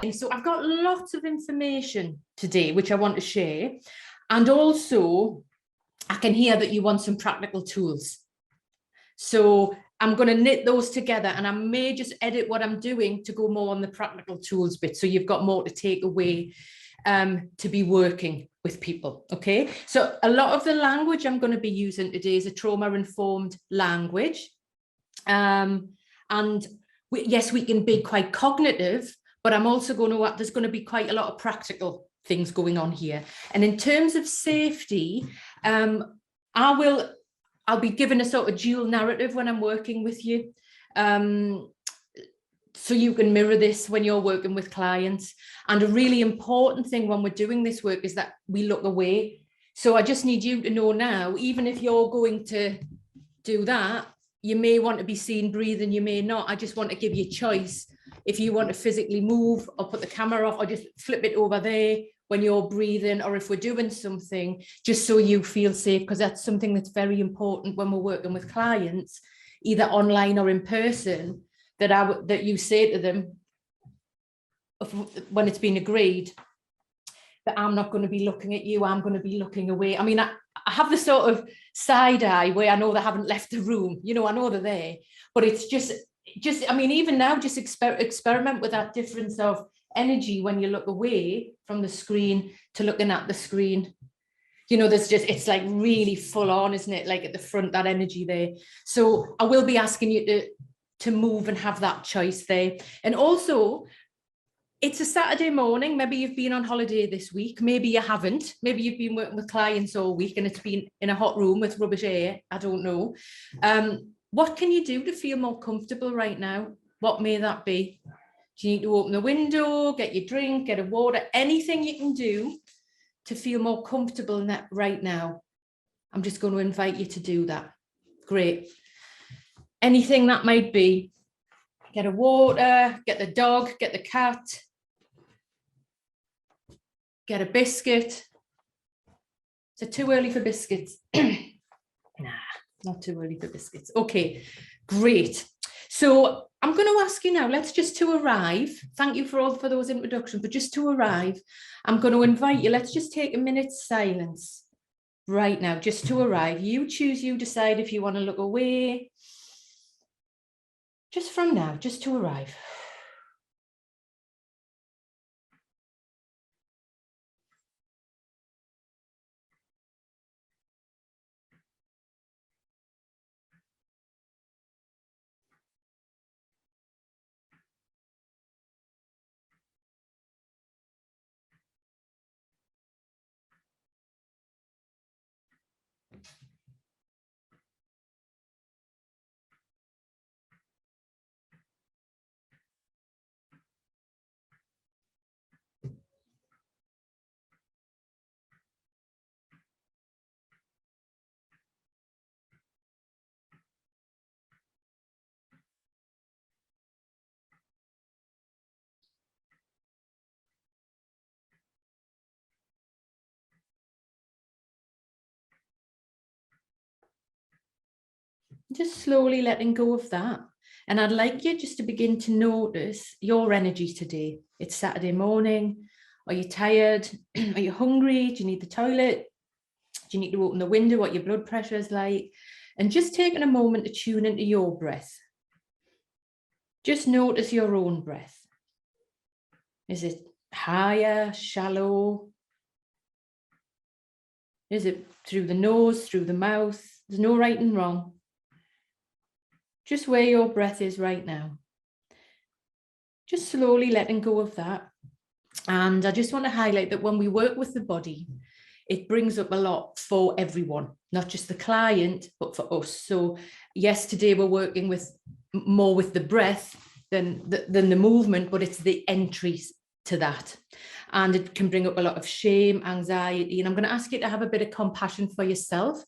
And so I've got lots of information today, which I want to share. And also, I can hear that you want some practical tools. So I'm going to knit those together, and I may just edit what I'm doing to go more on the practical tools bit. So you've got more to take away to be working with people. Okay. So a lot of the language I'm going to be using today is a trauma-informed language. Yes, we can be quite cognitive, but I'm also going to, there's going to be quite a lot of practical things going on here. And in terms of safety, I'll be given a sort of dual narrative when I'm working with you. So you can mirror this when you're working with clients. And a really important thing when we're doing this work is that we look away. So I just need you to know now, even if you're going to do that, you may want to be seen breathing, you may not. I just want to give you a choice. If you want to physically move or put the camera off or just flip it over there when you're breathing, or if we're doing something, just so you feel safe, because that's something that's very important when we're working with clients, either online or in person, that you say to them when it's been agreed that I'm not going to be looking at you, I'm going to be looking away. I mean, I have the sort of side eye where I know they haven't left the room, you know, I know they're there, but it's just, I mean, even now, just experiment with that difference of energy when you look away from the screen to looking at the screen. You know, it's like really full on, isn't it? Like at the front, that energy there. So I will be asking you to move and have that choice there. And also, it's a Saturday morning. Maybe you've been on holiday this week. Maybe you haven't. Maybe you've been working with clients all week and it's been in a hot room with rubbish air. I don't know. What can you do to feel more comfortable right now? What may that be? Do you need to open the window, get your drink, get a water, anything you can do to feel more comfortable in that right now? I'm just going to invite you to do that. Great. Anything that might be. Get a water, get the dog, get the cat, get a biscuit. Is it too early for biscuits? Nah, not too early for biscuits. Okay, great. So I'm going to ask you now, let's just to arrive. Thank you for those introductions, but just to arrive, I'm going to invite you, let's just take a minute's silence right now, just to arrive. You choose, you decide if you want to look away. Just from now, just to arrive. Just slowly letting go of that. And I'd like you just to begin to notice your energy today. It's Saturday morning. Are you tired? Are you hungry? Do you need the toilet? Do you need to open the window? What your blood pressure is like? And just taking a moment to tune into your breath. Just notice your own breath. Is it higher, shallow? Is it through the nose, through the mouth? There's no right and wrong. Just where your breath is right now. Just slowly letting go of that. And I just want to highlight that when we work with the body, it brings up a lot for everyone, not just the client, but for us. So yes, today we're working more with the breath than the movement, but it's the entries to that. And it can bring up a lot of shame, anxiety. And I'm going to ask you to have a bit of compassion for yourself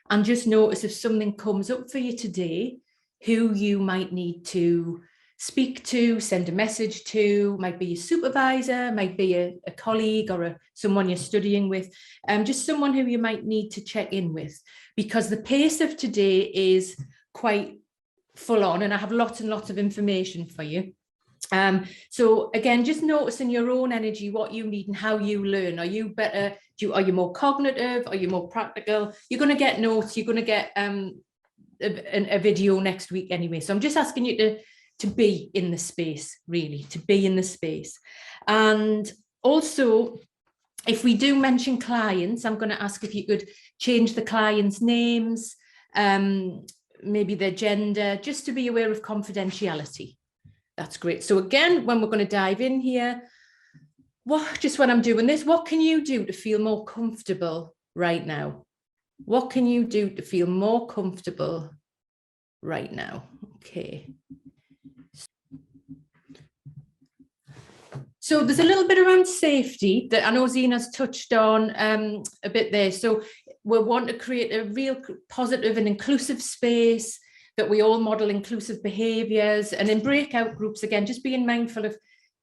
and just notice if something comes up for you today, who you might need to speak to, send a message to, might be a supervisor, might be a colleague or someone you're studying with, just someone who you might need to check in with, because the pace of today is quite full on and I have lots and lots of information for you. So again, just noticing your own energy, what you need and how you learn. Are you better? Are you more cognitive? Are you more practical? You're going to get notes. You're going to get a video next week anyway. So I'm just asking you to be in the space, really, to be in the space. And also, if we do mention clients, I'm going to ask if you could change the clients' names, maybe their gender, just to be aware of confidentiality. That's great. So again, when we're going to dive in here, just when I'm doing this, what can you do to feel more comfortable right now? What can you do to feel more comfortable right now? Okay. So there's a little bit around safety that I know Zina's touched on a bit there. So we want to create a real positive and inclusive space, that we all model inclusive behaviours, and in breakout groups, again, just being mindful of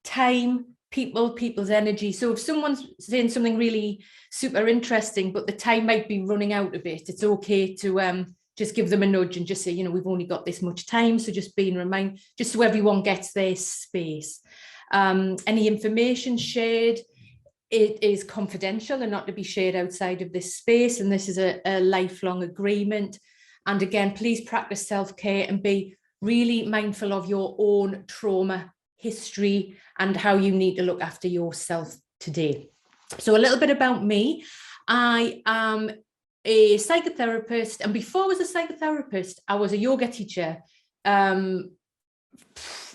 time, people's energy. So if someone's saying something really super interesting, but the time might be running out a bit, it's okay to just give them a nudge and just say, you know, we've only got this much time. So just being reminded, just so everyone gets their space. Any information shared, it is confidential and not to be shared outside of this space. And this is a lifelong agreement. And again, please practice self-care and be really mindful of your own trauma history and how you need to look after yourself today. So a little bit about me. I am a psychotherapist, and before I was a psychotherapist, I was a yoga teacher. I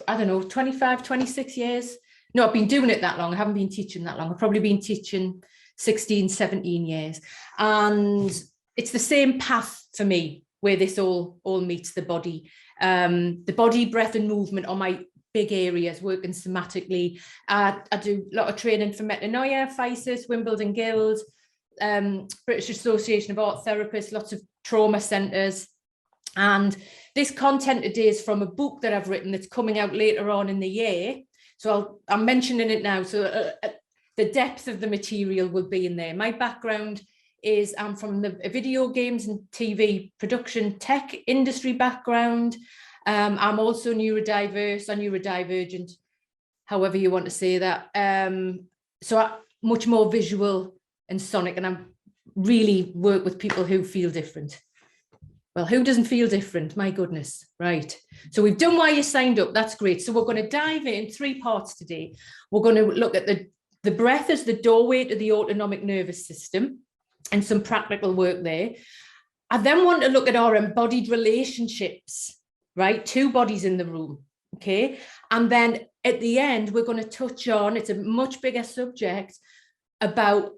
don't know, 25, 26 years. No, I've been doing it that long. I haven't been teaching that long. I've probably been teaching 16, 17 years. And it's the same path for me, where this all meets the body. The body, breath and movement are my big areas, working somatically. I do a lot of training for metanoia, physis, Wimbledon Guild, British Association of Art Therapists, lots of trauma centres. And this content today is from a book that I've written that's coming out later on in the year. So I'm mentioning it now. So the depth of the material will be in there. My background is I'm from the video games and TV production tech industry background. I'm also neurodiverse or neurodivergent, however you want to say that. So I'm much more visual and sonic, and I really work with people who feel different. Well, who doesn't feel different? My goodness, right. So we've done why you signed up. That's great. So we're going to dive in 3 parts today. We're going to look at the breath as the doorway to the autonomic nervous system and some practical work there. I then want to look at our embodied relationships, right? 2 bodies in the room, okay? And then at the end, we're going to touch on, it's a much bigger subject, about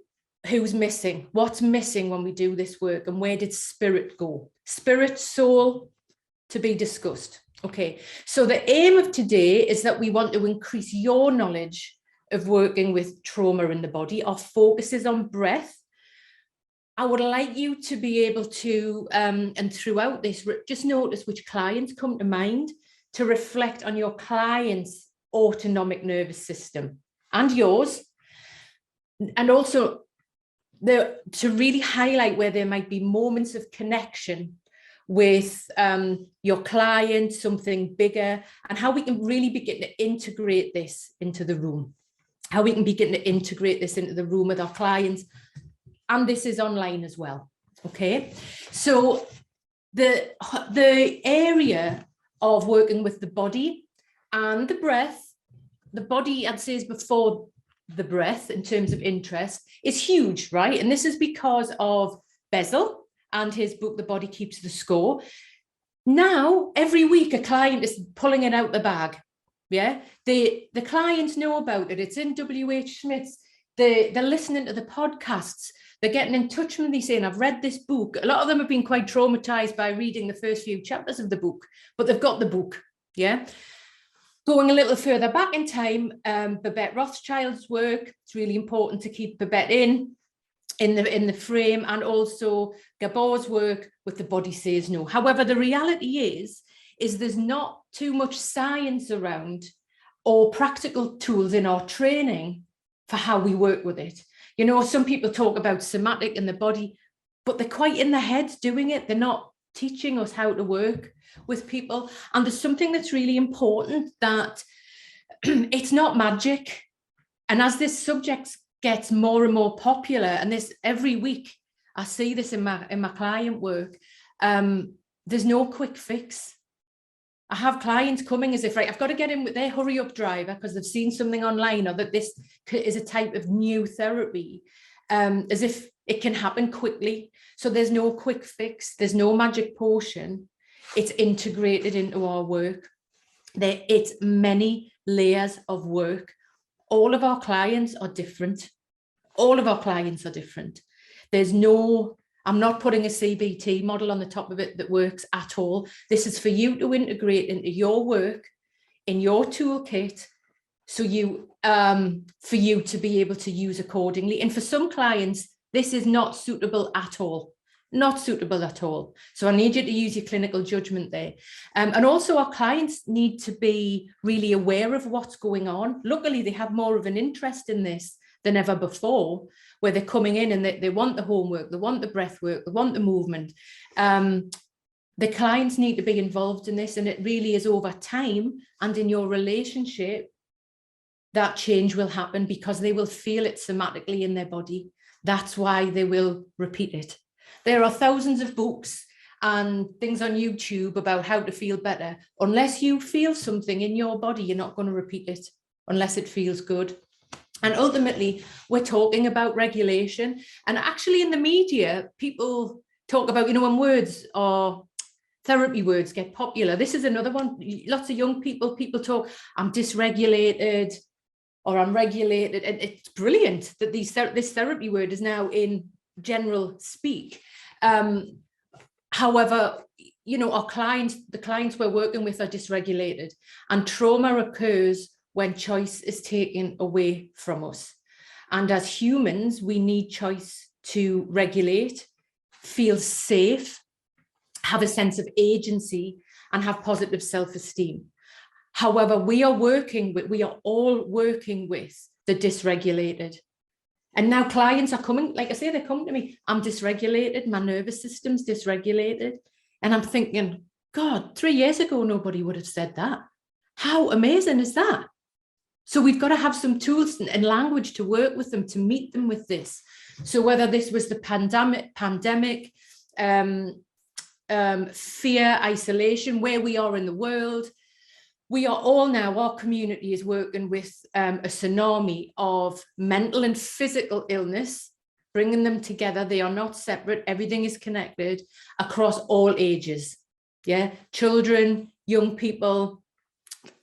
who's missing, what's missing when we do this work, and where did spirit go? Spirit, soul, to be discussed. Okay, so the aim of today is that we want to increase your knowledge of working with trauma in the body. Our focus is on breath. I would like you to be able to, and throughout this, just notice which clients come to mind, to reflect on your client's autonomic nervous system and yours. And also to really highlight where there might be moments of connection with your client, something bigger, and how we can really begin to integrate this into the room, how we can begin to integrate this into the room with our clients. And this is online as well. Okay, so the area of working with the body and the breath, the body, I'd say, is before the breath in terms of interest, is huge, right? And this is because of Bezel and his book, The Body Keeps the Score. Now, every week, a client is pulling it out the bag. Yeah, the clients know about it. It's in W.H. Smith's. They're listening to the podcasts. They're getting in touch with me saying, I've read this book. A lot of them have been quite traumatized by reading the first few chapters of the book, but they've got the book. Yeah. Going a little further back in time, Babette Rothschild's work, it's really important to keep Babette in the frame, and also Gabor's work with The Body Says No. However, the reality is there's not too much science around or practical tools in our training for how we work with it. You know, some people talk about somatic in the body, but they're quite in their heads doing it. They're not teaching us how to work with people. And there's something that's really important, that it's not magic. And as this subject gets more and more popular, and this every week I see this in my client work, there's no quick fix. I have clients coming as if, right, I've got to get in with their hurry up driver because they've seen something online, or that this is a type of new therapy, as if it can happen quickly. So there's no quick fix. There's no magic potion. It's integrated into our work. It's many layers of work. All of our clients are different. All of our clients are different. There's no, I'm not putting a CBT model on the top of it that works at all. This is for you to integrate into your work, in your toolkit, so you, for you to be able to use accordingly. And for some clients, this is not suitable at all. Not suitable at all. So I need you to use your clinical judgment there. And also our clients need to be really aware of what's going on. Luckily, they have more of an interest in this than ever before, where they're coming in and they want the homework, they want the breath work, they want the movement. The clients need to be involved in this, and it really is over time and in your relationship that change will happen, because they will feel it somatically in their body. That's why they will repeat it. There are thousands of books and things on YouTube about how to feel better. Unless you feel something in your body, you're not going to repeat it unless it feels good. And ultimately, we're talking about regulation. And actually in the media, people talk about, when words or therapy words get popular. This is another one. Lots of young people talk, I'm dysregulated or I'm regulated. And it's brilliant that this therapy word is now in general speak. However, our clients, the clients we're working with are dysregulated, and trauma occurs when choice is taken away from us. And as humans, we need choice to regulate, feel safe, have a sense of agency, and have positive self-esteem. However, we are all working with the dysregulated. And now clients are coming, like I say, they're coming to me, I'm dysregulated, my nervous system's dysregulated. And I'm thinking, God, 3 years ago, nobody would have said that. How amazing is that? So we've got to have some tools and language to work with them, to meet them with this. So whether this was the pandemic, fear, isolation, where we are in the world, we are all now, our community is working with a tsunami of mental and physical illness, bringing them together. They are not separate. Everything is connected across all ages. Yeah, children, young people,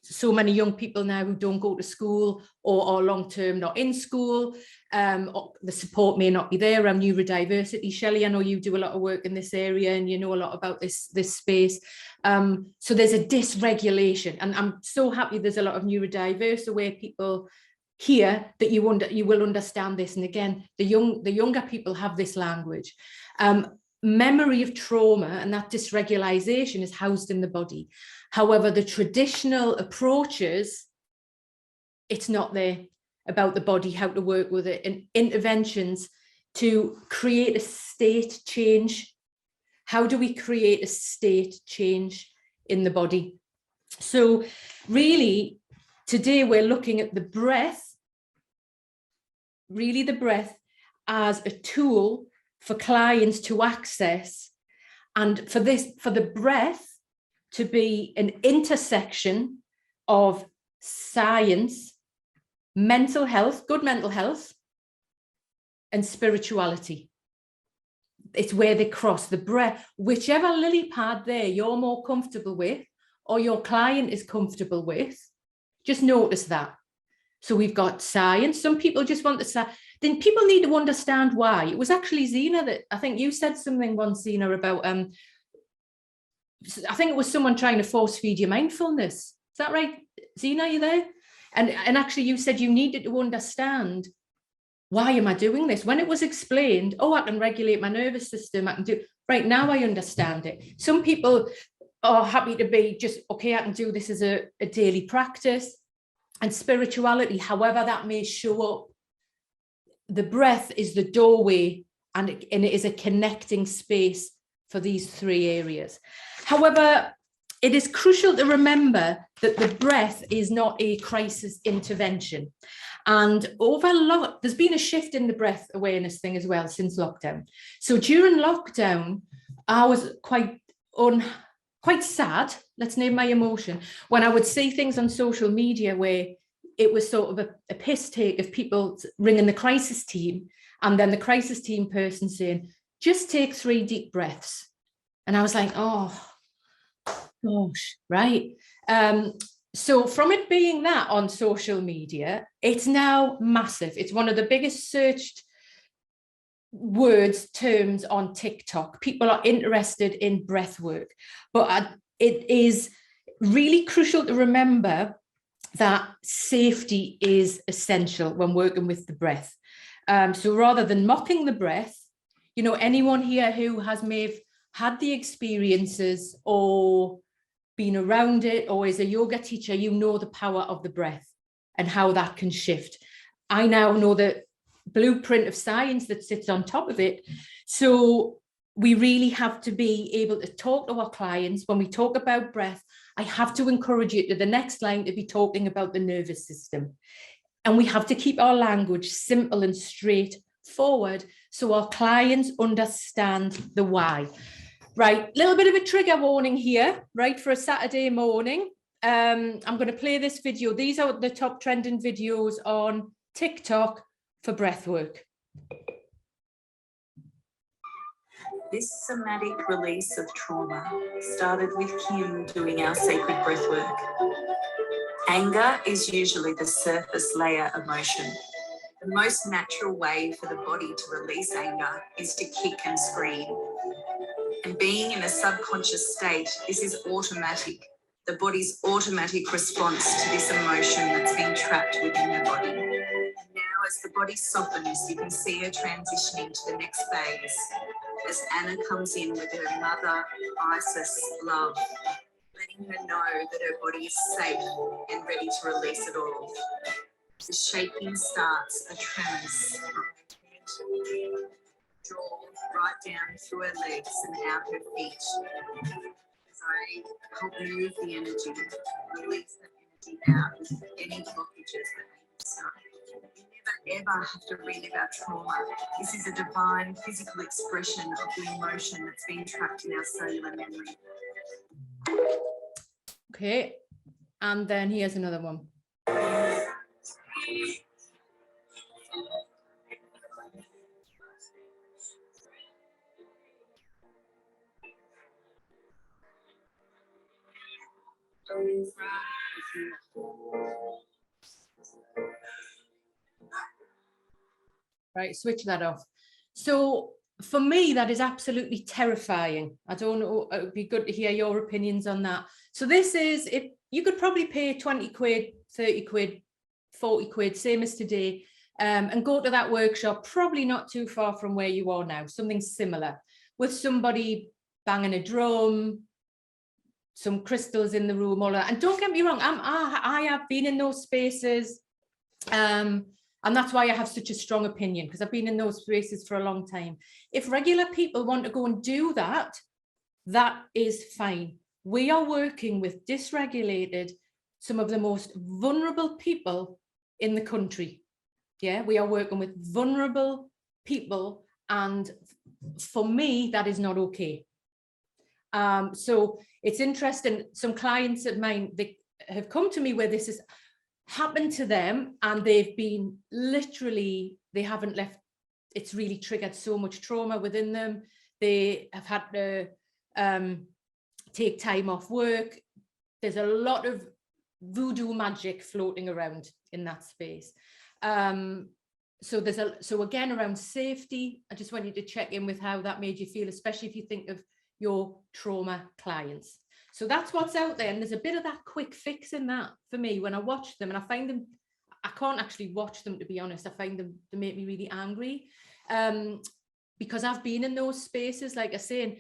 so many young people now who don't go to school or are long-term not in school. The support may not be there around neurodiversity. Shelley, I know you do a lot of work in this area and you know a lot about this space. So there's a dysregulation, and I'm so happy there's a lot of neurodiverse aware people here that you will understand this. And again, the younger people have this language. Memory of trauma and that dysregulation is housed in the body. However, the traditional approaches, it's not there about the body, how to work with it, and interventions to create a state change. How do we create a state change in the body? So really, today we're looking at the breath, really the breath as a tool for clients to access, and for the breath to be an intersection of science, mental health, good mental health, and spirituality. It's where they cross the breath, whichever lily pad there you're more comfortable with or your client is comfortable with, just notice that. So we've got science. Some people just want to, then people need to understand why. It was actually Zena that, I think you said something once, Zena, about, I think it was someone trying to force feed you mindfulness. Is that right, Zena, are you there? And actually you said you needed to understand, why am I doing this? When it was explained, oh, I can regulate my nervous system, I can do, right, now I understand it. Some people are happy to be just, okay, I can do this as a daily practice. And spirituality, however that may show up, the breath is the doorway, and it is a connecting space for these three areas. However, it is crucial to remember that the breath is not a crisis intervention. And there's been a shift in the breath awareness thing as well since lockdown. So during lockdown, I was quite sad, let's name my emotion, when I would see things on social media where it was sort of a piss take of people ringing the crisis team, and then the crisis team person saying, just take 3 deep breaths. And I was like, oh, gosh, right. So from it being that on social media, it's now massive. It's one of the biggest searched terms on TikTok. People are interested in breath work, but it is really crucial to remember that safety is essential when working with the breath. So rather than mocking the breath, you know, anyone here who may have had the experiences or been around it or is a yoga teacher, you know the power of the breath and how that can shift. I now know the blueprint of science that sits on top of it. So we really have to be able to talk to our clients. When we talk about breath, I have to encourage you to the next line to be talking about the nervous system. And we have to keep our language simple and straightforward so our clients understand the why. Right, little bit of a trigger warning here, right, for a Saturday morning. I'm going to play this video. These are the top trending videos on TikTok for breathwork. This somatic release of trauma started with Kim doing our sacred breathwork. Anger is usually the surface layer emotion. The most natural way for the body to release anger is to kick and scream. And being in a subconscious state, this is automatic. The body's automatic response to this emotion that's been trapped within the body. And now as the body softens, you can see her transitioning to the next phase. As Anna comes in with her mother, Isis, love, letting her know that her body is safe and ready to release it all. The shaking starts, a tremors from her head, draw right down through her legs and out her feet. As I help move the energy, release the energy out with any blockages that may be stuck. You never ever have to relive our trauma. This is a divine physical expression of the emotion that's been trapped in our cellular memory. Okay, and then here's another one. Right, switch that off. So for me, that is absolutely terrifying. I don't know, it would be good to hear your opinions on that. So this is, if you could probably pay 20 quid, 30 quid, 40 quid, same as today, and go to that workshop, probably not too far from where you are now, something similar, with somebody banging a drum, some crystals in the room, all that. And don't get me wrong, I have been in those spaces, and that's why I have such a strong opinion, because I've been in those spaces for a long time. If regular people want to go and do that, that is fine. We are working with dysregulated, some of the most vulnerable people in the country. Yeah, we are working with vulnerable people, and for me, that is not okay. So it's interesting. Some clients of mine, they have come to me where this has happened to them, and they've been literally, they haven't left. It's really triggered so much trauma within them. They have had to take time off work. There's a lot of voodoo magic floating around in that space. So again, around safety, I just want you to check in with how that made you feel, especially if you think of your trauma clients. So that's what's out there. And there's a bit of that quick fix in that for me when I watch them, and I find them, I can't actually watch them, to be honest. I find them to make me really angry, because I've been in those spaces, like I say, and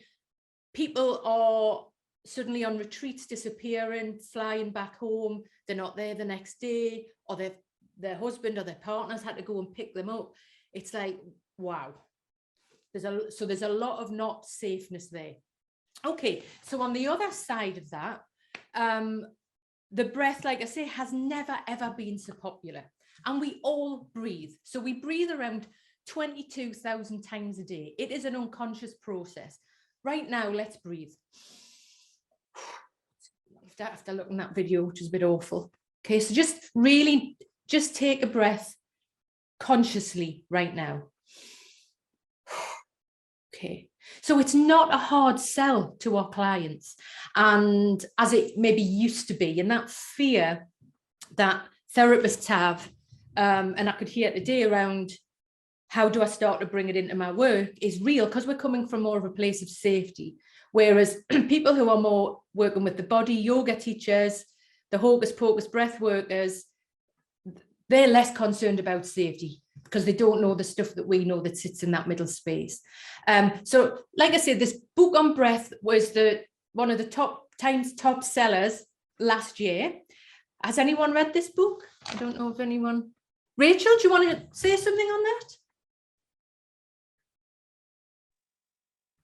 people are suddenly on retreats, disappearing, flying back home. They're not there the next day, or their husband or their partners had to go and pick them up. It's like, wow. There's a lot of not safeness there. Okay, so on the other side of that, The breath, like I say, has never, ever been so popular. And we all breathe. So we breathe around 22,000 times a day. It is an unconscious process. Right now, let's breathe. After looking at that video, which is a bit awful. Okay, so just take a breath consciously right now. Okay, so it's not a hard sell to our clients, and as it maybe used to be, and that fear that therapists have, and I could hear today around how do I start to bring it into my work, is real, because we're coming from more of a place of safety. Whereas people who are more working with the body, yoga teachers, the hocus pocus breath workers, they're less concerned about safety because they don't know the stuff that we know that sits in that middle space. So like I said, this book on breath was one of the top sellers last year. Has anyone read this book? I don't know if anyone. Rachel, do you want to say something on that?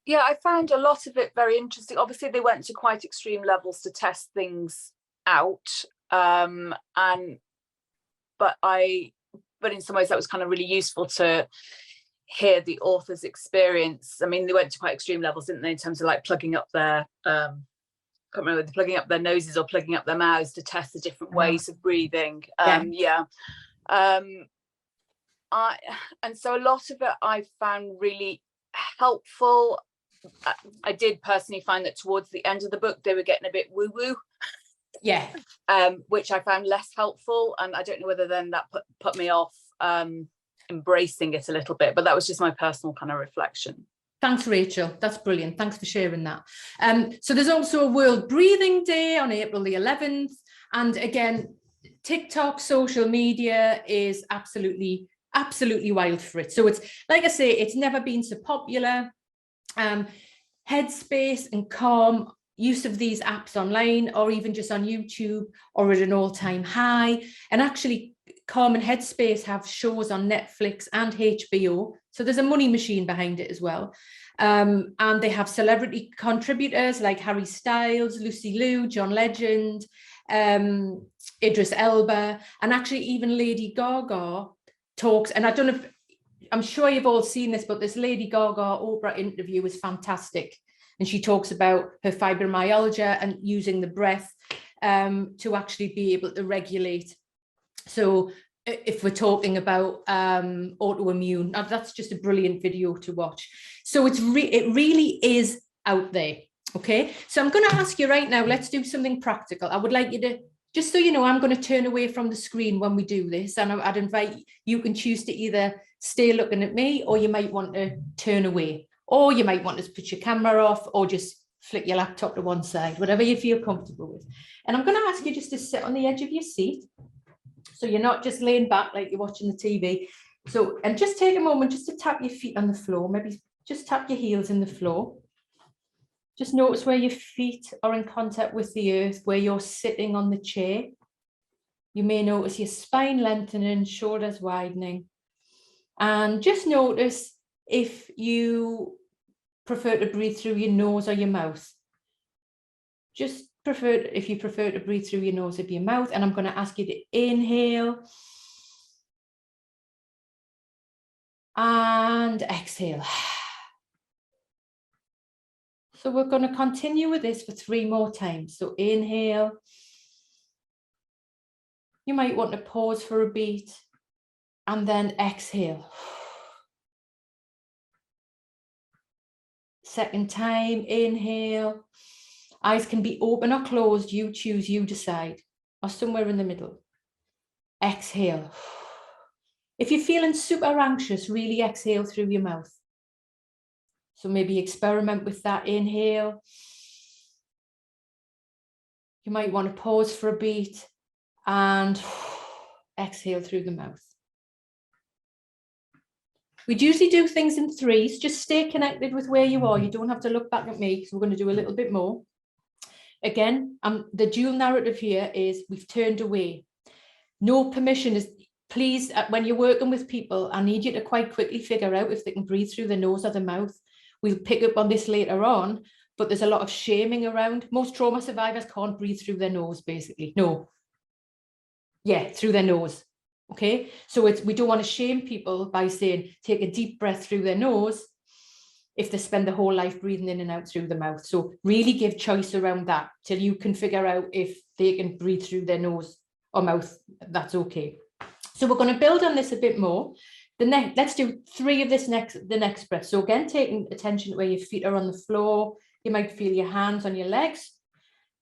Yeah, I found a lot of it very interesting. Obviously, they went to quite extreme levels to test things out. But in some ways that was kind of really useful to hear the author's experience. I mean, they went to quite extreme levels, didn't they, in terms of like plugging up their can't remember, plugging up their noses or plugging up their mouths to test the different ways of breathing. And so a lot of it I found really helpful. I did personally find that towards the end of the book they were getting a bit woo-woo, which I found less helpful, and I don't know whether then that put me off embracing it a little bit, but that was just my personal kind of reflection. Thanks, Rachel. That's brilliant. Thanks for sharing that. So there's also a World Breathing Day on April the 11th. And again, TikTok, social media is absolutely wild for it. So it's, like I say, it's never been so popular. Headspace and Calm, use of these apps online or even just on YouTube, or at an all-time high. And actually, Calm and Headspace have shows on Netflix and HBO. So there's a money machine behind it as well. And they have celebrity contributors like Harry Styles, Lucy Liu, John Legend, Idris Elba, and actually even Lady Gaga talks. And I don't know if, I'm sure you've all seen this, but this Lady Gaga Oprah interview is fantastic. And she talks about her fibromyalgia and using the breath to actually be able to regulate. So if we're talking about autoimmune, that's just a brilliant video to watch. So it really is out there. Okay, so I'm going to ask you right now, let's do something practical. I would like you to, just so you know, I'm going to turn away from the screen when we do this, and I'd invite you can choose to either stay looking at me, or you might want to turn away, or you might want to put your camera off, or just flick your laptop to one side, whatever you feel comfortable with. And I'm going to ask you just to sit on the edge of your seat, so you're not just laying back like you're watching the TV. So, and just take a moment just to tap your feet on the floor, maybe just tap your heels in the floor. Just notice where your feet are in contact with the earth, where you're sitting on the chair. You may notice your spine lengthening, shoulders widening. And just notice if you prefer to breathe through your nose or your mouth. If you prefer to breathe through your nose or your mouth. And I'm going to ask you to inhale and exhale. So we're going to continue with this for 3 more times. So inhale. You might want to pause for a beat and then exhale. Second time, inhale. Eyes can be open or closed. You choose, you decide, or somewhere in the middle. Exhale. If you're feeling super anxious, really exhale through your mouth. So maybe experiment with that. Inhale. You might want to pause for a beat and exhale through the mouth. We'd usually do things in 3s. Just stay connected with where you are. You don't have to look back at me because we're going to do a little bit more. Again, the dual narrative here is we've turned away. No permission is, please, when you're working with people, I need you to quite quickly figure out if they can breathe through the nose or the mouth. We'll pick up on this later on, but there's a lot of shaming around. Most trauma survivors can't breathe through their nose, basically. No. Yeah, through their nose. Okay, so we don't want to shame people by saying take a deep breath through their nose if they spend their whole life breathing in and out through the mouth. So really give choice around that till you can figure out if they can breathe through their nose or mouth. That's okay. So we're going to build on this a bit more. Let's do 3 of the next breath. So again, taking attention to where your feet are on the floor. You might feel your hands on your legs.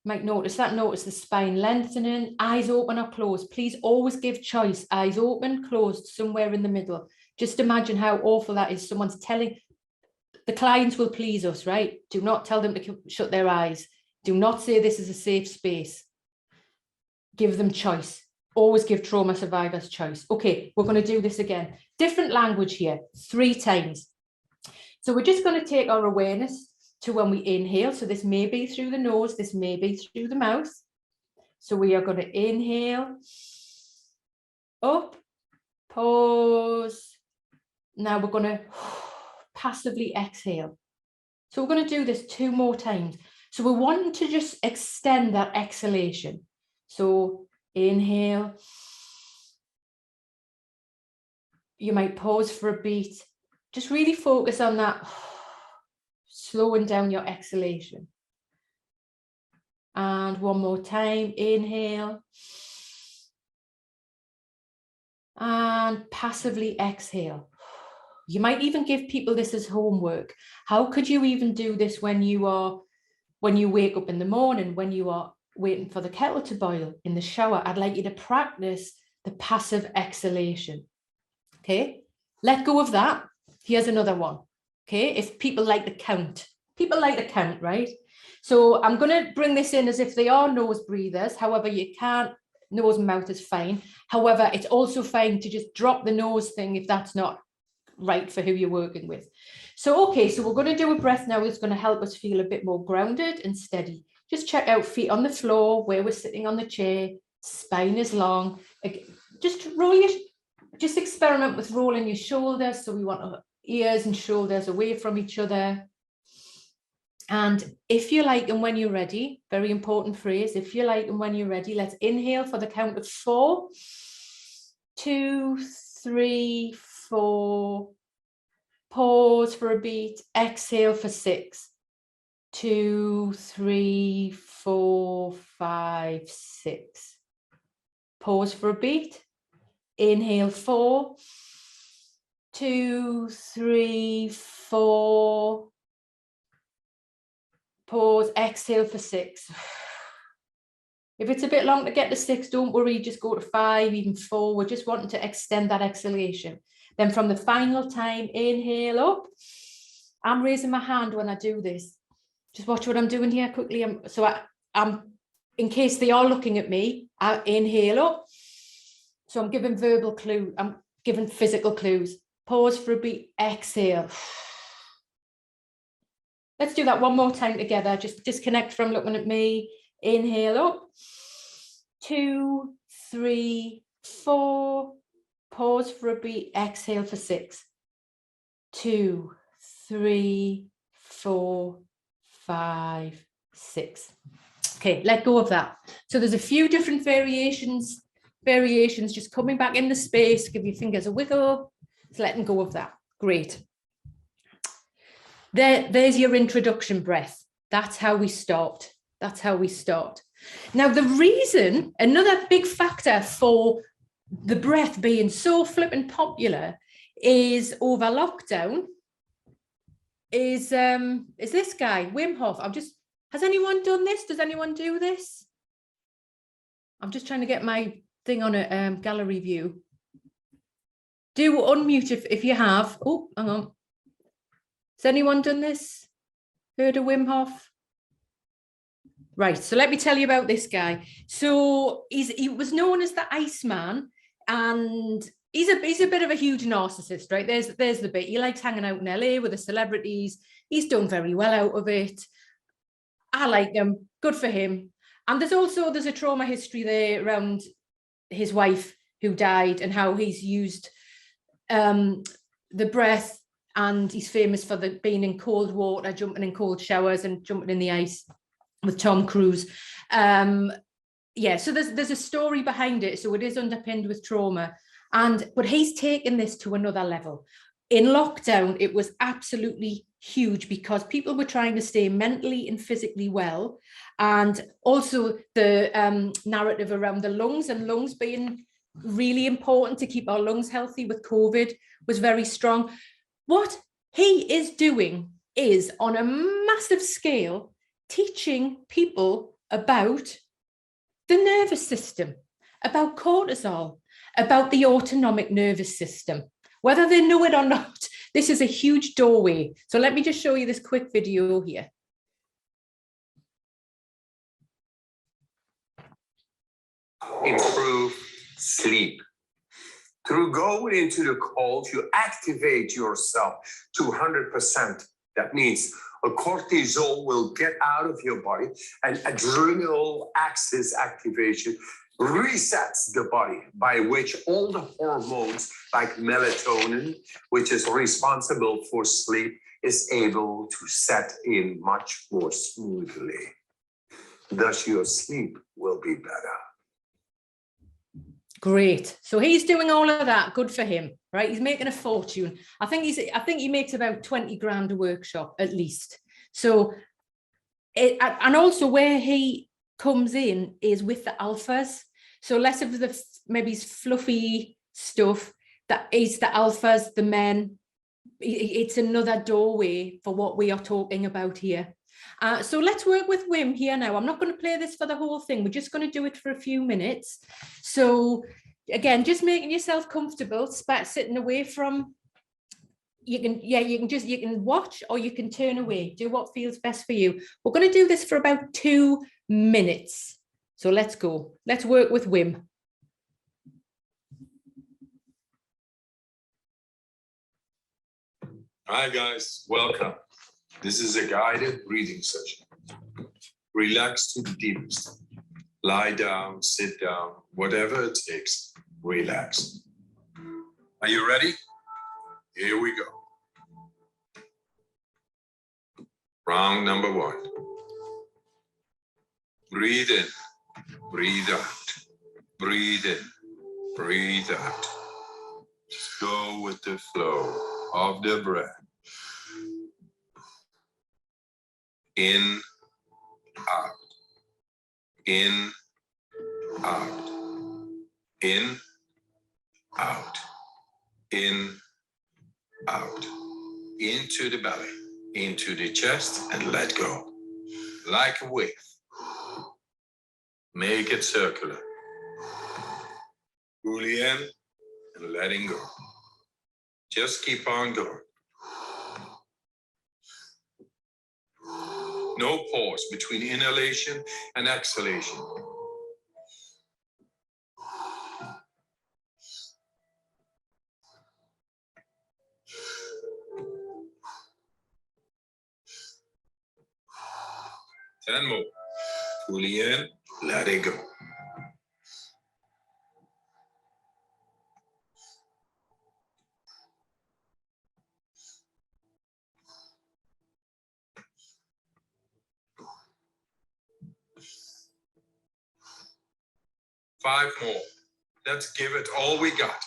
Might notice the spine lengthening. Eyes open or closed. Please always give choice. Eyes open, closed, somewhere in the middle. Just imagine how awful that is. Someone's telling, the clients will please us, right? Do not tell them to shut their eyes. Do not say this is a safe space. Give them choice. Always give trauma survivors choice. Okay, we're going to do this again. Different language here, 3 times. So we're just going to take our awareness to when we inhale. So this may be through the nose, this may be through the mouth. So we are going to inhale, up, pause. Now we're going to passively exhale. So we're going to do this 2 more times. So we're wanting to just extend that exhalation. So inhale. You might pause for a beat. Just really focus on that, slowing down your exhalation. And 1 more time, inhale. And passively exhale. You might even give people this as homework. How could you even do this when you wake up in the morning, when you are waiting for the kettle to boil, in the shower? I'd like you to practice the passive exhalation. Okay, let go of that. Here's another one. Okay, if people like to count, right? So I'm going to bring this in as if they are nose breathers. However, you can't, nose and mouth is fine. However, it's also fine to just drop the nose thing if that's not right for who you're working with. So, okay, so we're going to do a breath now that's going to help us feel a bit more grounded and steady. Just check out feet on the floor, where we're sitting on the chair, spine is long. Just experiment with rolling your shoulders. So we want our ears and shoulders away from each other. And if you like, and when you're ready, very important phrase, if you like, and when you're ready, let's inhale for the count of 4, 2, 3, 4, pause for a beat, exhale for 6, 2, 3, 4, 5, 6. Pause for a beat, inhale 4, 2, 3, 4, pause, exhale for 6. If it's a bit long to get to 6, don't worry, just go to 5, even 4. We're just wanting to extend that exhalation. Then from the final time, inhale up. I'm raising my hand when I do this. Just watch what I'm doing here quickly. I'm in case they are looking at me, I inhale up. So I'm giving verbal clue. I'm giving physical clues. Pause for a beat, exhale. Let's do that 1 more time together. Just disconnect from looking at me. Inhale up. 2, 3, 4. Pause for a beat. Exhale for 6. 2, 3, 4, 5, 6. Okay, let go of that. So there's a few different variations just coming back in the space. Give your fingers a wiggle. It's letting go of that. Great. There's your introduction breath. That's how we start. Now, the reason, another big factor for the breath being so flippin' popular is over lockdown is this guy, Wim Hof. Has anyone done this? Does anyone do this? I'm just trying to get my thing on a gallery view. Do unmute if you have. Oh, hang on. Has anyone done this? Heard of Wim Hof? Right, so let me tell you about this guy. So he was known as the Iceman, and he's a bit of a huge narcissist, right? There's the bit. He likes hanging out in LA with the celebrities. He's done very well out of it. I like him. Good for him. And there's a trauma history there around his wife who died and how he's used the breath and he's famous for being in cold water, jumping in cold showers and jumping in the ice with Tom Cruise. Yeah, so there's a story behind it. So it is underpinned with trauma. But he's taken this to another level. In lockdown, it was absolutely huge because people were trying to stay mentally and physically well. And also the narrative around the lungs and lungs being really important to keep our lungs healthy with COVID was very strong. What he is doing is on a massive scale, teaching people about the nervous system, about cortisol, about the autonomic nervous system. Whether they know it or not, this is a huge doorway. So let me just show you this quick video here. Improve sleep. Through going into the cold, you activate yourself to 100%. That means a cortisol will get out of your body, and adrenal axis activation resets the body, by which all the hormones like melatonin, which is responsible for sleep, is able to set in much more smoothly. Thus your sleep will be better. Great. So he's doing all of that. Good for him, right? He's making a fortune. I think he makes about 20 grand a workshop at least. So and also where he comes in is with the alphas. So less of the maybe fluffy stuff, that is the alphas, the men. It's another doorway for what we are talking about here. So let's work with Wim here now. I'm not going to play this for the whole thing. We're just going to do it for a few minutes. So again, just making yourself comfortable, sitting away from, you can watch or you can turn away. Do what feels best for you. We're going to do this for about 2 minutes. So let's go. Let's work with Wim. Hi guys, welcome. This is a guided breathing session. Relax to the deepest. Lie down, sit down, whatever it takes, relax. Are you ready? Here we go. Round number 1. Breathe in, breathe out, breathe in, breathe out. Just go with the flow of the breath. In, out, in, out, in, out, in, out, into the belly, into the chest, and let go. Like a wave. Make it circular. Fully in and letting go. Just keep on going. No pause between inhalation and exhalation. Ten more. Fully in, let it go. Five more. Let's give it all we got.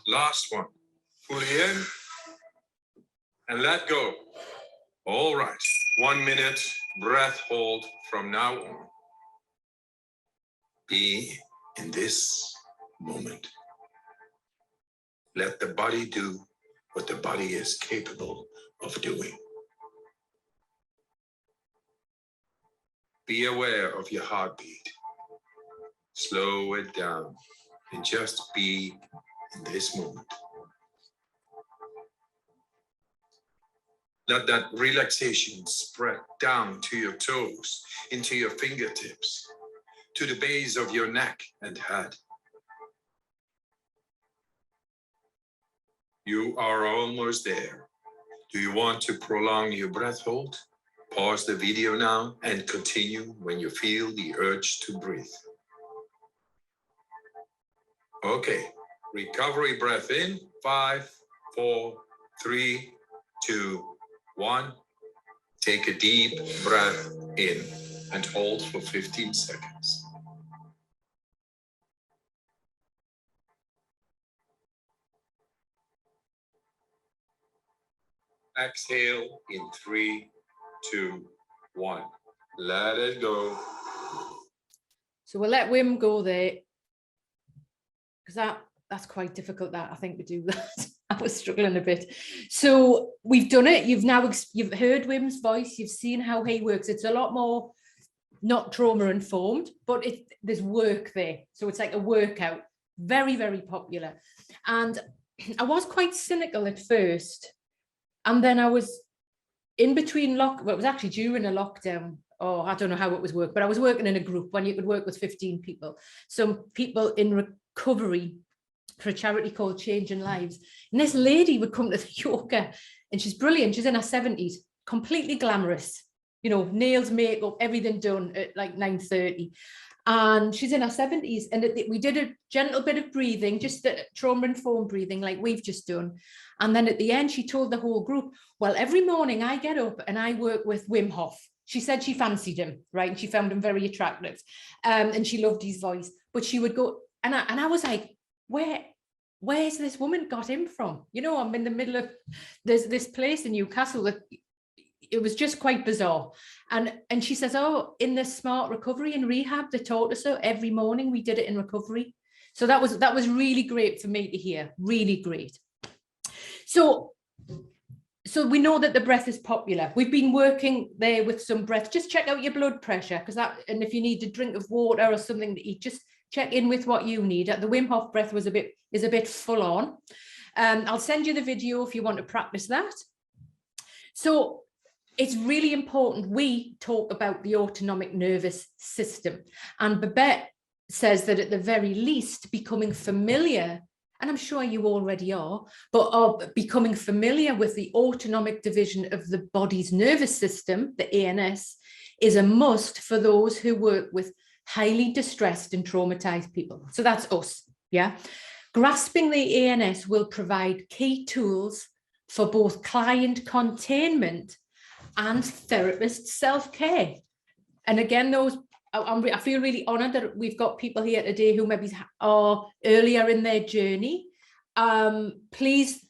Last one. Fully in and let go. All right. 1 minute breath hold from now on. Be in this moment. Let the body do what the body is capable of doing. Be aware of your heartbeat. Slow it down and just be in this moment. Let that relaxation spread down to your toes, into your fingertips, to the base of your neck and head. You are almost there. Do you want to prolong your breath hold? Pause the video now and continue when you feel the urge to breathe. Okay, recovery breath in, 5, 4, 3, 2, 1. Take a deep breath in and hold for 15 seconds. Exhale in 3, 2, 1. Let it go. So we'll let Wim go there, because that's quite difficult, that I think, to do that. I was struggling a bit. So we've done it. You've heard Wim's voice. You've seen how he works. It's a lot more not trauma informed, but there's work there. So it's like a workout. Very, very popular. And I was quite cynical at first. And then I was in between it was actually during a lockdown. Oh, I don't know how it was worked, but I was working in a group when you could work with 15 people. Some people in recovery for a charity called Changing Lives. And this lady would come to the yoga, and she's brilliant. She's in her 70s, completely glamorous, you know, nails, makeup, everything done at like 9:30. And she's in her 70s. And we did a gentle bit of breathing, just trauma-informed breathing like we've just done. And then at the end, she told the whole group, well, every morning I get up and I work with Wim Hof. She said she fancied him, right? And she found him very attractive. And she loved his voice. But she would go, and I was like, where's this woman got him from? You know, I'm in the middle of, there's this place in Newcastle that it was just quite bizarre. And she says, oh, in the smart recovery and rehab, they taught us so every morning we did it in recovery. So that was really great for me to hear, really great. So we know that the breath is popular. We've been working there with some breath. Just check out your blood pressure, and if you need a drink of water or something to eat, just check in with what you need. The Wim Hof breath is a bit full on. I'll send you the video if you want to practice that. So it's really important we talk about the autonomic nervous system. And Babette says that at the very least, becoming familiar, and I'm sure you already are, but becoming familiar with the autonomic division of the body's nervous system, the ANS, is a must for those who work with highly distressed and traumatized people. So that's us, yeah? Grasping the ANS will provide key tools for both client containment and therapist self-care. And again, I feel really honored that we've got people here today who maybe are earlier in their journey. Please,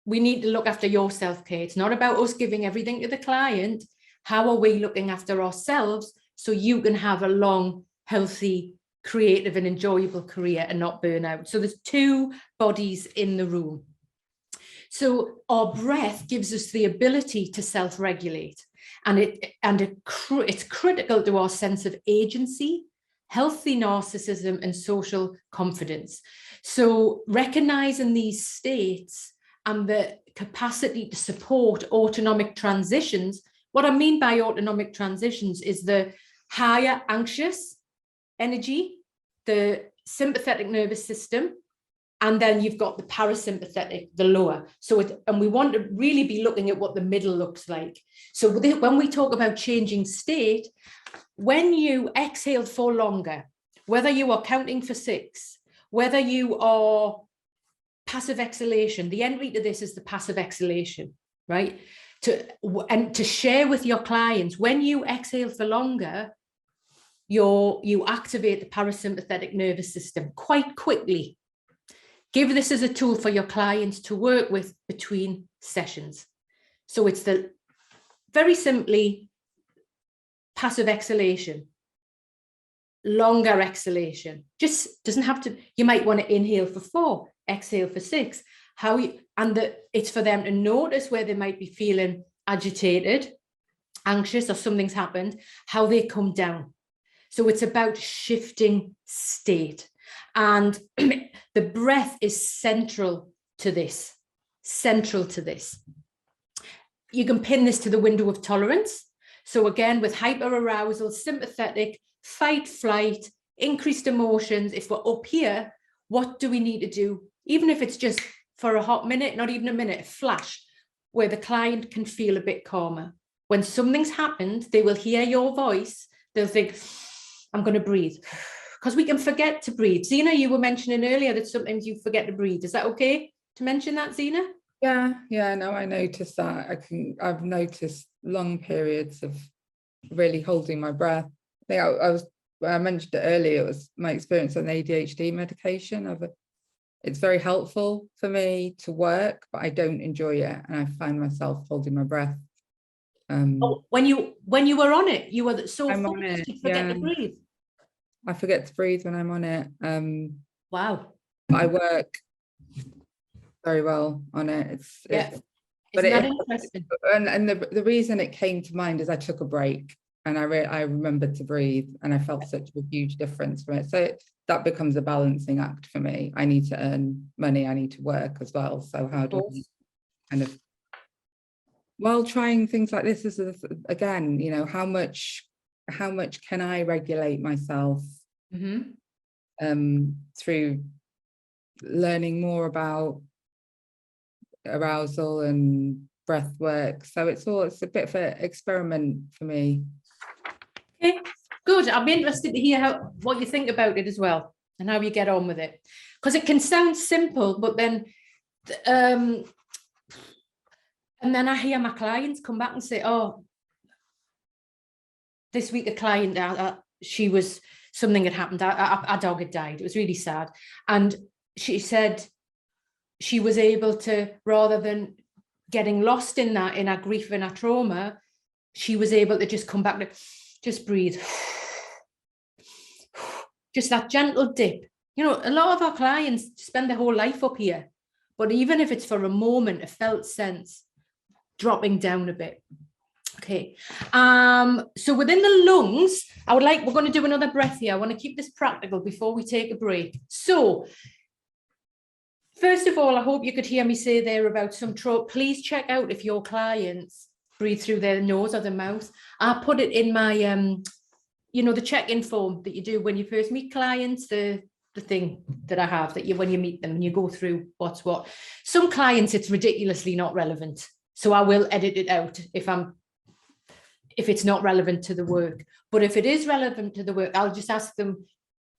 we need to look after your self-care. It's not about us giving everything to the client. How are we looking after ourselves so you can have a long, healthy, creative and enjoyable career and not burn out? So there's two bodies in the room. So our breath gives us the ability to self-regulate, and it's critical to our sense of agency, healthy narcissism and social confidence. So recognizing these states and the capacity to support autonomic transitions. What I mean by autonomic transitions is the higher anxious energy, the sympathetic nervous system, and then you've got the parasympathetic, the lower. And we want to really be looking at what the middle looks like. So when we talk about changing state, when you exhale for longer, whether you are counting for 6, whether you are passive exhalation, the entry to this is the passive exhalation, right? To share with your clients, when you exhale for longer, you activate the parasympathetic nervous system quite quickly. Give this as a tool for your clients to work with between sessions. So it's very simply passive exhalation, longer exhalation. Just doesn't have to, you might want to inhale for 4, exhale for 6. It's for them to notice where they might be feeling agitated, anxious, or something's happened, how they come down. So it's about shifting state. And the breath is central to this, You can pin this to the window of tolerance. So again, with hyperarousal, sympathetic, fight, flight, increased emotions, if we're up here, what do we need to do? Even if it's just for a hot minute, not even a minute, a flash, where the client can feel a bit calmer. when something's happened, they will hear your voice. They'll think, I'm going to breathe. Because we can forget to breathe. Zena, you were mentioning earlier that sometimes you forget to breathe. Is that okay to mention that, Zena? Yeah, no, I noticed that. I've noticed long periods of really holding my breath. I mentioned it earlier, it was my experience on ADHD medication. It's very helpful for me to work, but I don't enjoy it, and I find myself holding my breath. When you were on it, you were so I'm focused on it, you forget to breathe. I forget to breathe when I'm on it. Wow. I work very well on it. Isn't that interesting? And the reason it came to mind is I took a break, and I remembered to breathe, and I felt such a huge difference from it. So that becomes a balancing act for me. I need to earn money, I need to work as well. So how do I kind of, while trying things like this, again, you know, how much can I regulate myself through learning more about arousal and breath work. So it's a bit of an experiment for me. Okay, good. I'm interested to hear what you think about it as well, and how you get on with it, because it can sound simple, but then and then I hear my clients come back and say, oh, this week a client, she was, something had happened, our dog had died, it was really sad, and she said she was able to, rather than getting lost in that, in our grief and our trauma, she was able to just come back to just breathe, just that gentle dip. You know, a lot of our clients spend their whole life up here, but even if it's for a moment, a felt sense, dropping down a bit. Okay, so within the lungs, we're going to do another breath here. I want to keep this practical before we take a break. So first of all, I hope you could hear me say there about some trauma. Please check out if your clients breathe through their nose or their mouth. I put it in my, you know, the check-in form that you do when you first meet clients, the thing that I have, that when you meet them and you go through what's what. Some clients, it's ridiculously not relevant. So I will edit it out if it's not relevant to the work. But if it is relevant to the work, I'll just ask them,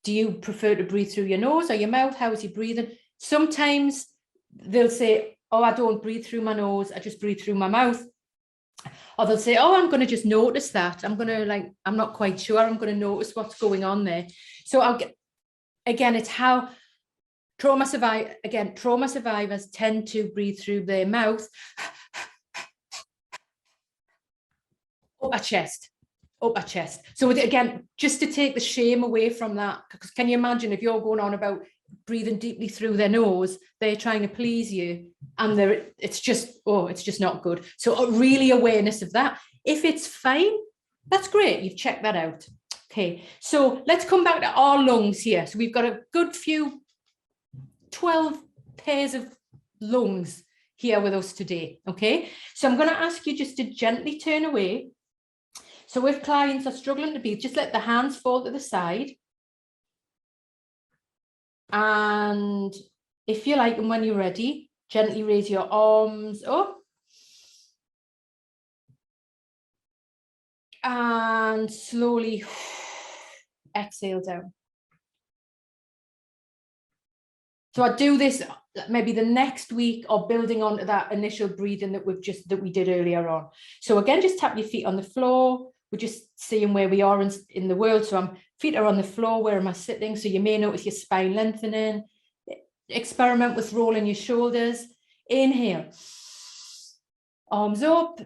do you prefer to breathe through your nose or your mouth? How is he breathing? Sometimes they'll say, oh, I don't breathe through my nose, I just breathe through my mouth. Or they'll say, oh, I'm going to just notice that. I'm not quite sure. I'm going to notice what's going on there. So again, it's how trauma survivors tend to breathe through their mouth, upper chest. So again, just to take the shame away from that, because can you imagine if you're going on about breathing deeply through their nose, they're trying to please you, and it's just not good. So really awareness of that. If it's fine, that's great, you've checked that out. Okay, so let's come back to our lungs here. So we've got a good few 12 pairs of lungs here with us today. Okay, so I'm going to ask you just to gently turn away. So if clients are struggling to breathe, just let the hands fall to the side. And if you like, and when you're ready, gently raise your arms up. And slowly exhale down. So I do this maybe the next week, or building onto that initial breathing that we did earlier on. So again, just tap your feet on the floor. We're just seeing where we are in the world. So feet are on the floor. Where am I sitting? So you may notice your spine lengthening. Experiment with rolling your shoulders. Inhale. Arms up.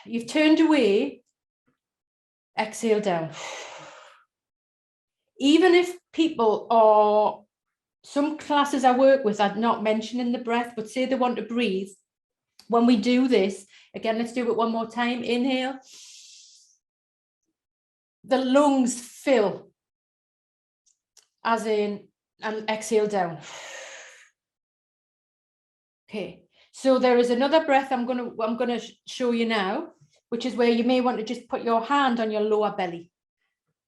You've turned away. Exhale down. Even if people are, some classes I work with are not mentioning the breath, but say they want to breathe. When we do this, again, let's do it one more time. Inhale. The lungs fill, as in, and exhale down. Okay, so there is another breath I'm gonna show you now, which is where you may want to just put your hand on your lower belly.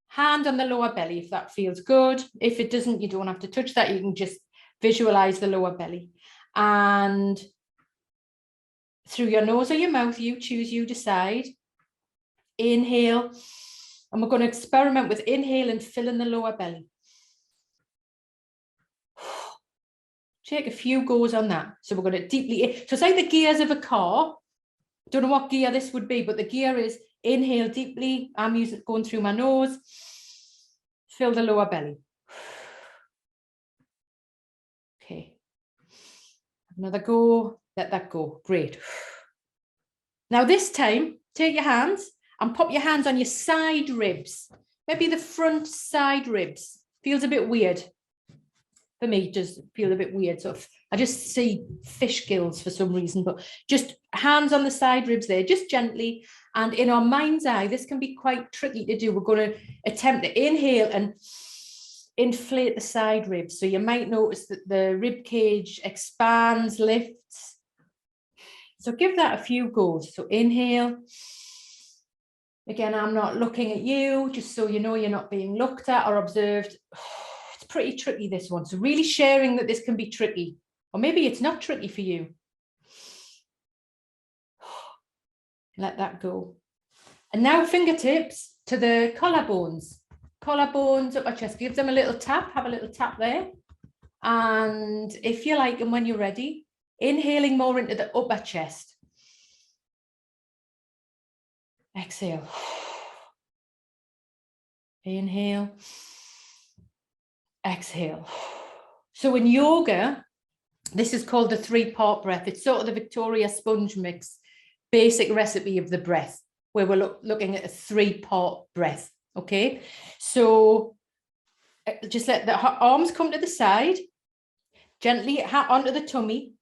Hand on the lower belly if that feels good. If it doesn't, you don't have to touch that. You can just visualize the lower belly and through your nose or your mouth, you choose, you decide. Inhale, and we're going to experiment with inhale and filling the lower belly. Take a few goes on that. So we're going to deeply, so it's like the gears of a car. Don't know what gear this would be, but the gear is inhale deeply. I'm going through my nose. Fill the lower belly. Okay. Another go. Let that go. Great. Now this time, take your hands and pop your hands on your side ribs. Maybe the front side ribs. Feels a bit weird. For me, it does feel a bit weird. So I just see fish gills for some reason, but just hands on the side ribs there, just gently. And in our mind's eye, this can be quite tricky to do. We're going to attempt to inhale and inflate the side ribs. So you might notice that the rib cage expands, lifts. So give that a few goes. So inhale. Again, I'm not looking at you, just so you know you're not being looked at or observed. It's pretty tricky, this one. So really sharing that this can be tricky, or maybe it's not tricky for you. Let that go. And now fingertips to the collarbones. Collarbones up our chest. Give them a little tap. Have a little tap there. And if you like, and when you're ready, inhaling more into the upper chest. Exhale. Inhale. Exhale. So in yoga, this is called the 3-part breath. It's sort of the Victoria sponge mix, basic recipe of the breath, where we're looking at a 3-part breath. Okay, so just let the arms come to the side, gently onto the tummy.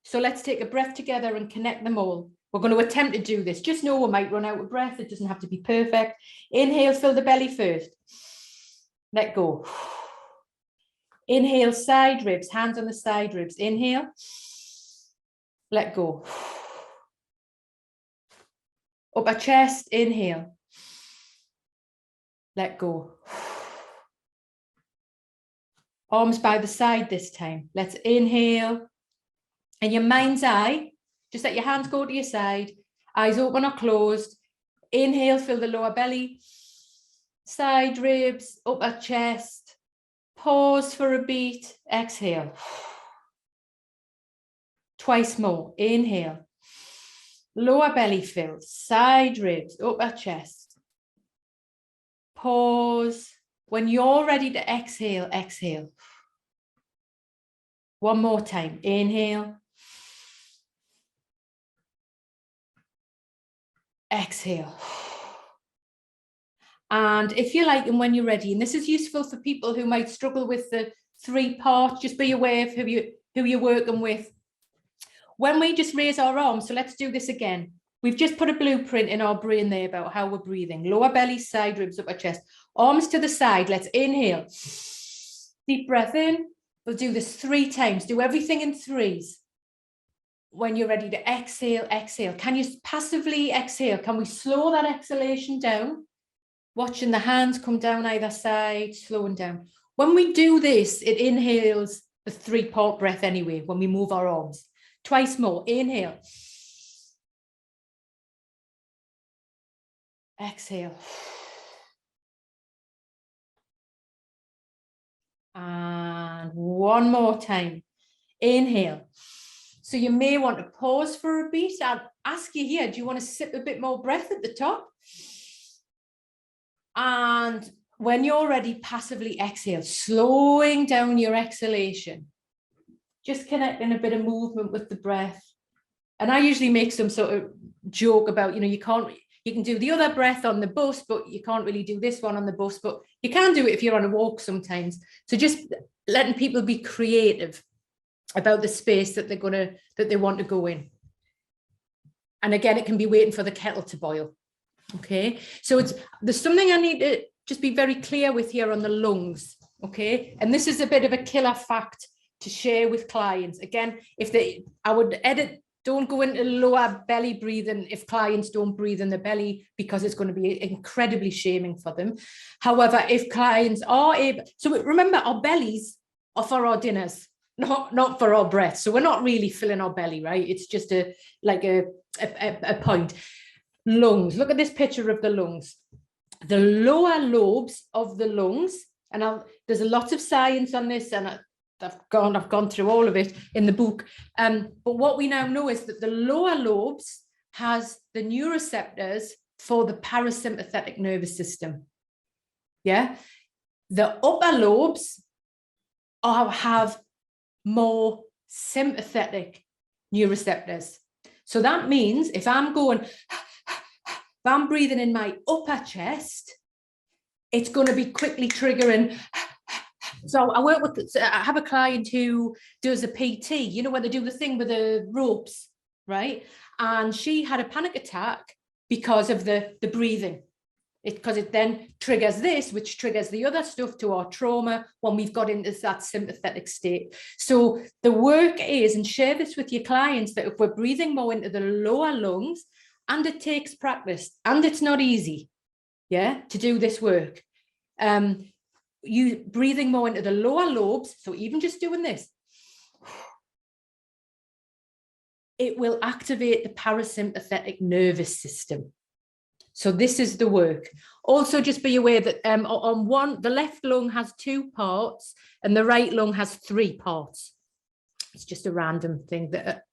So let's take a breath together and connect them all. We're going to attempt to do this. Just know we might run out of breath. It doesn't have to be perfect. Inhale, fill the belly first. Let go. Inhale, side ribs, hands on the side ribs. Inhale. Let go. Upper chest, inhale. Let go. Arms by the side this time. Let's inhale. In your mind's eye, just let your hands go to your side. Eyes open or closed. Inhale, fill the lower belly. Side ribs, upper chest. Pause for a beat. Exhale. Twice more. Inhale. Lower belly filled. Side ribs, upper chest. Pause. When you're ready to exhale, exhale. One more time. Inhale. Exhale. And if you like, and when you're ready, and this is useful for people who might struggle with the 3-part, just be aware of who you're working with. When we just raise our arms, so let's do this again. We've just put a blueprint in our brain there about how we're breathing. Lower belly, side ribs, upper chest. Arms to the side. Let's inhale. Deep breath in. We'll do this 3 times. Do everything in 3s. When you're ready to exhale, exhale. Can you passively exhale? Can we slow that exhalation down? Watching the hands come down either side, slowing down. When we do this, it inhales the 3-part breath anyway, when we move our arms. Twice more. Inhale. Exhale. And one more time. Inhale. So you may want to pause for a beat. I'll ask you here, do you want to sip a bit more breath at the top? And when you're ready, passively exhale, slowing down your exhalation. Just connecting a bit of movement with the breath. And I usually make some sort of joke about, you can do the other breath on the bus, but you can't really do this one on the bus, but you can do it if you're on a walk sometimes. So just letting people be creative about the space that they want to go in. And again, it can be waiting for the kettle to boil. Okay, so there's something I need to just be very clear with here on the lungs. Okay, and this is a bit of a killer fact to share with clients. Again, I would edit, don't go into lower belly breathing if clients don't breathe in the belly, because it's going to be incredibly shaming for them. However, if clients are able, so remember, our bellies are for our dinners, not for our breath. So we're not really filling our belly, right? It's just like a a point. Lungs. Look at this picture of the lungs. The lower lobes of the lungs, and there's a lot of science on this, and I've gone through all of it in the book. But what we now know is that the lower lobes has the neuroreceptors for the parasympathetic nervous system. Yeah. The upper lobes have more sympathetic neuroreceptors. So that means if I'm breathing in my upper chest, it's going to be quickly triggering. So I have a client who does a PT, you know, where they do the thing with the ropes, right? And she had a panic attack because of the breathing. Because it then triggers this, which triggers the other stuff to our trauma when we've got into that sympathetic state. So the work is, and share this with your clients, that if we're breathing more into the lower lungs, and it takes practice, and it's not easy, yeah, to do this work. You breathing more into the lower lobes, so even just doing this, it will activate the parasympathetic nervous system. So this is the work. Also, just be aware that the left lung has 2 parts and the right lung has 3 parts. It's just a random thing that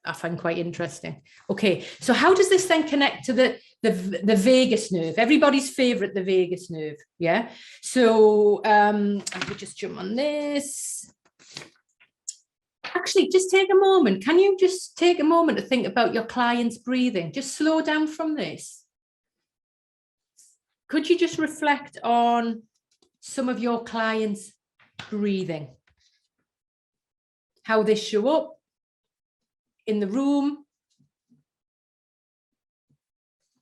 I find quite interesting. Okay, so how does this then connect to the vagus nerve? Everybody's favorite, the vagus nerve. Yeah. So I will just jump on this. Actually, just take a moment. Can you just take a moment to think about your client's breathing? Just slow down from this. Could you just reflect on some of your clients' breathing? How they show up in the room?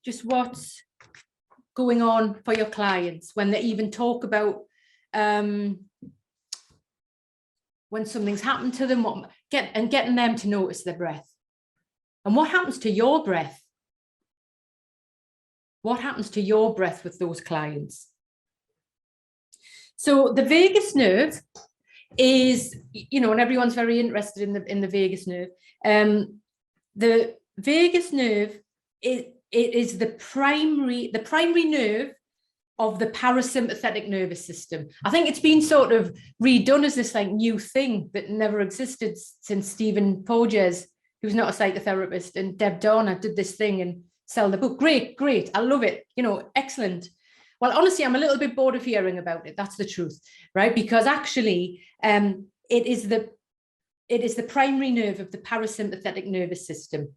Just what's going on for your clients when they even talk about when something's happened to them, getting them to notice their breath. And what happens to your breath? What happens to your breath with those clients? So the vagus nerve is, you know, and everyone's very interested in the vagus nerve. The vagus nerve is the primary nerve of the parasympathetic nervous system. I think it's been sort of redone as this like new thing that never existed since Stephen Porges, who's not a psychotherapist, and Deb Dorner did this thing and sell the book. Great. I love it. You know, excellent. Well, honestly, I'm a little bit bored of hearing about it. That's the truth, right? Because actually, it is the primary nerve of the parasympathetic nervous system.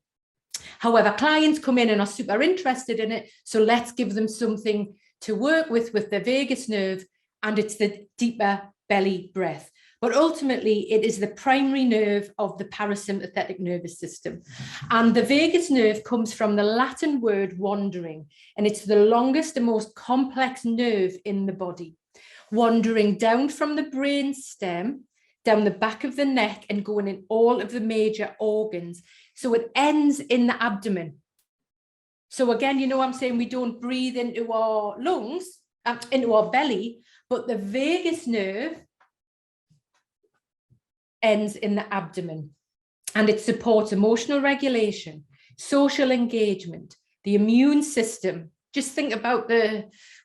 However, clients come in and are super interested in it. So let's give them something to work with the vagus nerve, and it's the deeper belly breath. But ultimately, it is the primary nerve of the parasympathetic nervous system. And the vagus nerve comes from the Latin word wandering, and it's the longest and most complex nerve in the body, wandering down from the brain stem, down the back of the neck, and going in all of the major organs. So it ends in the abdomen. So again, you know, I'm saying we don't breathe into our lungs, into our belly, but the vagus nerve ends in the abdomen, and it supports emotional regulation, social engagement, the immune system. Just think about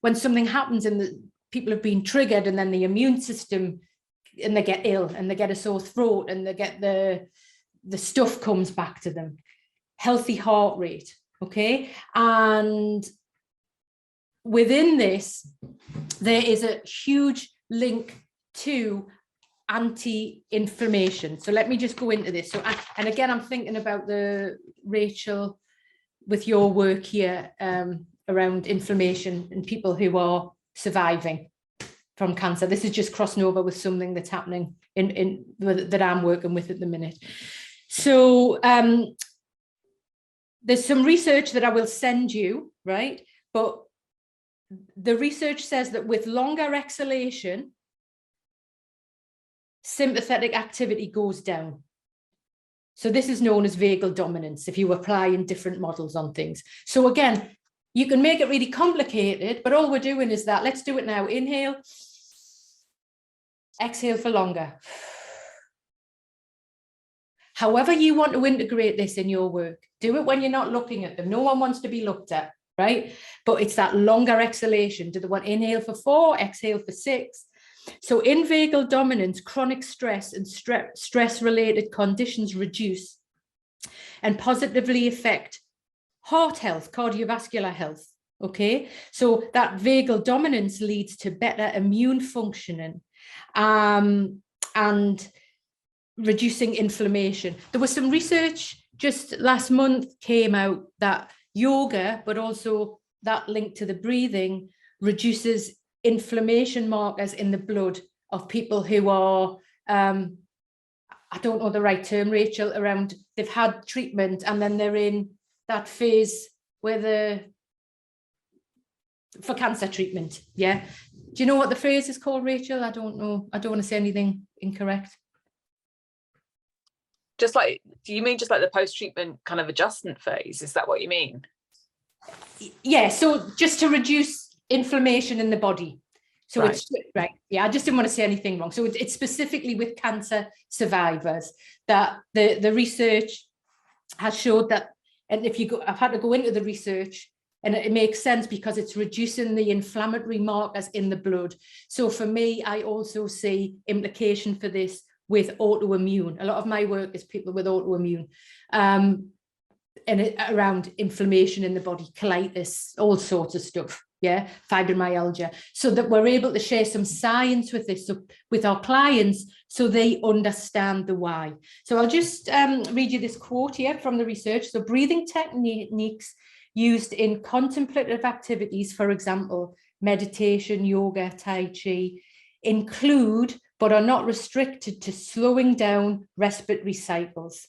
when something happens and the people have been triggered, and then the immune system, and they get ill and they get a sore throat and they get the stuff comes back to them. Healthy heart rate. Okay. And within this, there is a huge link to anti-inflammation. So let me just go into this. So, and again, I'm thinking about Rachel, with your work here around inflammation and people who are surviving from cancer. This is just crossing over with something that's happening that I'm working with at the minute. So there's some research that I will send you, right? But the research says that with longer exhalation, sympathetic activity goes down. So this is known as vagal dominance, if you apply in different models on things. So again, you can make it really complicated, but all we're doing is that. Let's do it now. Inhale, exhale for longer. However you want to integrate this in your work, do it when you're not looking at them. No one wants to be looked at, right? But it's that longer exhalation. Do they want inhale for 4, exhale for 6? So in vagal dominance, chronic stress and stress-related conditions reduce and positively affect heart health, cardiovascular health. Okay, so that vagal dominance leads to better immune functioning and reducing inflammation. There was some research just last month came out that yoga, but also that link to the breathing, reduces inflammation markers in the blood of people who are, I don't know the right term, Rachel, around they've had treatment and then they're in that phase where for cancer treatment. Yeah. Do you know what the phrase is called, Rachel? I don't know. I don't want to say anything incorrect. Just like, do you mean just like the post-treatment kind of adjustment phase? Is that what you mean? Yeah. So just to reduce inflammation in the body. So Right. It's right. Yeah. I just didn't want to say anything wrong. So it's specifically with cancer survivors that the research has showed that, and if you go, I've had to go into the research, and it makes sense because it's reducing the inflammatory markers in the blood. So for me, I also see implication for this with autoimmune. A lot of my work is people with autoimmune and around inflammation in the body, colitis, all sorts of stuff. Yeah, fibromyalgia. So that we're able to share some science with this, so with our clients, so they understand the why. So I'll just read you this quote here from the research. So breathing techniques used in contemplative activities, for example, meditation, yoga, tai chi, include but are not restricted to slowing down respiratory cycles,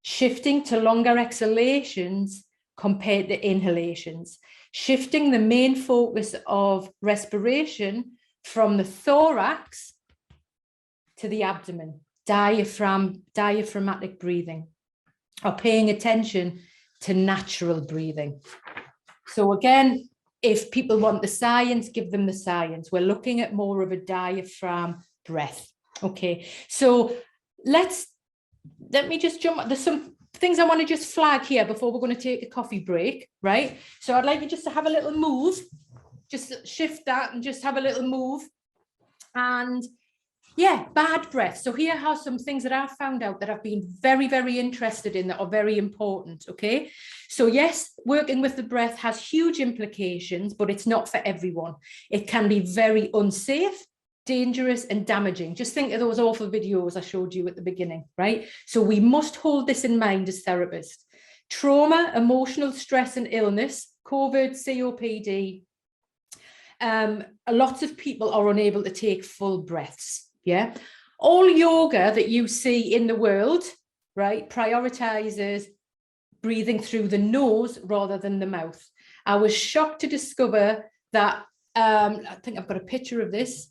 shifting to longer exhalations compared to inhalations, shifting the main focus of respiration from the thorax to the abdomen, diaphragmatic breathing, or paying attention to natural breathing. So again, if people want the science, give them the science. We're looking at more of a diaphragm breath. Okay, so let me just jump. There's some things I want to just flag here before we're going to take a coffee break, right? So I'd like you just to have a little move, just shift that and just have a little move. And yeah, bad breath. So here are some things that I've found out that I've been very, very interested in that are very important. Okay, so yes, working with the breath has huge implications, but it's not for everyone. It can be very unsafe, dangerous and damaging. Just think of those awful videos I showed you at the beginning, right? So we must hold this in mind as therapists. Trauma, emotional stress and illness, COVID, COPD. Lots of people are unable to take full breaths. Yeah, all yoga that you see in the world, right, prioritizes breathing through the nose rather than the mouth. I was shocked to discover that, I think I've got a picture of this.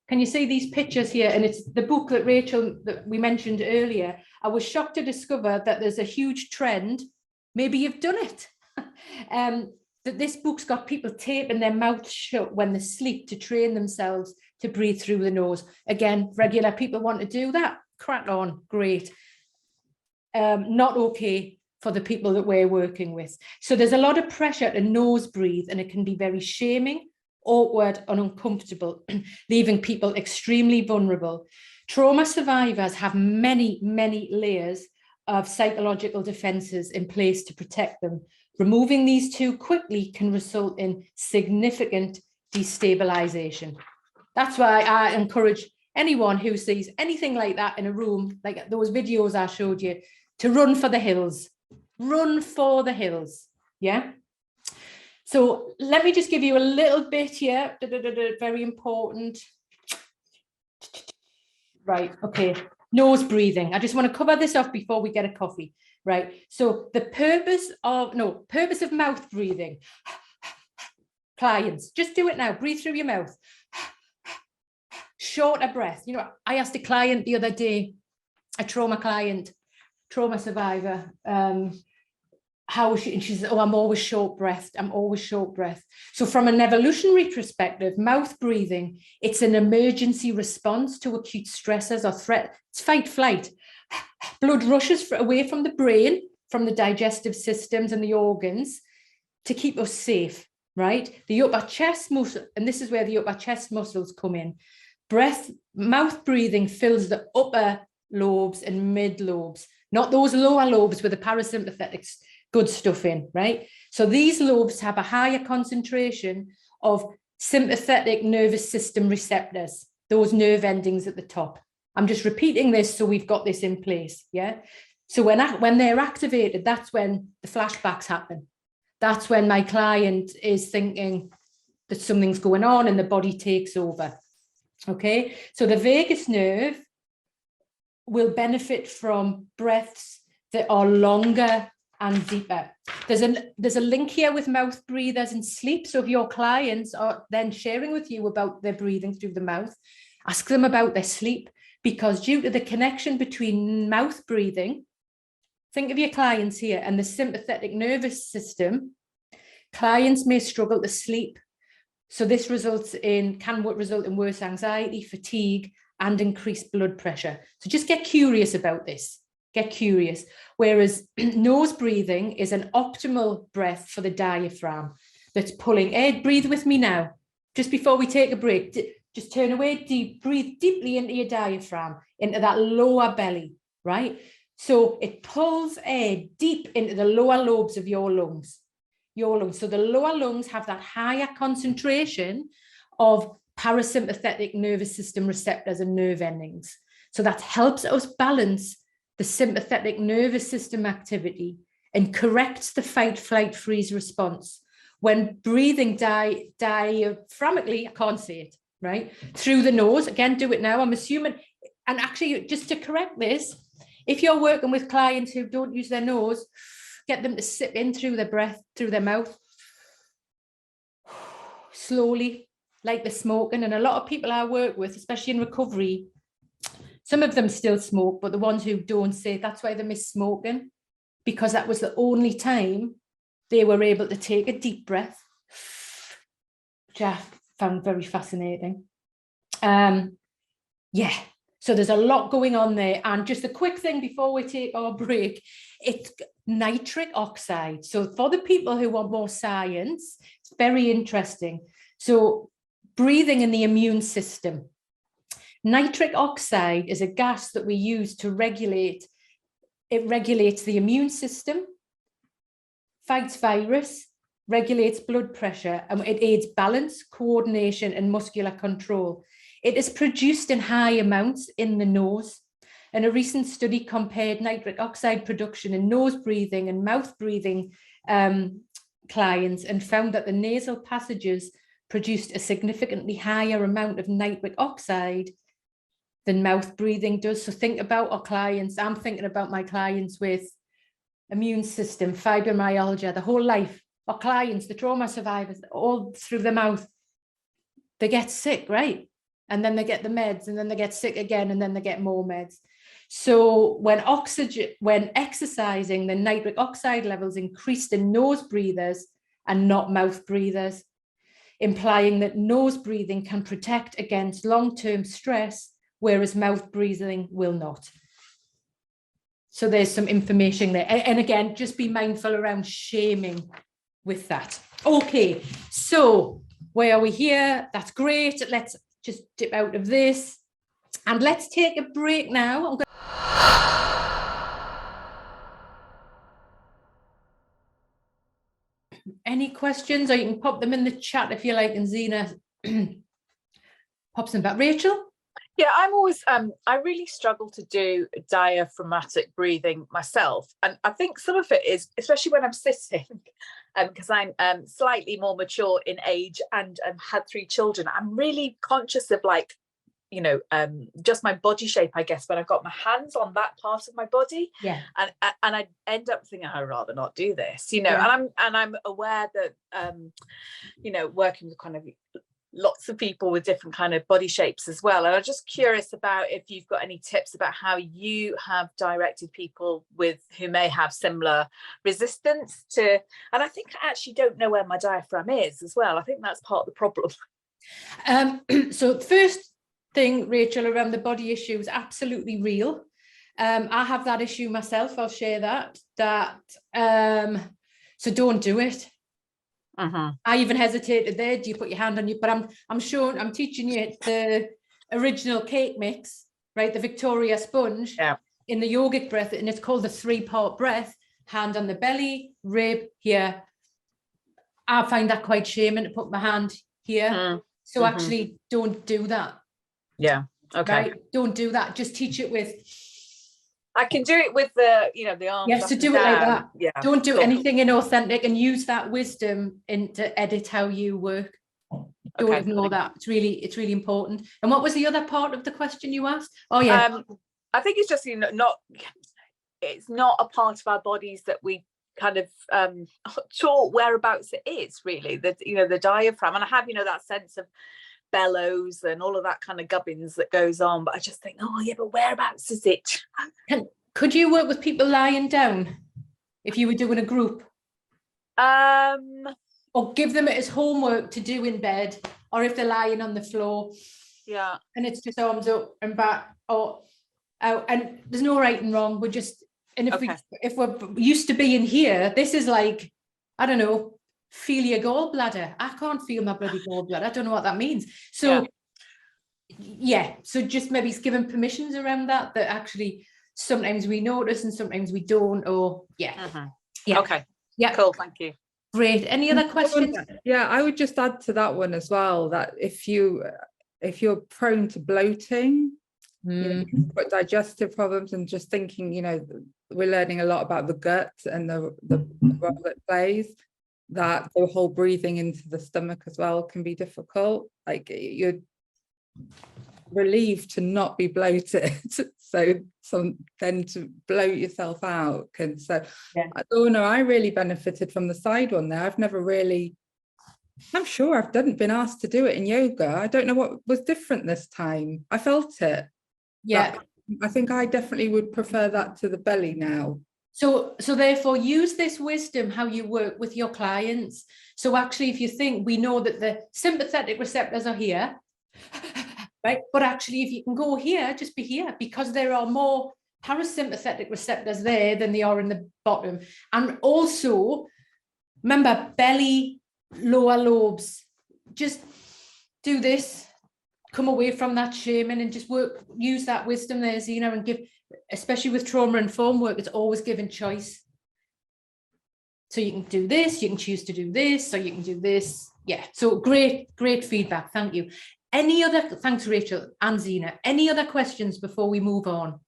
Can you see these pictures here? And it's the book that Rachel, that we mentioned earlier. I was shocked to discover that there's a huge trend. Maybe you've done it. That this book's got people taping their mouths shut when they sleep to train themselves to breathe through the nose. Again, regular people want to do that. Crack on, great. Not okay for the people that we're working with. So there's a lot of pressure to nose breathe, and it can be very shaming, awkward and uncomfortable, leaving people extremely vulnerable. Trauma survivors have many, many layers of psychological defenses in place to protect them. Removing these too quickly can result in significant destabilization. That's why I encourage anyone who sees anything like that in a room, like those videos I showed you, to run for the hills. Run for the hills. Yeah. So let me just give you a little bit here. Very important. Right. Okay. Nose breathing. I just want to cover this off before we get a coffee. Right. So the purpose of mouth breathing. Clients, just do it now. Breathe through your mouth. Shorter breath. You know, I asked a client the other day, a trauma survivor, how was she? And she said, oh, I'm always short breathed. I'm always short breath. So from an evolutionary perspective, mouth breathing, it's an emergency response to acute stressors or threat. It's fight, flight. blood rushes away from the brain, from the digestive systems and the organs to keep us safe, right? The upper chest muscle, and this is where the upper chest muscles come in. Mouth breathing fills the upper lobes and mid lobes, not those lower lobes with the parasympathetic good stuff in, right? So these lobes have a higher concentration of sympathetic nervous system receptors, those nerve endings at the top. I'm just repeating this so we've got this in place, yeah? So when they're activated, that's when the flashbacks happen. That's when my client is thinking that something's going on and the body takes over, okay? So the vagus nerve will benefit from breaths that are longer and deeper. There's a link here with mouth breathers and sleep. So if your clients are then sharing with you about their breathing through the mouth, ask them about their sleep, because due to the connection between mouth breathing, think of your clients here, and the sympathetic nervous system, clients may struggle to sleep. So this can result in worse anxiety, fatigue, and increased blood pressure. So just get curious about this. Get curious. Whereas nose breathing is an optimal breath for the diaphragm that's pulling air. Breathe with me now. Just before we take a break, just turn away deep, breathe deeply into your diaphragm, into that lower belly, right? So it pulls air deep into the lower lobes of your lungs. So the lower lungs have that higher concentration of parasympathetic nervous system receptors and nerve endings. So that helps us balance the sympathetic nervous system activity and corrects the fight, flight, freeze response. When breathing diaphragmically, I can't say it, right? Through the nose, again, do it now. I'm assuming, and actually just to correct this, if you're working with clients who don't use their nose, get them to sip in through their breath, through their mouth, slowly, like they're smoking. And a lot of people I work with, especially in recovery, some of them still smoke, but the ones who don't say that's why they miss smoking, because that was the only time they were able to take a deep breath, which I found very fascinating. Yeah, so there's a lot going on there. And just a quick thing before we take our break, it's nitric oxide. So for the people who want more science, it's very interesting. So breathing in the immune system. Nitric oxide is a gas that we use to regulate. It regulates the immune system, fights virus, regulates blood pressure, and it aids balance, coordination, and muscular control. It is produced in high amounts in the nose. And a recent study compared nitric oxide production in nose breathing and mouth breathing clients and found that the nasal passages produced a significantly higher amount of nitric oxide than mouth breathing does. So think about our clients. I'm thinking about my clients with immune system, fibromyalgia, the whole life. Our clients, the trauma survivors, all through the mouth, they get sick, right? And then they get the meds, and then they get sick again, and then they get more meds. So when exercising, the nitric oxide levels increased in nose breathers and not mouth breathers, implying that nose breathing can protect against long-term stress, whereas mouth breathing will not. So there's some information there. And again, just be mindful around shaming with that. Okay, so where are we here? That's great. Let's just dip out of this and let's take a break now. Any questions, or you can pop them in the chat if you like, and Zena pops them back. Rachel? Yeah, I'm always, I really struggle to do diaphragmatic breathing myself. And I think some of it is, especially when I'm sitting, because I'm slightly more mature in age and had 3 children, I'm really conscious of, like, you know, just my body shape, I guess, when I've got my hands on that part of my body. Yeah. And I end up thinking, I'd rather not do this, you know. Yeah. And I'm aware that, you know, working with kind of lots of people with different kind of body shapes as well. And I'm just curious about if you've got any tips about how you have directed people who may have similar resistance to, and I think I actually don't know where my diaphragm is as well. I think that's part of the problem. So first thing, Rachel, around the body issue is absolutely real. I have that issue myself. I'll share that. So don't do it. I even hesitated there. Do you put your hand on you? But I'm teaching you the original cake mix, right? The Victoria sponge in the yogic breath, and it's called the 3-part breath. Hand on the belly, rib here. I find that quite shaming to put my hand here. So actually don't do that. Yeah. Okay. Right? Don't do that. Just teach it with. I can do it with the, the arms. Yes, to do it like that. Yeah. Don't do anything inauthentic, and use that wisdom to edit how you work. Don't ignore that. It's really important. And what was the other part of the question you asked? Oh yeah. I think it's just it's not a part of our bodies that we kind of taught whereabouts it is, really. The diaphragm, and I have that sense of bellows and all of that kind of gubbins that goes on, but I just think, oh yeah, but whereabouts is it? Could you work with people lying down if you were doing a group? Or give them it as homework to do in bed, or if they're lying on the floor. Yeah. And it's just arms up and back or out, and there's no right and wrong. We're just, and if we're used to being here, this is like, I don't know, feel your gallbladder. I can't feel my bloody gallbladder. I don't know what that means. So so just maybe giving permissions around that actually sometimes we notice and sometimes we don't, or okay. Yeah, cool, thank you. Great. Any other questions? Yeah, I would just add to that one as well, that if you're prone to bloating, digestive problems, and just thinking, we're learning a lot about the gut and the role it plays, that the whole breathing into the stomach as well can be difficult. Like, you're relieved to not be bloated, so then to bloat yourself out can. So Lorna, I really benefited from the side one there. I've never really, I'm sure I've been asked to do it in yoga. I don't know what was different this time. I felt it. I think I definitely would prefer that to the belly now. So therefore use this wisdom how you work with your clients. So actually, if you think, we know that the sympathetic receptors are here, right? But actually, if you can go here, just be here, because there are more parasympathetic receptors there than there are in the bottom. And also, remember, belly, lower lobes. Just do this. Come away from that shaming and just use that wisdom there, Zena, and give, especially with trauma-informed work, it's always given choice. So you can do this, you can choose to do this, so you can do this. Yeah, so great feedback. Thank you. Thanks, Rachel and Zena. Any other questions before we move on?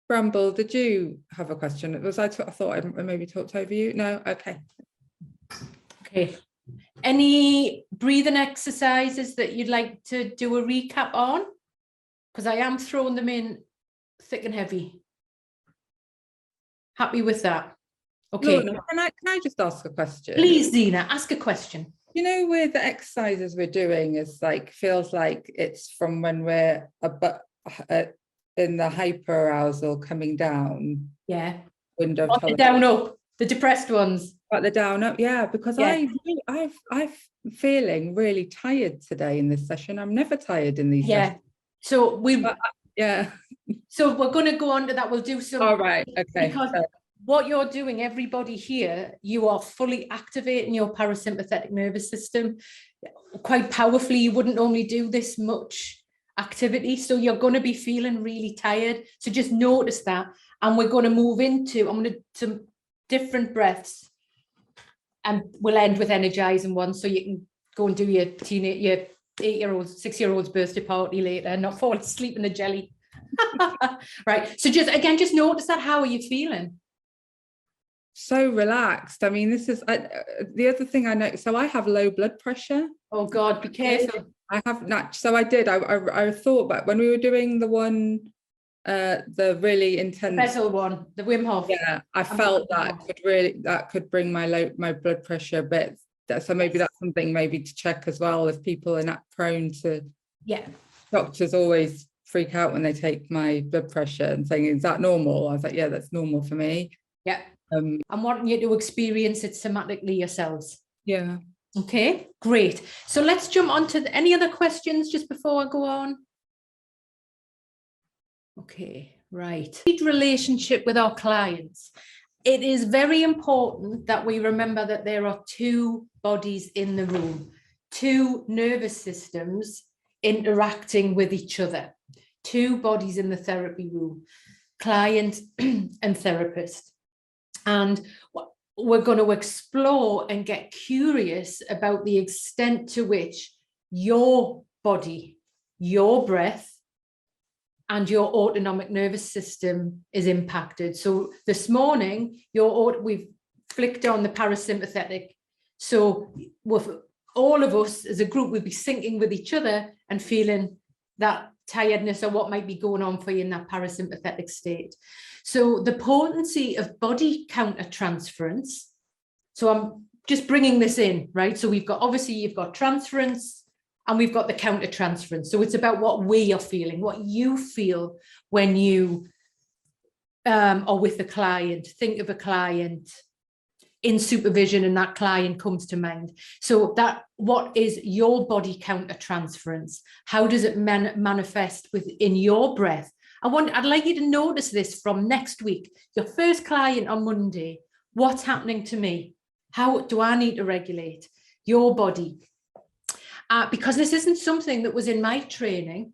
Bramble, did you have a question? I thought I maybe talked over you. No? Okay. Any breathing exercises that you'd like to do a recap on? Because I am throwing them in thick and heavy. Happy with that? Okay. Lorna, can I just ask a question? Please, Zena, ask a question. With the exercises we're doing, is like, feels like it's from when we're in the hyperarousal coming down. Yeah. Window of tolerance. Down up, the depressed ones. But the down up, because I'm feeling really tired today in this session. I'm never tired in these sessions. So So we're going to go on to that. We'll do some. All right. Okay. Because what you're doing, everybody here, you are fully activating your parasympathetic nervous system quite powerfully. You wouldn't normally do this much activity, so you're going to be feeling really tired. So just notice that, and we're going to move into. I'm going to some different breaths, and we'll end with energizing one, so you can go and do your 8-year-old, 6-year-old's birthday party later and not fall asleep in the jelly. Right. So just notice that. How are you feeling? So relaxed. I mean, this is the other thing I know. So I have low blood pressure. Oh God, be careful. I have not. So I did. I thought about when we were doing the one, the really intense Bezel one, the Wim Hof. Yeah, I felt that could bring my blood pressure a bit. So maybe that's something maybe to check as well, if people are not prone to. Yeah. Doctors always freak out when they take my blood pressure and saying, "Is that normal?" I was like, "Yeah, that's normal for me." Yeah. I'm wanting you to experience it somatically yourselves. Yeah. Okay, great. So let's jump on to any other questions just before I go on? Okay, right. Relationship with our clients. It is very important that we remember that there are two bodies in the room, two nervous systems interacting with each other, two bodies in the therapy room, client and therapist. And we're going to explore and get curious about the extent to which your body, your breath, and your autonomic nervous system is impacted. So this morning, we've flicked on the parasympathetic. So with all of us as a group, we'd be syncing with each other and feeling that tiredness or what might be going on for you in that parasympathetic state. So the potency of body countertransference. So I'm just bringing this in, right? So we've got, obviously you've got transference and we've got the countertransference. So it's about what we are feeling, what you feel when you are with the client. Think of a client in supervision and that client comes to mind. So that, what is your body countertransference? How does it manifest within your breath? I'd like you to notice this from next week, your first client on Monday. What's happening to me? How do I need to regulate your body? Because this isn't something that was in my training.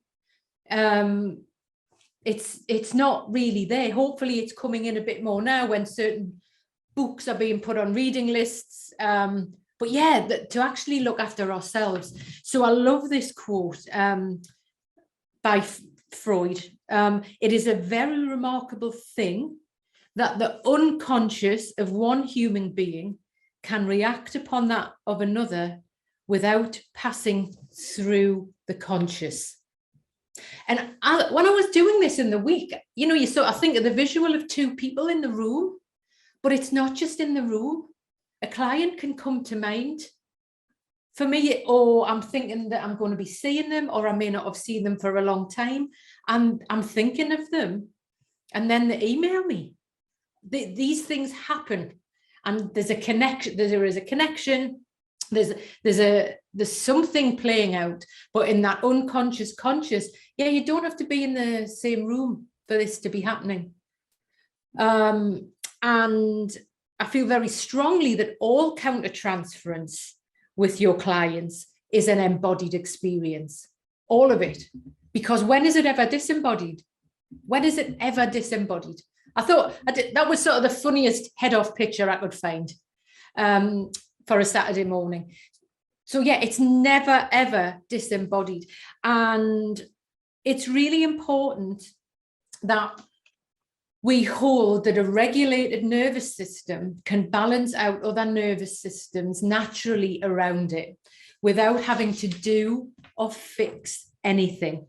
It's not really there. Hopefully it's coming in a bit more now when certain books are being put on reading lists. But yeah, to actually look after ourselves. So I love this quote by Freud. It is a very remarkable thing that the unconscious of one human being can react upon that of another without passing through the conscious. And when I was doing this in the week, you know, you sort of think of the visual of two people in the room, but it's not just in the room. A client can come to mind. For me, or I'm thinking that I'm going to be seeing them, or I may not have seen them for a long time, and I'm thinking of them, and then they email me. These things happen, and there's a connection. There is a connection. There's something playing out, but in that unconscious conscious, yeah, you don't have to be in the same room for this to be happening. And I feel very strongly that all countertransference with your clients is an embodied experience, all of it. Because when is it ever disembodied? When is it ever disembodied? I thought that was sort of the funniest head-off picture I could find for a Saturday morning. So yeah, it's never, ever disembodied. And it's really important that we hold that a regulated nervous system can balance out other nervous systems naturally around it without having to do or fix anything.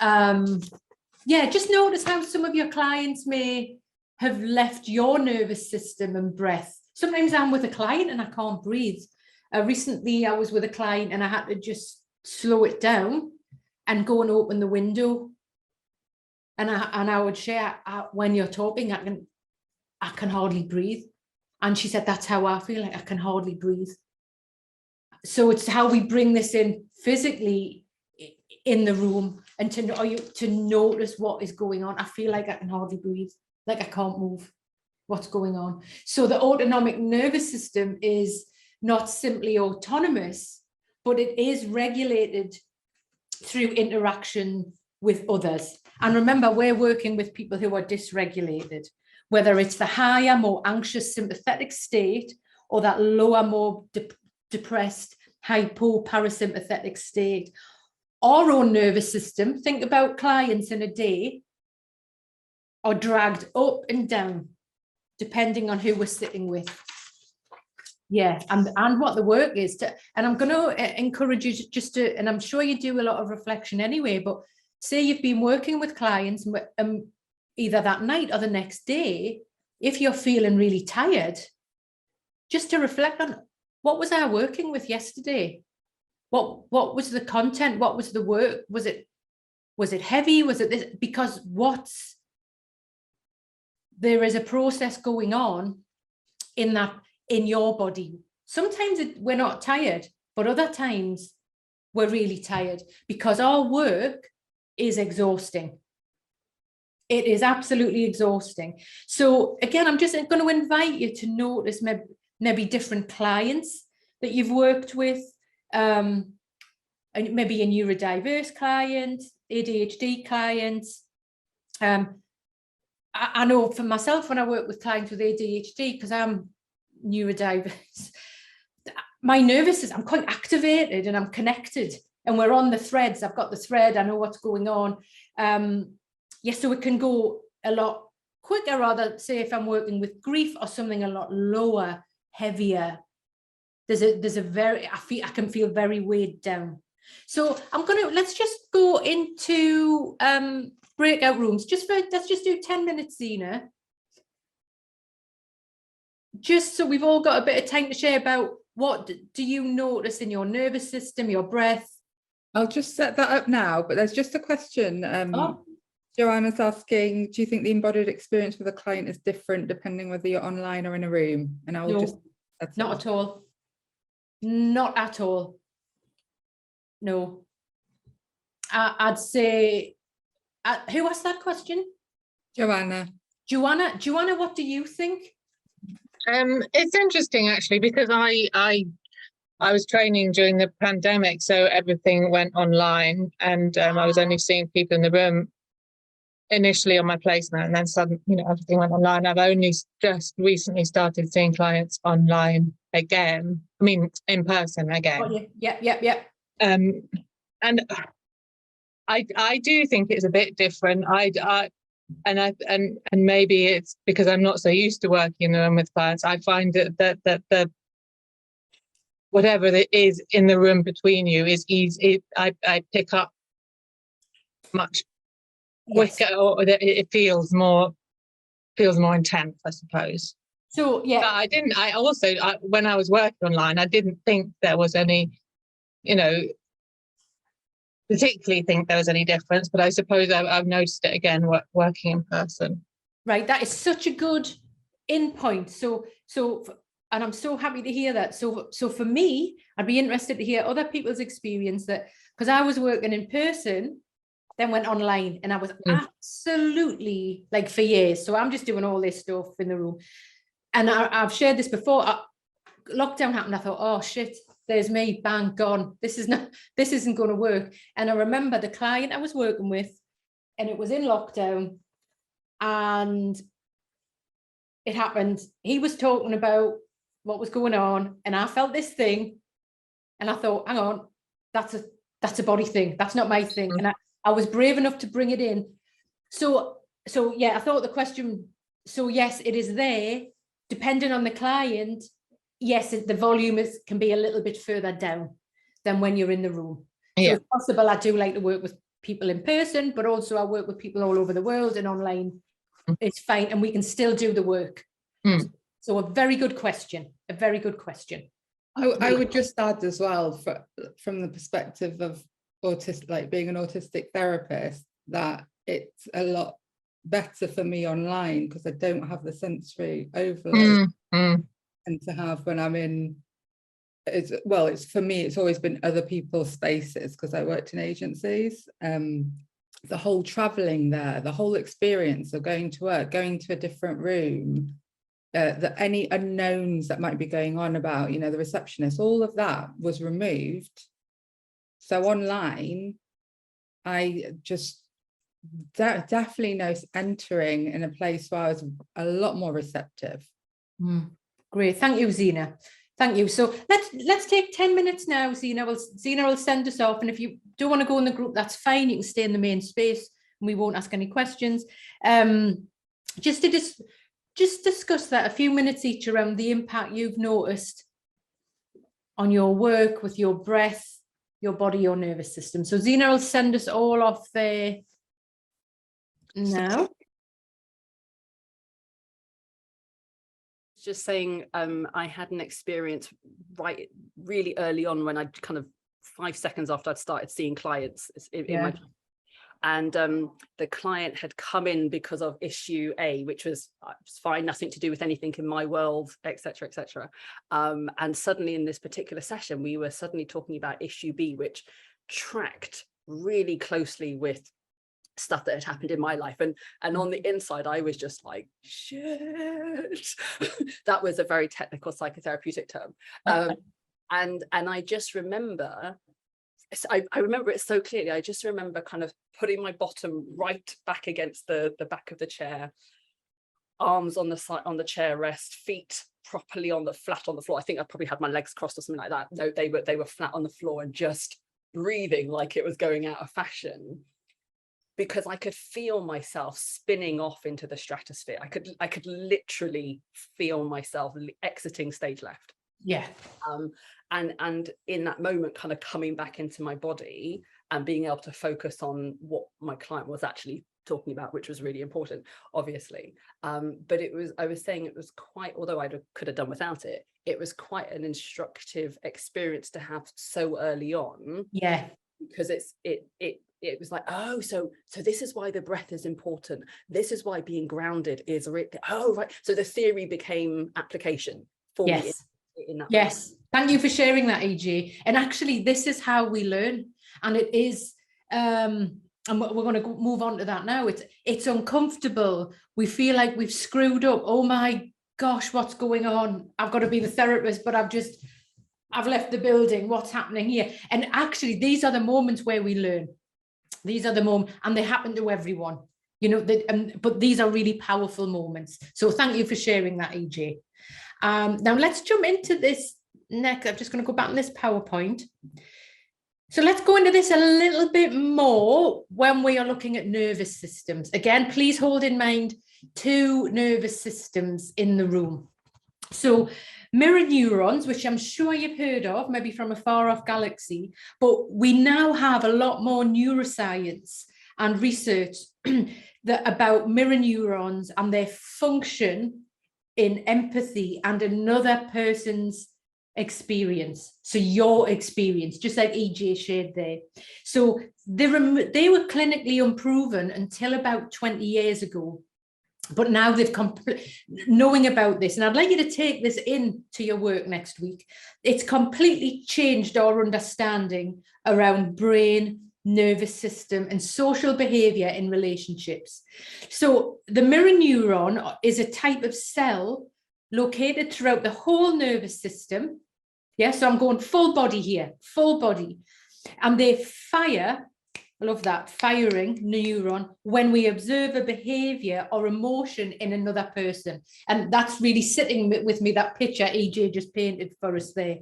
Yeah, just notice how some of your clients may have left your nervous system and breath. Sometimes I'm with a client and I can't breathe. Recently, I was with a client and I had to just slow it down and go and open the window. And I would share, when you're talking, I can hardly breathe. And she said, that's how I feel, like I can hardly breathe. So it's how we bring this in physically in the room and to notice what is going on. I feel like I can hardly breathe, like I can't move. What's going on? So the autonomic nervous system is not simply autonomous, but it is regulated through interaction with others. And remember, we're working with people who are dysregulated, whether it's the higher, more anxious, sympathetic state or that lower, more depressed, hypo-parasympathetic state. Our own nervous system, think about clients in a day, are dragged up and down, depending on who we're sitting with. Yeah, and what the work is. And I'm going to encourage you just to, and I'm sure you do a lot of reflection anyway, but say you've been working with clients either that night or the next day, if you're feeling really tired, just to reflect on, what was I working with yesterday? What was the content? What was the work? Was it heavy? Was it this? Because there is a process going on in your body. Sometimes we're not tired, but other times we're really tired because our work is exhausting. It is absolutely exhausting. So again, I'm just going to invite you to notice maybe different clients that you've worked with, and maybe a neurodiverse client, ADHD clients. I know for myself, when I work with clients with ADHD, because I'm neurodiverse, my nervous system, I'm quite activated and I'm connected, and we're on the threads. I've got the thread, I know what's going on. Yes, so it can go a lot quicker, rather say if I'm working with grief or something a lot lower, heavier. There's a very, I can feel very weighed down. So let's just go into breakout rooms. Let's just do 10 minutes, Zena. Just so we've all got a bit of time to share about what do you notice in your nervous system, your breath. I'll just set that up now, but there's just a question. Joanna's asking, do you think the embodied experience with a client is different depending whether you're online or in a room? And I'll just... Not at all. Not at all. No. I'd say, who asked that question? Joanna. Joanna, what do you think? It's interesting actually, because I was training during the pandemic, so everything went online, and I was only seeing people in the room initially on my placement, and then suddenly, everything went online. I've only just recently started seeing clients online again. I mean, in person again. Oh, yeah. And I do think it's a bit different. And maybe it's because I'm not so used to working in the room with clients. I find that the whatever it is in the room between you is easy. I pick up much quicker, or it feels more intense, I suppose. So yeah, but when I was working online, I didn't think there was any, particularly think there was any difference, but I suppose I've noticed it again working in person. Right, that is such a good in point. So and I'm so happy to hear that. So for me, I'd be interested to hear other people's experience, that because I was working in person, then went online, and I was absolutely like for years. So I'm just doing all this stuff in the room, and I've shared this before. Lockdown happened. I thought, oh shit, there's me, bang, gone. This isn't going to work. And I remember the client I was working with, and it was in lockdown, and it happened. He was talking about what was going on, and I felt this thing, and I thought, hang on, that's a body thing. That's not my thing. And I was brave enough to bring it in. So yeah, I thought the question, so yes, it is there, depending on the client. Yes, the volume can be a little bit further down than when you're in the room. Yeah. So it's possible. I do like to work with people in person, but also I work with people all over the world, and online it's fine, and we can still do the work. So a very good question. I would just add as well, from the perspective of being an autistic therapist, that it's a lot better for me online because I don't have the sensory overload and to have when I'm in. It's for me, it's always been other people's spaces because I worked in agencies. The whole traveling there, the whole experience of going to work, going to a different room, any unknowns that might be going on about, the receptionist, all of that was removed. So online, I just definitely know entering in a place where I was a lot more receptive. Great, thank you, Zena. Thank you. So let's take 10 minutes now. Zena will send us off, and if you don't want to go in the group, that's fine. You can stay in the main space, and we won't ask any questions. Just discuss that a few minutes each around the impact you've noticed on your work with your breath, your body, your nervous system. So Zena will send us all off there now. Just saying, I had an experience really early on when I kind of 5 seconds after I'd started seeing clients in my, and the client had come in because of issue A, which was fine, nothing to do with anything in my world, etc., etc. And suddenly in this particular session, we were suddenly talking about issue B, which tracked really closely with stuff that had happened in my life, and on the inside I was just like, shit. That was a very technical psychotherapeutic term. And I just remember, I remember it so clearly. I just remember kind of putting my bottom right back against the back of the chair, arms on the side, on the chair rest, feet properly flat on the floor. I think I probably had my legs crossed or something like that. No, they were flat on the floor, and just breathing like it was going out of fashion, because I could feel myself spinning off into the stratosphere. I could literally feel myself exiting stage left. Yeah. And in that moment, kind of coming back into my body and being able to focus on what my client was actually talking about, which was really important, obviously. But I was saying it was quite, although I could have done without it, it was quite an instructive experience to have so early on. Yeah. Because it was like, oh, so this is why the breath is important. This is why being grounded is right. So the theory became application for me in that Yes. moment. Thank you for sharing that, EJ. And actually, this is how we learn. And it is, and we're going to move on to that now. It's uncomfortable. We feel like we've screwed up. Oh my gosh, what's going on? I've got to be the therapist, but I've left the building. What's happening here? And actually, these are the moments where we learn. These are the moments, and they happen to everyone, you know, but these are really powerful moments. So thank you for sharing that, EJ. Now let's jump into this next. I'm just going to go back on this PowerPoint. So let's go into this a little bit more when we are looking at nervous systems. Again, please hold in mind 2 nervous systems in the room. So mirror neurons, which I'm sure you've heard of, maybe from a far off galaxy, but we now have a lot more neuroscience and research about mirror neurons and their function in empathy and another person's experience. So your experience, just like EJ shared there. So they were clinically unproven until about 20 years ago. But now they've knowing about this, and I'd like you to take this into your work next week. It's completely changed our understanding around brain, nervous system, and social behavior in relationships. So the mirror neuron is a type of cell located throughout the whole nervous system. Yeah, so I'm going full body here, full body. And they fire, I love that, firing neuron when we observe a behavior or emotion in another person. And that's really sitting with me, that picture EJ just painted for us there.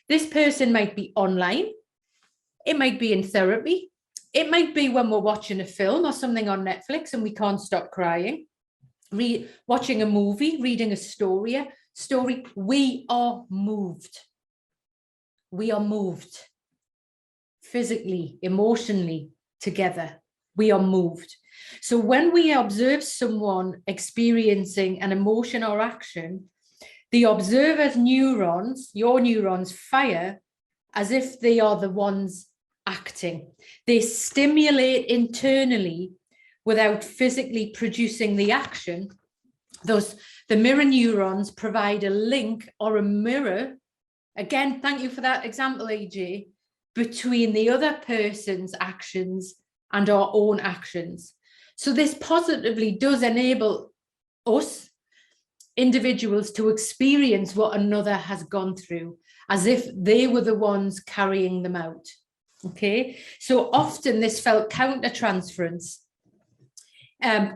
This person might be online. It might be in therapy. It might be when we're watching a film or something on Netflix and we can't stop crying. Watching a movie, reading a story. We are moved. We are moved. Physically, emotionally, together, we are moved. So when we observe someone experiencing an emotion or action, the observer's neurons, your neurons, fire as if they are the ones acting. They stimulate internally without physically producing the action. Thus, the mirror neurons provide a link or a mirror. Again, thank you for that example, EJ, between the other person's actions and our own actions. So this positively does enable us, individuals, to experience what another has gone through as if they were the ones carrying them out. Okay, so often this felt countertransference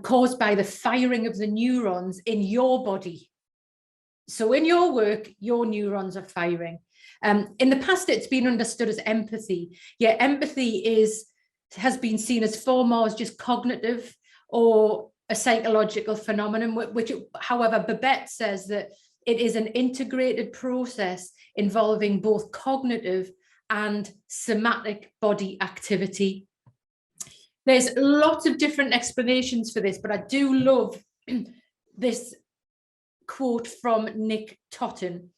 caused by the firing of the neurons in your body. So in your work, your neurons are firing. In the past, it's been understood as empathy. Yeah, empathy has been seen as far more as just cognitive or a psychological phenomenon, which, however, Babette says that it is an integrated process involving both cognitive and somatic body activity. There's lots of different explanations for this, but I do love this quote from Nick Totten.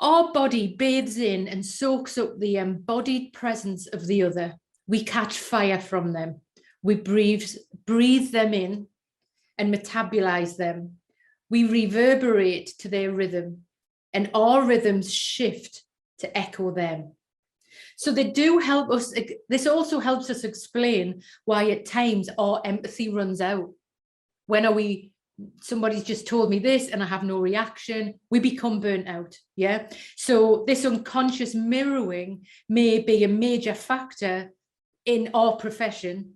Our body bathes in and soaks up the embodied presence of the other. We catch fire from them. We breathe them in and metabolize them. We reverberate to their rhythm, and our rhythms shift to echo them. So they do help us. This also helps us explain why at times our empathy runs out. When are we, somebody's just told me this and I have no reaction, we become burnt out. Yeah. So this unconscious mirroring may be a major factor in our profession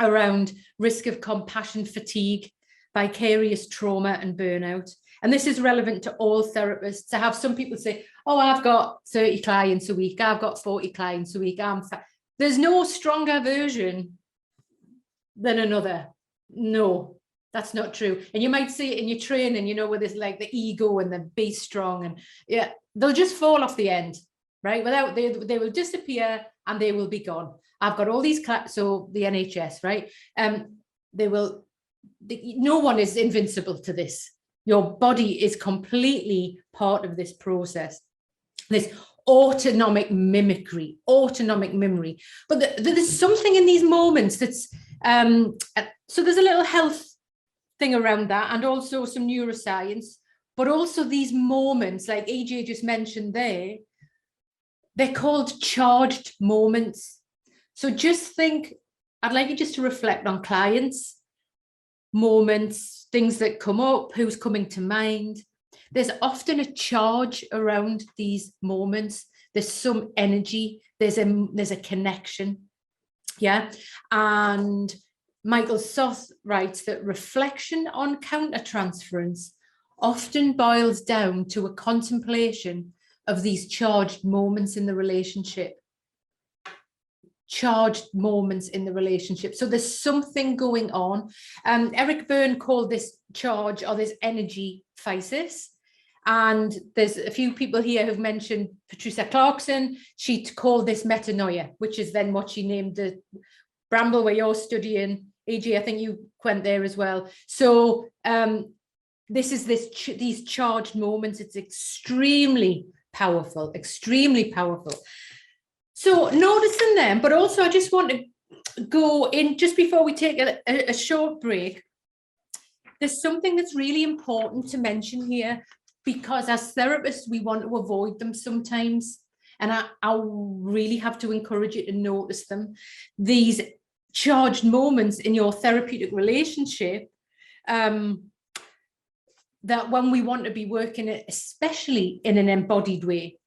around risk of compassion fatigue, vicarious trauma and burnout. And this is relevant to all therapists. To have some people say, oh, I've got 30 clients a week, I've got 40 clients a week. There's no stronger version than another. No, that's not true. And you might see it in your training, you know, where there's like the ego and the be strong, and yeah, they'll just fall off the end, right? Without, they will disappear and they will be gone. I've got all these, so the NHS, right? No one is invincible to this. Your body is completely part of this process, this autonomic mimicry, autonomic memory. But there's something in these moments that's, so there's a little health thing around that, and also some neuroscience, but also these moments, like AJ just mentioned there, they're called charged moments. So just think, I'd like you just to reflect on clients, moments, things that come up, who's coming to mind. There's often a charge around these moments. There's some energy, there's a connection. Yeah. And Michael Soth writes that reflection on countertransference often boils down to a contemplation of these charged moments in the relationship. Charged moments in the relationship. So there's something going on. Eric Byrne called this charge, or this energy, physis. And there's a few people here who've mentioned Patricia Clarkson. She called this metanoia, which is then what she named the Bramble, where you're studying. AJ, I think you went there as well. So this is these charged moments. It's extremely powerful, extremely powerful. So noticing them, but also I just want to go in, just before we take a short break, there's something that's really important to mention here, because as therapists, we want to avoid them sometimes. And I really have to encourage you to notice them. These charged moments in your therapeutic relationship, that when we want to be working it, especially in an embodied way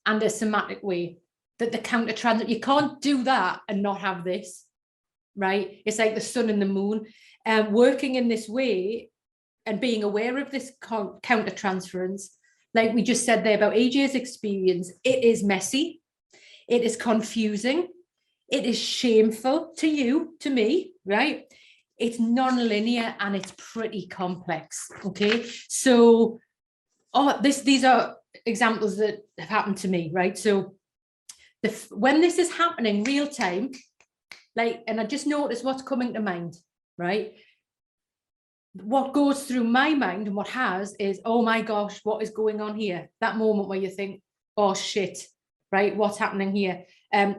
and a somatic way, that the counter-transit, you can't do that and not have this, right? It's like the sun and the moon. Working in this way and being aware of this counter-transference, like we just said there about AJ's experience, it is messy, it is confusing, it is shameful to you, to me, right? It's non-linear and it's pretty complex, okay? So, these are examples that have happened to me, right? So, when this is happening real time, like, and I just notice what's coming to mind, right? What goes through my mind and what has is, oh my gosh, what is going on here? That moment where you think, oh shit, right? What's happening here? And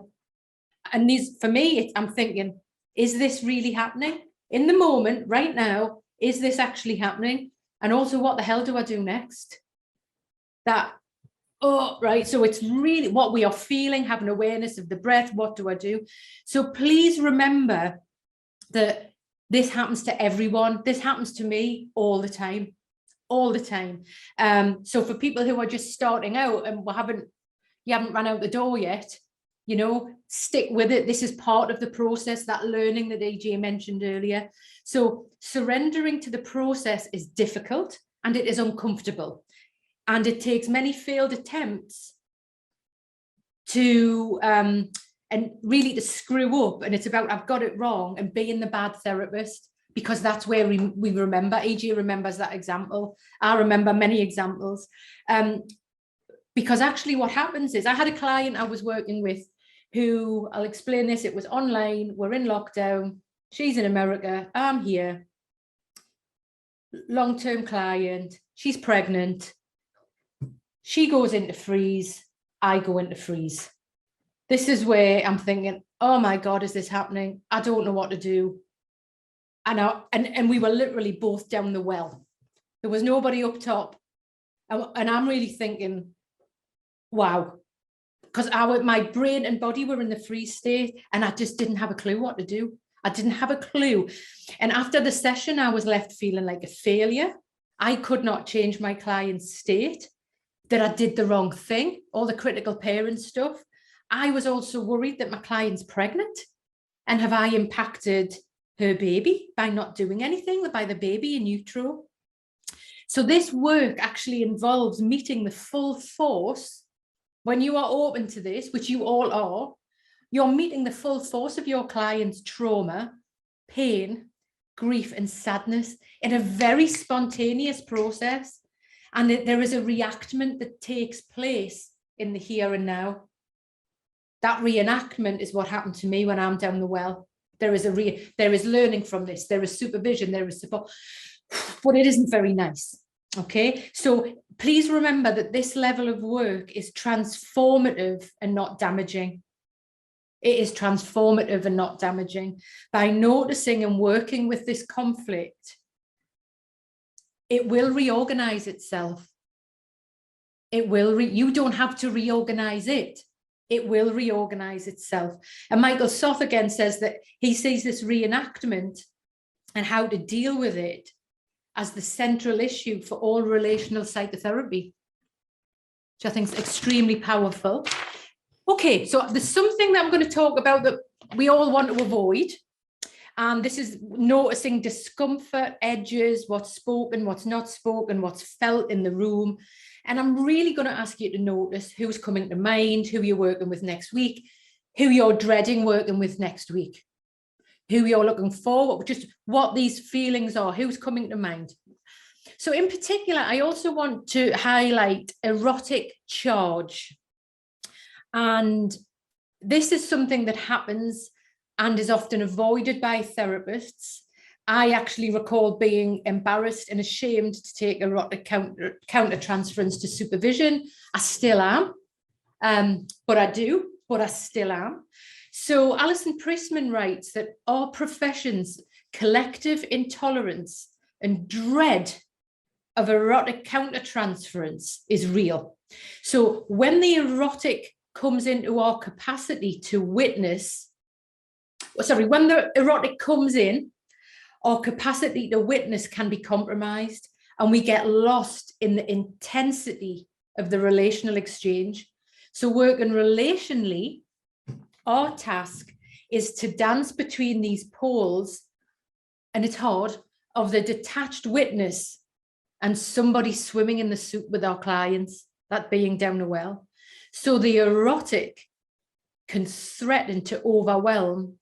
these, for me, I'm thinking, is this really happening? In the moment, right now, is this actually happening? And also, what the hell do I do next? Oh, right. So it's really what we are feeling, having awareness of the breath. What do I do? So please remember that this happens to everyone. This happens to me all the time, all the time. So for people who are just starting out and you haven't run out the door yet, you know, stick with it. This is part of the process, that learning that AJ mentioned earlier. So surrendering to the process is difficult and it is uncomfortable. And it takes many failed attempts to, and really to screw up. And it's about, I've got it wrong, and being the bad therapist, because that's where we remember. AJ remembers that example. I remember many examples. Because actually what happens is, I had a client I was working with who, I'll explain this, it was online, we're in lockdown, she's in America, I'm here, long-term client, she's pregnant. She goes into freeze, I go into freeze. This is where I'm thinking, oh my God, is this happening? I don't know what to do. And we were literally both down the well. There was nobody up top. And I'm really thinking, wow, because my brain and body were in the freeze state, and I just didn't have a clue what to do. I didn't have a clue. And after the session, I was left feeling like a failure. I could not change my client's state, that I did the wrong thing, all the critical parent stuff. I was also worried that my client's pregnant, and have I impacted her baby by not doing anything, by the baby in utero? So this work actually involves meeting the full force. When you are open to this, which you all are, you're meeting the full force of your client's trauma, pain, grief, and sadness in a very spontaneous process. And there is a reenactment that takes place in the here and now. That reenactment is what happened to me when I'm down the well. There is learning from this. There is supervision. There is support, but it isn't very nice. Okay, so please remember that this level of work is transformative and not damaging. It is transformative and not damaging. By noticing and working with this conflict, it will reorganize itself. It will, you don't have to reorganize it. It will reorganize itself. And Michael Soth again says that he sees this reenactment and how to deal with it as the central issue for all relational psychotherapy, which I think is extremely powerful. Okay, so there's something that I'm going to talk about that we all want to avoid. And this is noticing discomfort, edges, what's spoken, what's not spoken, what's felt in the room. And I'm really going to ask you to notice who's coming to mind, who you're working with next week, who you're dreading working with next week, who you're looking for, just what these feelings are, who's coming to mind. So in particular, I also want to highlight erotic charge. And this is something that happens and is often avoided by therapists. I actually recall being embarrassed and ashamed to take erotic countertransference to supervision. I still am, but I still am. So Alison Pressman writes that our profession's collective intolerance and dread of erotic countertransference is real. So when the erotic comes into our capacity to witness, when the erotic comes in, our capacity to witness can be compromised, and we get lost in the intensity of the relational exchange. So working relationally, our task is to dance between these poles, and it's hard, of the detached witness and somebody swimming in the soup with our clients, that being down a well. So the erotic can threaten to overwhelm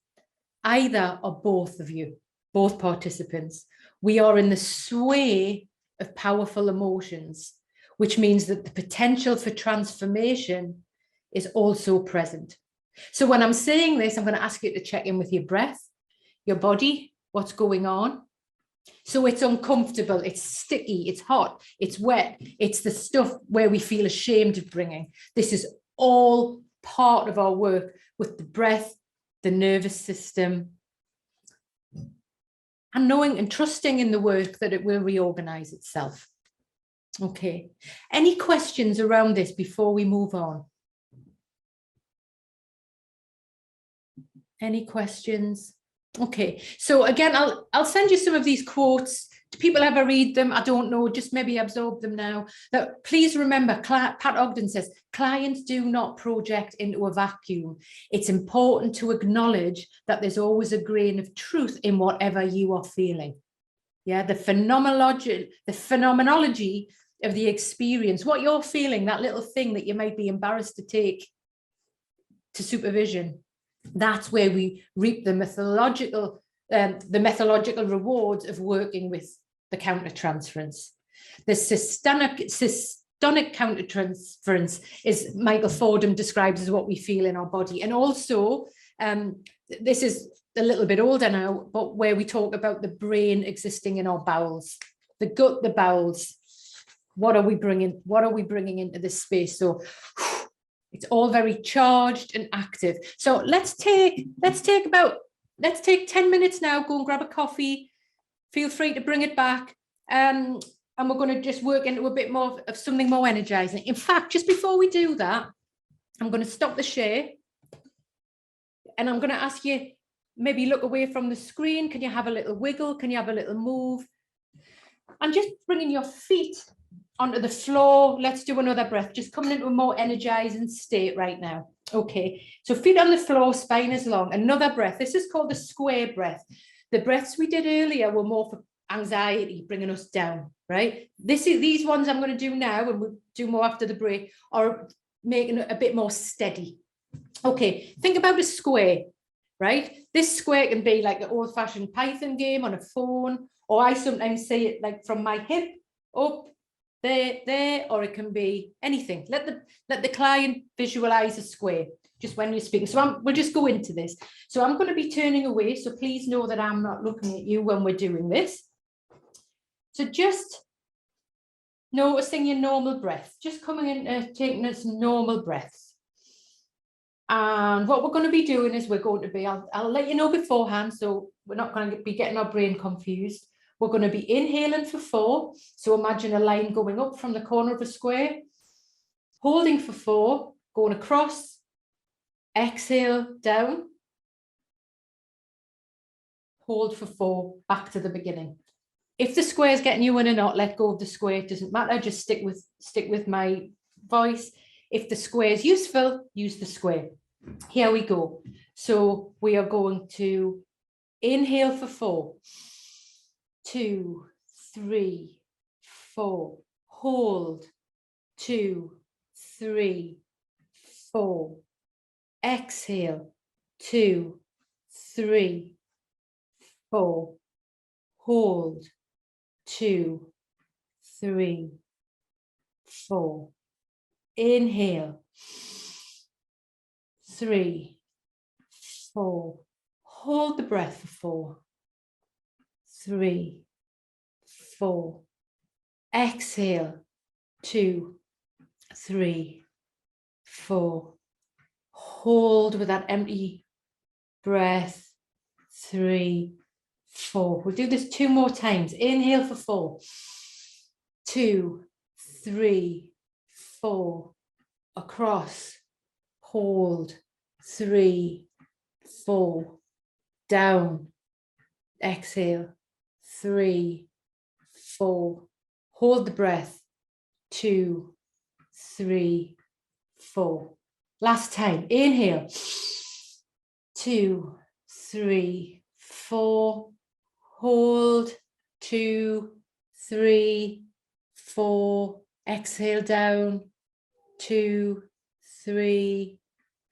either or both of you, both participants. We are in the sway of powerful emotions, which means that the potential for transformation is also present. So when I'm saying this, I'm going to ask you to check in with your breath, your body, what's going on. So it's uncomfortable, it's sticky, it's hot, it's wet, it's the stuff where we feel ashamed of bringing. This is all part of our work with the breath, the nervous system, and knowing and trusting in the work that it will reorganize itself. Okay, any questions around this before we move on? Any questions? Okay, so again, I'll send you some of these quotes. Do people ever read them? I don't know, just maybe absorb them now. That please remember, Pat Ogden says, clients do not project into a vacuum. It's important to acknowledge that there's always a grain of truth in whatever you are feeling. Yeah, the phenomenology of the experience, what you're feeling, that little thing that you might be embarrassed to take to supervision. That's where we reap the methodological rewards of working with the countertransference. The systemic countertransference is Michael Fordham describes as what we feel in our body. And also, this is a little bit older now, but where we talk about the brain existing in our bowels, the gut, the bowels. What are we bringing into this space? So it's all very charged and active. So let's take 10 minutes now, go and grab a coffee. Feel free to bring it back. And we're going to just work into a bit more of something more energizing. In fact, just before we do that, I'm going to stop the share. And I'm going to ask you, maybe look away from the screen. Can you have a little wiggle? Can you have a little move? And just bringing your feet onto the floor. Let's do another breath. Just coming into a more energizing state right now. Okay, so feet on the floor, spine is long. Another breath. This is called the square breath. The breaths we did earlier were more for anxiety, bringing us down, right? These ones I'm going to do now, and we'll do more after the break, are making it a bit more steady. Okay, think about a square, right? This square can be like an old-fashioned Python game on a phone, or I sometimes say it like from my hip up, there, or it can be anything. Let the client visualize a square just when you're speaking. So we'll just go into this. So I'm going to be turning away, so please know that I'm not looking at you when we're doing this. So just noticing your normal breath, just coming in, taking some normal breaths. And what we're going to be doing is we're going to be, I'll let you know beforehand, so we're not going to be getting our brain confused. We're going to be inhaling for 4. So imagine a line going up from the corner of a square, holding for 4, going across, exhale down, hold for 4, back to the beginning. If the square is getting you in a knot, let go of the square. It doesn't matter. Just stick with my voice. If the square is useful, use the square. Here we go. So we are going to inhale for 4, 2, 3, 4. Hold, 2, 3, 4. Exhale, 2, 3, 4. Hold, 2, 3, 4. Inhale, 3, 4. Hold the breath for 4, 3, 4. Exhale, 2, 3, 4. Hold with that empty breath, 3, 4. We'll do this 2 more times. Inhale for 4, 2, 3, 4. Across, hold, 3, 4. Down, exhale, 3, 4. Hold the breath, 2, 3, 4. Last time. Inhale, 2, 3, 4. Hold, 2, 3, 4. Exhale down, 2, 3,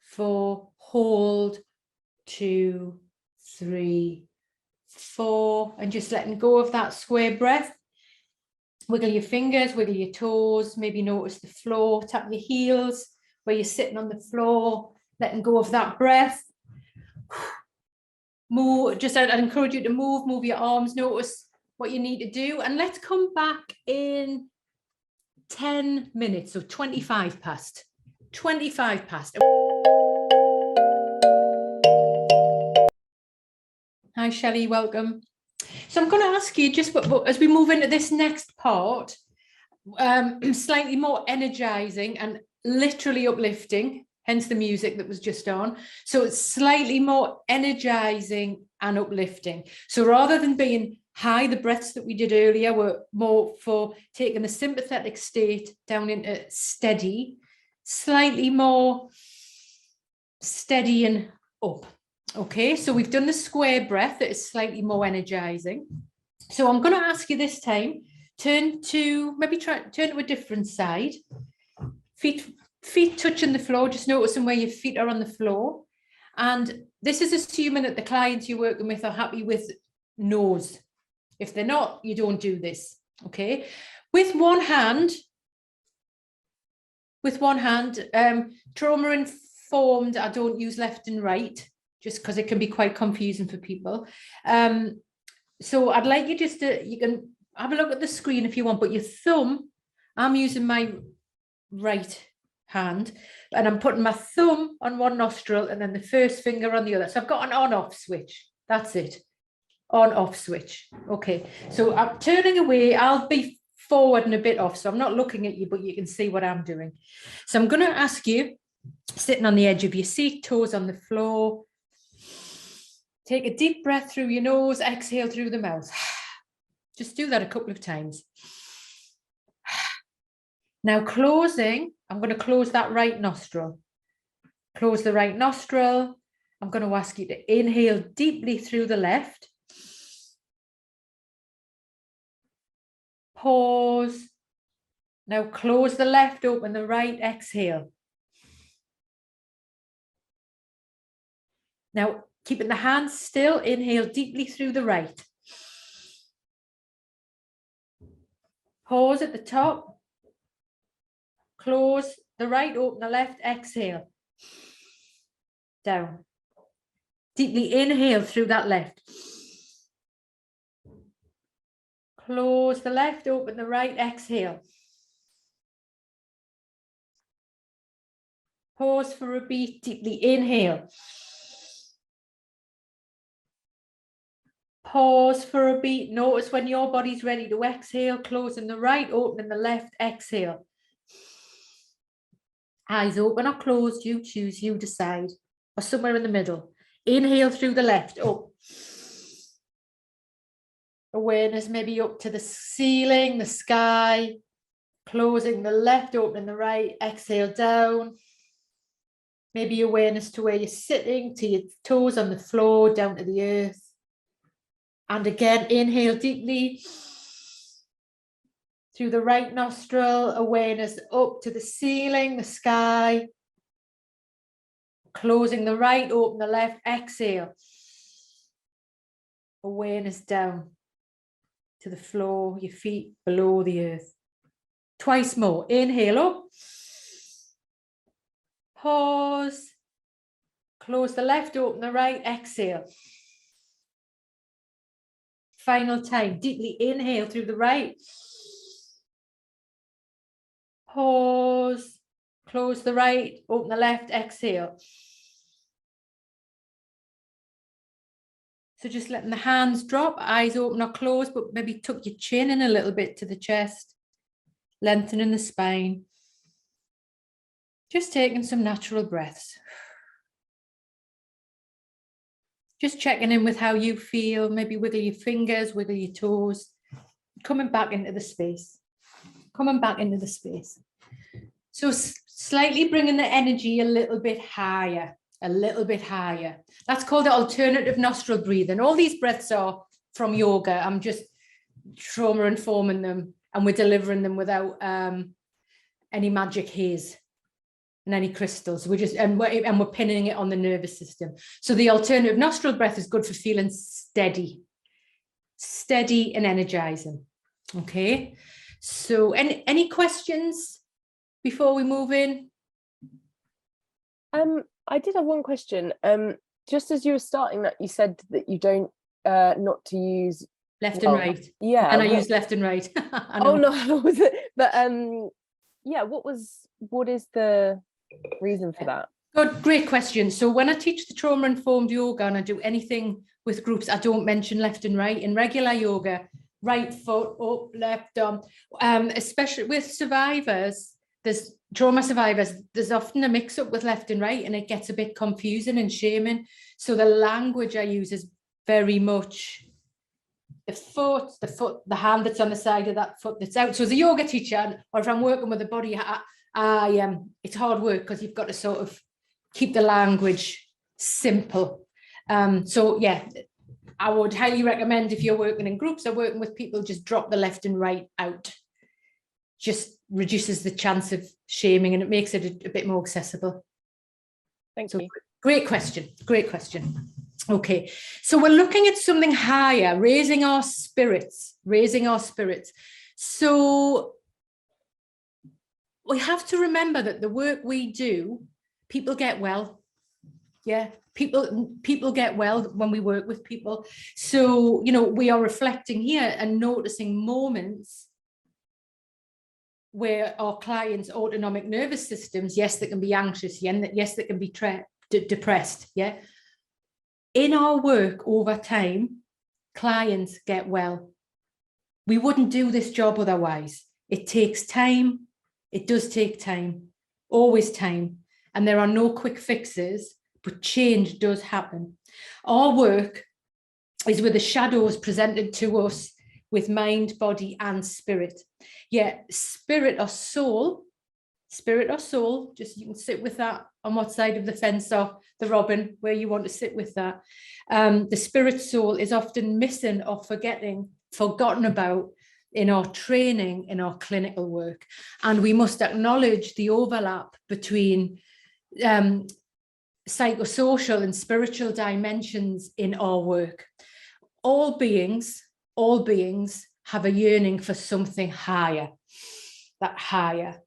4. Hold, 2, 3, 4. And just letting go of that square breath. Wiggle your fingers, wiggle your toes, maybe notice the floor, tap your heels where you're sitting on the floor, letting go of that breath. Move, just I'd encourage you to move your arms, notice what you need to do, and let's come back in 10 minutes, so 25 past. 25 past. Hi Shelley, welcome. So I'm going to ask you, just as we move into this next part, slightly more energizing and literally uplifting, hence the music that was just on. So it's slightly more energizing and uplifting. So rather than being high, the breaths that we did earlier were more for taking the sympathetic state down into steady, slightly more steady and up. Okay, so we've done the square breath that is slightly more energizing. So I'm going to ask you this time, turn to a different side. Feet touching the floor, just noticing where your feet are on the floor. And this is assuming that the clients you're working with are happy with nose. If they're not, you don't do this. Okay, with one hand, trauma informed, I don't use left and right, just because it can be quite confusing for people. So I'd like you just to, you can have a look at the screen if you want, but your thumb, I'm using my right hand and I'm putting my thumb on one nostril and then the first finger on the other. So I've got an on-off switch. That's it. On-off switch. Okay. So I'm turning away. I'll be forward and a bit off. So I'm not looking at you, but you can see what I'm doing. So I'm going to ask you sitting on the edge of your seat, toes on the floor. Take a deep breath through your nose, exhale through the mouth. Just do that a couple of times. Now closing, I'm going to close that right nostril. Close the right nostril. I'm going to ask you to inhale deeply through the left. Pause. Now close the left, open the right, exhale. Now keeping the hands still, inhale deeply through the right. Pause at the top. Close the right, open the left, exhale. Down. Deeply inhale through that left. Close the left, open the right, exhale. Pause for a beat, deeply inhale. Pause for a beat. Notice when your body's ready to exhale, closing the right, opening the left, exhale. Eyes open or closed, you choose, you decide, or somewhere in the middle. Inhale through the left, up. Awareness maybe up to the ceiling, the sky. Closing the left, opening the right, exhale down. Maybe awareness to where you're sitting, to your toes on the floor, down to the earth. And again, inhale deeply through the right nostril, awareness up to the ceiling, the sky. Closing the right, open the left, exhale. Awareness down to the floor, your feet below the earth. Twice more. Inhale up. Pause. Close the left, open the right, exhale. Final time. Deeply inhale through the right. Pause. Close the right, open the left, exhale. So just letting the hands drop, eyes open or closed, but maybe tuck your chin in a little bit to the chest, lengthening the spine. Just taking some natural breaths. Just checking in with how you feel, maybe wiggle your fingers, wiggle your toes, coming back into the space, coming back into the space. So slightly bringing the energy a little bit higher. A little bit higher. That's called the alternative nostril breathing. All these breaths are from yoga. I'm just trauma informing them, and we're delivering them without any magic haze and any crystals. We're just and we're pinning it on the nervous system. So the alternative nostril breath is good for feeling steady and energizing. Okay. So any questions before we move in? I did have one question. Just as you were starting that, you said that you don't not to use left and right. Yeah, and I use left and right. Oh no, was it? But yeah, what is the reason for that? Good, great question. So when I teach the trauma informed yoga and I do anything with groups, I don't mention left and right. In regular yoga, right foot up, left arm. Especially with survivors, there's trauma survivors, there's often a mix up with left and right, and it gets a bit confusing and shaming. So the language I use is very much the hand that's on the side of that foot that's out. So as a yoga teacher, or if I'm working with the body, it's hard work because you've got to sort of keep the language simple. So yeah, I would highly recommend, if you're working in groups or working with people, just drop the left and right out. Just reduces the chance of shaming, and it makes it a bit more accessible. Thank you. Great question. Great question. Okay, so we're looking at something higher, raising our spirits, So we have to remember that the work we do, people get well. Yeah, people get well when we work with people. So, you know, we are reflecting here and noticing moments where our clients' autonomic nervous systems, yes, they can be anxious, yes, they can be depressed, yeah. In our work over time, clients get well. We wouldn't do this job otherwise. It takes time. It does take time, always time. and there are no quick fixes, but change does happen. Our work is with the shadows presented to us with mind, body, and spirit. Yeah, spirit or soul, just you can sit with that on what side of the fence or the robin, where you want to sit with that. The spirit soul is often missing or forgotten about in our training, in our clinical work. And we must acknowledge the overlap between psychosocial and spiritual dimensions in our work. All beings have a yearning for something higher, that higher.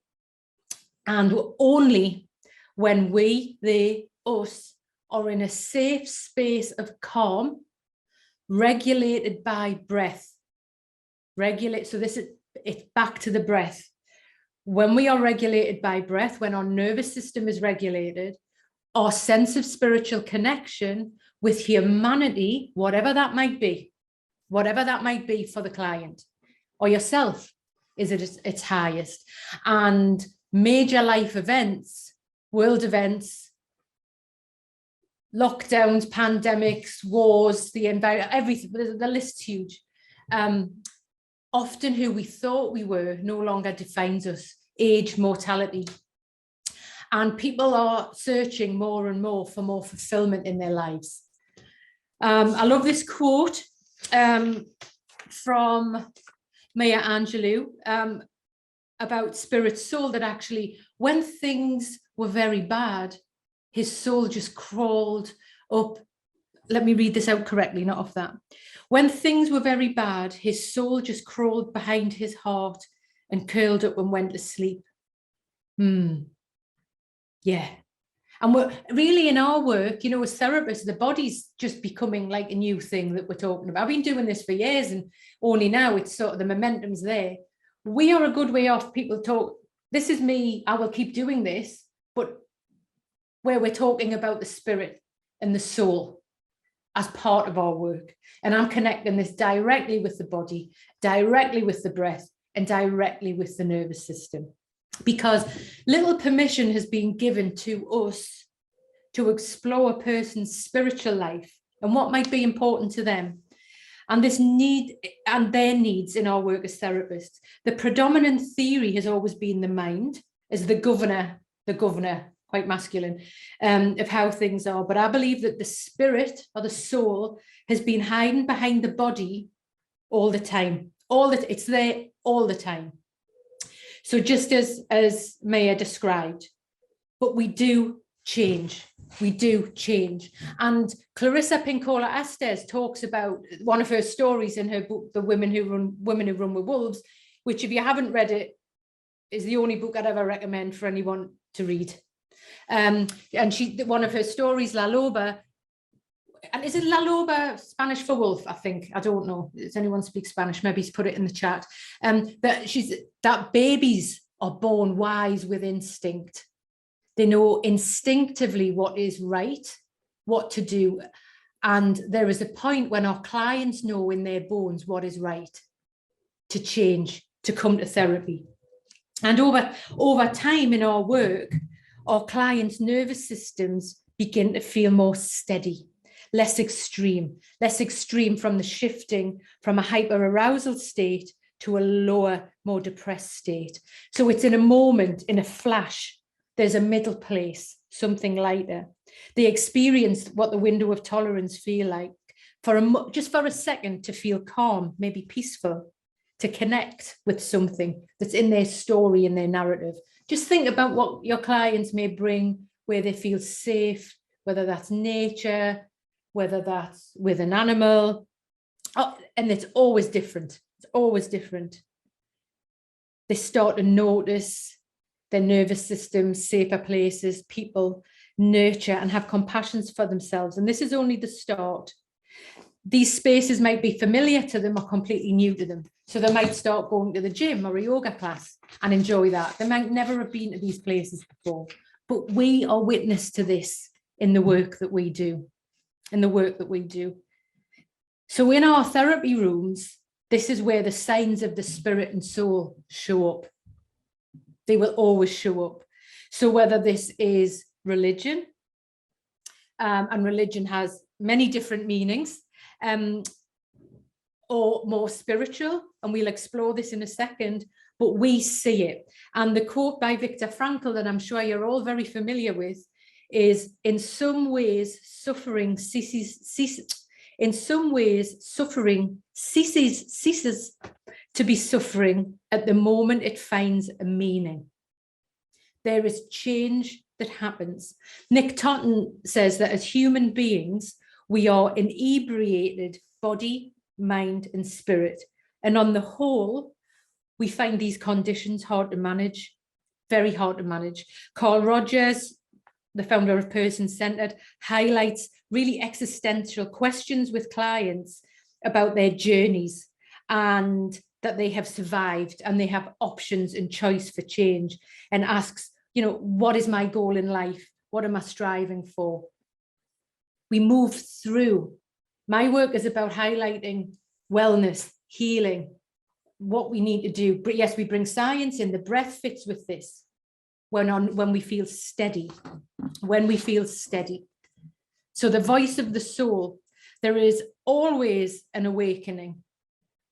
And only when we, they, us, are in a safe space of calm, regulated by breath. So it's back to the breath. When we are regulated by breath, when our nervous system is regulated, our sense of spiritual connection with humanity, whatever that might be for the client or yourself, is at its highest. And major life events, world events, lockdowns, pandemics, wars, the environment, everything, the list's huge. Often who we thought we were no longer defines us, age, mortality. And people are searching more and more for more fulfillment in their lives. I love this quote from Maya Angelou about spirit soul, that actually when things were very bad, his soul just crawled up. Let me read this out correctly, not off that. When things were very bad, his soul just crawled behind his heart and curled up and went to sleep. Yeah. And we're really in our work, you know, as therapists, the body's just becoming like a new thing that we're talking about. I've been doing this for years, and only now it's sort of the momentum's there. We are a good way off. People talk, this is me, I will keep doing this, but where we're talking about the spirit and the soul as part of our work. And I'm connecting this directly with the body, directly with the breath, and directly with the nervous system. Because little permission has been given to us to explore a person's spiritual life and what might be important to them. And this need and their needs in our work as therapists. The predominant theory has always been the mind as the governor, quite masculine, of how things are. But I believe that the spirit or the soul has been hiding behind the body all the time. It's there all the time. So just as Maya described, but we do change. And Clarissa Pinkola Estes talks about one of her stories in her book, The Women Who Run with Wolves, which, if you haven't read it, is the only book I'd ever recommend for anyone to read. And one of her stories, La Loba, and is it La Loba Spanish for wolf? I think, I don't know. Does anyone speak Spanish? Maybe he's put it in the chat. That babies are born wise with instinct. They know instinctively what is right, what to do. And there is a point when our clients know in their bones what is right to change, to come to therapy. And over time in our work, our clients' nervous systems begin to feel more steady, less extreme from the shifting from a hyperarousal state to a lower, more depressed state. So it's in a moment, in a flash, there's a middle place, something lighter. They experience what the window of tolerance feel like just for a second, to feel calm, maybe peaceful, to connect with something that's in their story, in their narrative. Just think about what your clients may bring, where they feel safe, whether that's nature, whether that's with an animal. Oh, and it's always different. They start to notice their nervous system, safer places, people, nurture and have compassion for themselves. And this is only the start. These spaces might be familiar to them or completely new to them. So they might start going to the gym or a yoga class and enjoy that. They might never have been to these places before, but we are witness to this in the work that we do. So in our therapy rooms, this is where the signs of the spirit and soul show up. They will always show up. So whether this is religion. And religion has many different meanings, or more spiritual, and we'll explore this in a second, but we see it. And the quote by Viktor Frankl that I'm sure you're all very familiar with is, in some ways, suffering ceases to be suffering at the moment it finds a meaning. There is change that happens. Nick Totten says that as human beings, we are inebriated body, mind, and spirit. And on the whole, we find these conditions hard to manage, very hard to manage. Carl Rogers, the founder of Person Centered, highlights really existential questions with clients about their journeys and that they have survived and they have options and choice for change, and asks, you know, what is my goal in life? What am I striving for? We move through. My work is about highlighting wellness, healing, what we need to do. But yes, we bring science in. The breath fits with this. When we feel steady, So the voice of the soul, there is always an awakening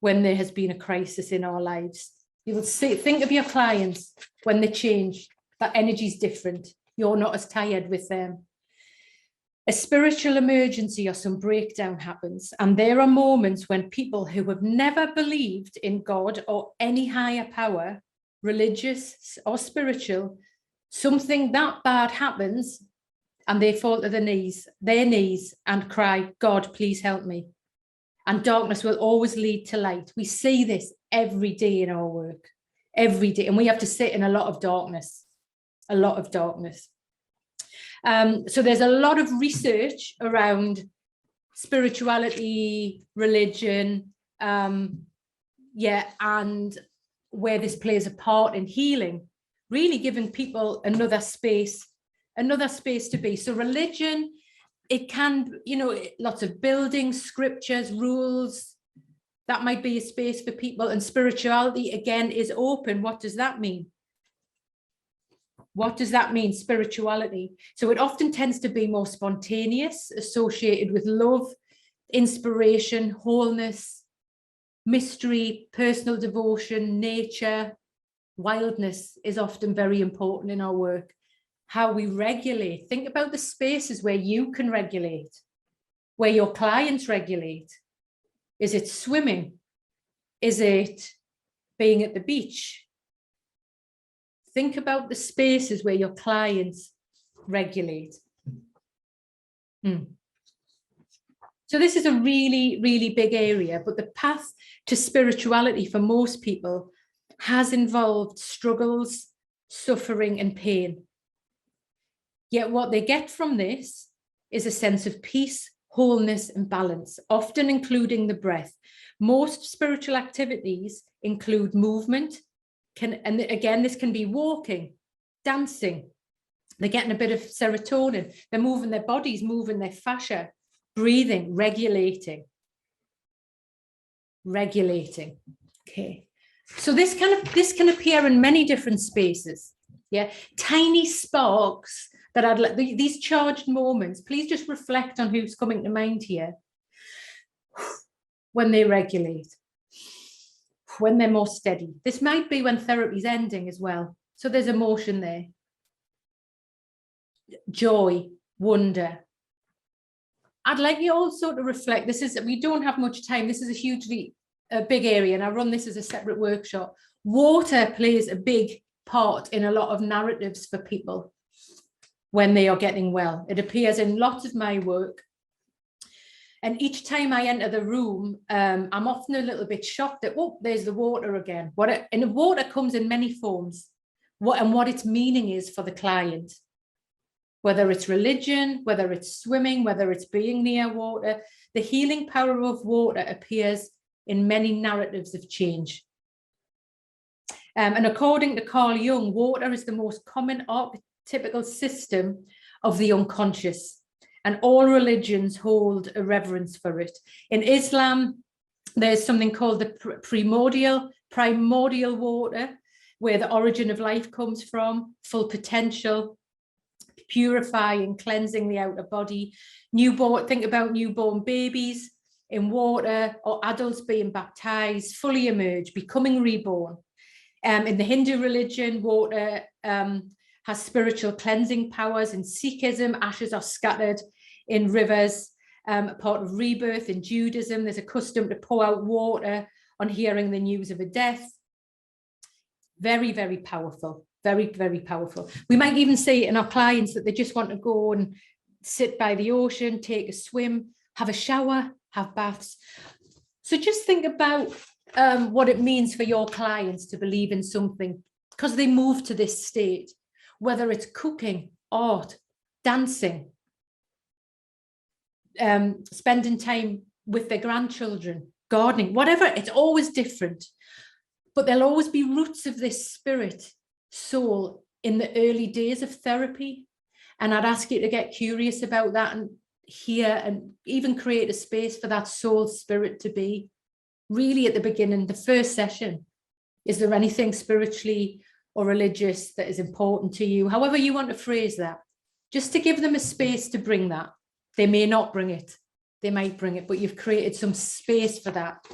when there has been a crisis in our lives. You will see, think of your clients when they change, that energy is different. You're not as tired with them. A spiritual emergency or some breakdown happens, and there are moments when people who have never believed in God or any higher power, religious or spiritual, something that bad happens and they fall to their knees and cry, God, please help me. And darkness will always lead to light. We see this every day in our work, every day. And we have to sit in a lot of darkness. So there's a lot of research around spirituality, religion, and where this plays a part in healing, really giving people another space to be. So religion, it can, lots of buildings, scriptures, rules, that might be a space for people. And spirituality, again, is open. What does that mean? What does that mean, spirituality? So it often tends to be more spontaneous, associated with love, inspiration, wholeness, mystery, personal devotion, nature. Wildness is often very important in our work. How we regulate. Think about the spaces where you can regulate, where your clients regulate. Is it swimming? Is it being at the beach? Think about the spaces where your clients regulate. So this is a really, really big area, but the path to spirituality for most people has involved struggles, suffering, and pain. Yet what they get from this is a sense of peace, wholeness, and balance, often including the breath. Most spiritual activities include movement, and again, this can be walking, dancing. They're getting a bit of serotonin. They're moving their bodies, moving their fascia, breathing, regulating. Okay. So this can appear in many different spaces. Yeah, tiny sparks that I'd like, these charged moments. Please just reflect on who's coming to mind here. When they regulate, when they're more steady. This might be when therapy's ending as well. So there's emotion there. Joy, wonder. I'd like you also to reflect. We don't have much time. This is a hugely big area, and I run this as a separate workshop. Water plays a big part in a lot of narratives for people when they are getting well. It appears in lots of my work. And each time I enter the room, I'm often a little bit shocked that, oh, there's the water again. And water comes in many forms, what its meaning is for the client. Whether it's religion, whether it's swimming, whether it's being near water, the healing power of water appears in many narratives of change. And according to Carl Jung, water is the most common archetypical system of the unconscious, and all religions hold a reverence for it. In Islam, there's something called the primordial water, where the origin of life comes from, full potential. purifying, cleansing the outer body. Newborn, think about newborn babies in water, or adults being baptized, fully emerge, becoming reborn. In the Hindu religion, water has spiritual cleansing powers. In Sikhism, ashes are scattered in rivers, part of rebirth. In Judaism, there's a custom to pour out water on hearing the news of a death. Very, very powerful, very, very powerful. We might even see in our clients that they just want to go and sit by the ocean, take a swim, have a shower, have baths. So just think about what it means for your clients to believe in something, because they move to this state, whether it's cooking, art, dancing, spending time with their grandchildren, gardening, whatever. It's always different, but there'll always be roots of this spirit soul in the early days of therapy. And I'd ask you to get curious about that and hear, and even create a space for that soul spirit to be really at the beginning, the first session. Is there anything spiritually or religious that is important to you? However you want to phrase that, just to give them a space to bring that. They may not bring it, they might bring it, but you've created some space for that.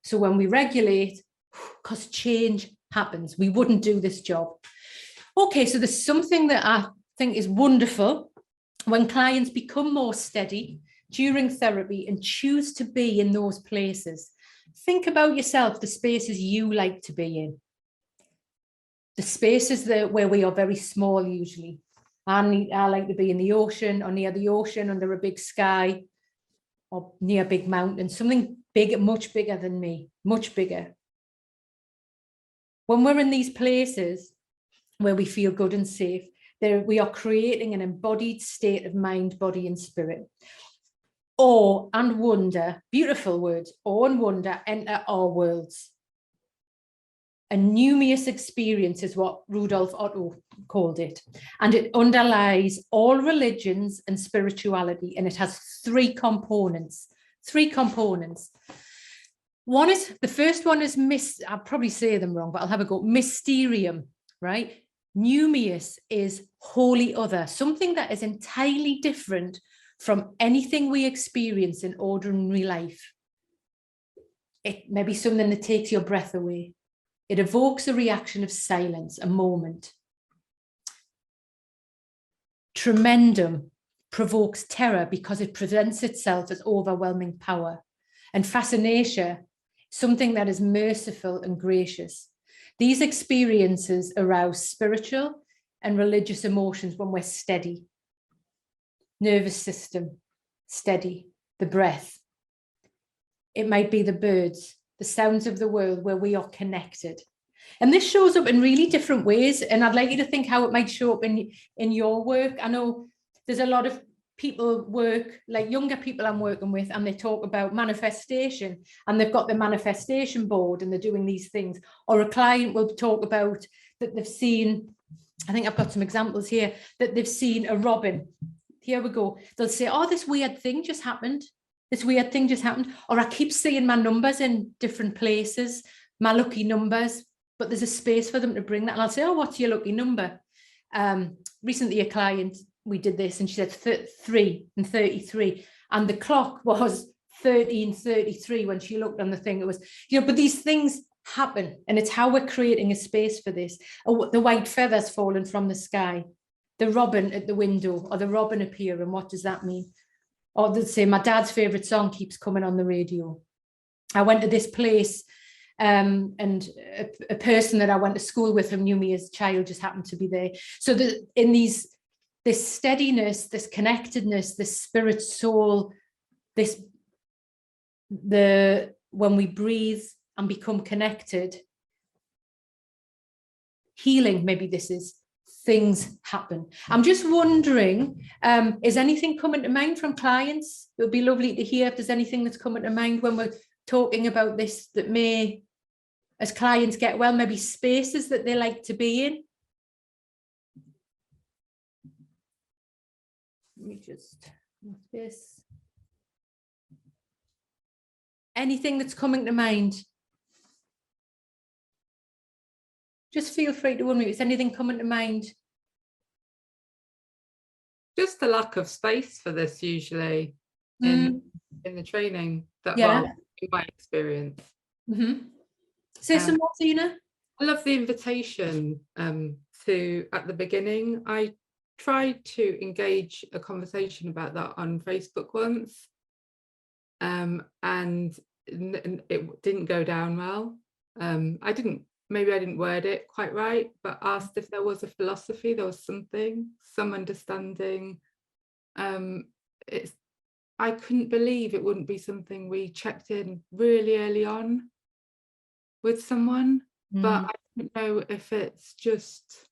So when we regulate, because change happens, we wouldn't do this job. Okay, so there's something that I think is wonderful when clients become more steady during therapy and choose to be in those places. Think about yourself, the spaces you like to be in. The spaces where we are very small usually. I like to be in the ocean, or near the ocean, under a big sky, or near a big mountain, something big, much bigger than me, much bigger. When we're in these places where we feel good and safe, we are creating an embodied state of mind, body, and spirit. Awe and wonder, beautiful words, awe and wonder enter our worlds. A numinous experience is what Rudolf Otto called it. And it underlies all religions and spirituality. And it has three components. One is, the first one is, I'll probably say them wrong, but I'll have a go. Mysterium, right? Numinous is wholly other, something that is entirely different from anything we experience in ordinary life. It may be something that takes your breath away. It evokes a reaction of silence, a moment. Tremendum provokes terror because it presents itself as overwhelming power. And fascination, something that is merciful and gracious. These experiences arouse spiritual and religious emotions when we're steady. Nervous system, steady. The breath. It might be the birds, the sounds of the world where we are connected. And this shows up in really different ways. And I'd like you to think how it might show up in your work. I know there's a lot of people work, like younger people I'm working with, and they talk about manifestation, and they've got the manifestation board and they're doing these things. Or a client will talk about that they've seen, I think I've got some examples here, that they've seen a robin. Here we go. They'll say, oh, this weird thing just happened. This weird thing just happened. Or I keep seeing my numbers in different places, my lucky numbers, but there's a space for them to bring that. And I'll say, oh, what's your lucky number? Recently, a client, we did this, and she said 3 and 33. And the clock was 13:33 when she looked on the thing. It was, but these things happen. And it's how we're creating a space for this. Oh, the white feathers falling from the sky, the robin at the window, or the robin appearing. What does that mean? Or they'll say, my dad's favorite song keeps coming on the radio. I went to this place, and a person that I went to school with who knew me as a child just happened to be there. So in this steadiness, this connectedness, this spirit, soul, when we breathe and become connected, healing, maybe this is, things happen. I'm just wondering, is anything coming to mind from clients? It would be lovely to hear if there's anything that's coming to mind when we're talking about this that may, as clients get well, maybe spaces that they like to be in. Let me just move this. Anything that's coming to mind? Just feel free to unmute. Is anything coming to mind? just the lack of space for this usually in the training, that well, in my experience. Say some more, Zena. I love the invitation to, at the beginning, I tried to engage a conversation about that on Facebook once, and it didn't go down well. Maybe I didn't word it quite right, but asked if there was a philosophy, there was something, some understanding. I couldn't believe it wouldn't be something we checked in really early on with someone, but I don't know if it's just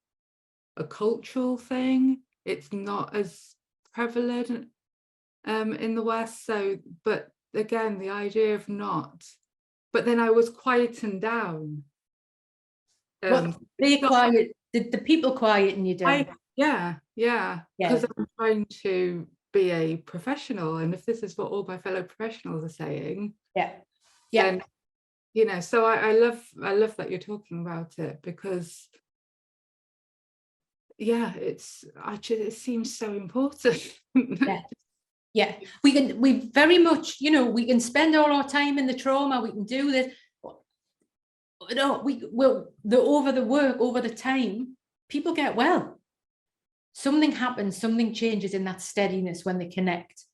a cultural thing. It's not as prevalent in the West. So, but again, the idea of not, but then I was quietened down. Well, they quiet, did the people quieten you down? Yeah, because I'm trying to be a professional, and if this is what all my fellow professionals are saying, then, you know, so I love that you're talking about it, because it seems so important. We very much, you know, we can spend all our time in the trauma, we can do this, no, over the time, people get well. Something happens, something changes in that steadiness when they connect.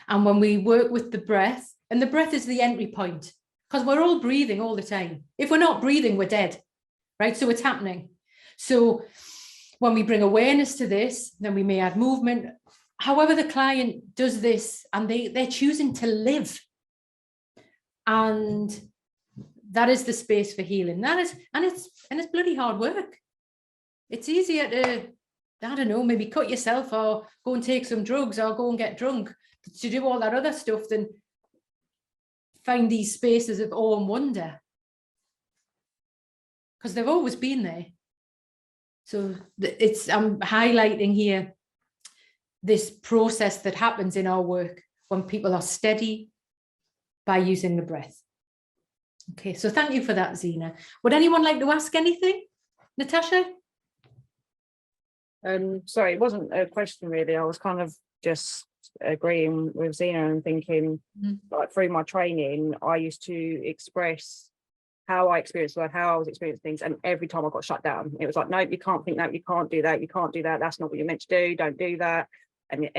And when we work with the breath, and the breath is the entry point, because we're all breathing all the time. If we're not breathing, we're dead, right? So it's happening. So when we bring awareness to this, then we may add movement. However the client does this, and they're choosing to live. And that is the space for healing. That is, and it's bloody hard work. It's easier to, I don't know, maybe cut yourself or go and take some drugs or go and get drunk to do all that other stuff than find these spaces of awe and wonder. Because they've always been there. So I'm highlighting here this process that happens in our work when people are steady by using the breath. Okay, so thank you for that, Zena. Would anyone like to ask anything? Natasha? Sorry, it wasn't a question really. I was kind of just agreeing with Zena and thinking, like, through my training, I used to express how I experienced life, how I was experiencing things, and every time I got shut down, it was like, no, you can't think that, you can't do that, you can't do that, that's not what you're meant to do, don't do that. And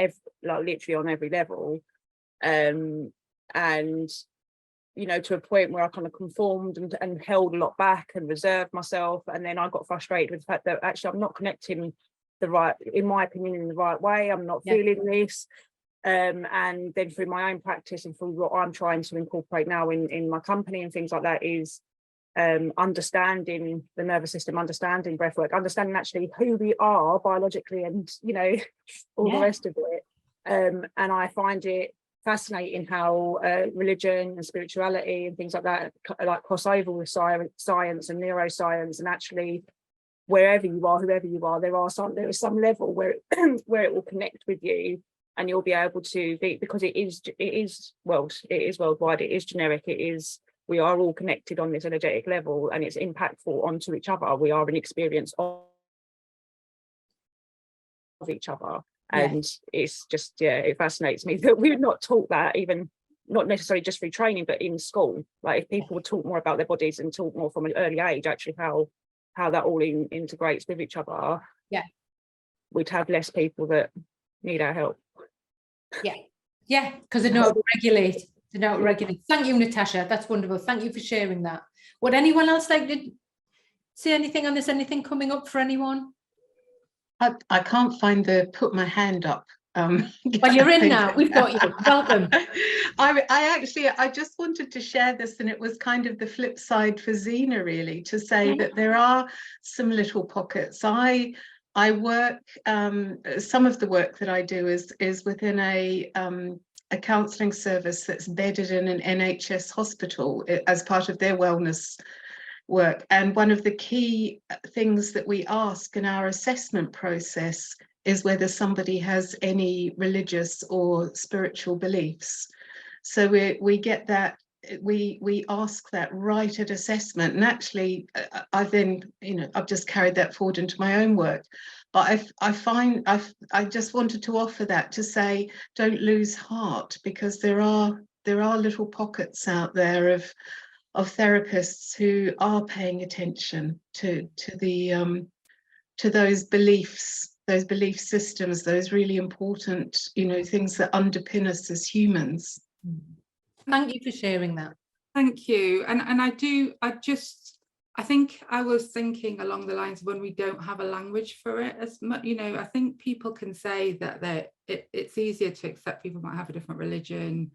like literally on every level, and you know, to a point where I kind of conformed and held a lot back and reserved myself. And then I got frustrated with the fact that actually I'm not connecting in my opinion, in the right way. I'm not feeling this. And then through my own practice and through what I'm trying to incorporate now in my company and things like that is understanding the nervous system, understanding breathwork, understanding actually who we are biologically, and, you know, all the rest of it. And I find it fascinating how religion and spirituality and things like that like cross over with science and neuroscience, and actually wherever you are, whoever you are, there is some level where where it will connect with you, and you'll be able to be, because it is worldwide, it is generic, we are all connected on this energetic level, and it's impactful onto each other. We are an experience of each other. And it's just, it fascinates me that we're not taught that, even not necessarily just through training, but in school. Like, if people would talk more about their bodies and talk more from an early age, actually how that all integrates with each other, we'd have less people that need our help. Because they know how to regulate. Thank you, Natasha. That's wonderful. Thank you for sharing that. Would anyone else like to say anything on this? Anything coming up for anyone? I can't find the put my hand up. Well, you're in now. We've got you. Welcome. I just wanted to share this, and it was kind of the flip side for Zena, really, to say that there are some little pockets. I work, some of the work that I do is within a counselling service that's bedded in an NHS hospital as part of their wellness work. And one of the key things that we ask in our assessment process is whether somebody has any religious or spiritual beliefs. So we get that, we ask that right at assessment. And actually I've just carried that forward into my own work. But I just wanted to offer that to say, don't lose heart, because there are little pockets out there of therapists who are paying attention to those beliefs, those belief systems, those really important, things that underpin us as humans. Thank you for sharing that. Thank you. And I think I was thinking along the lines, when we don't have a language for it as much, I think people can say that it's easier to accept people might have a different religion.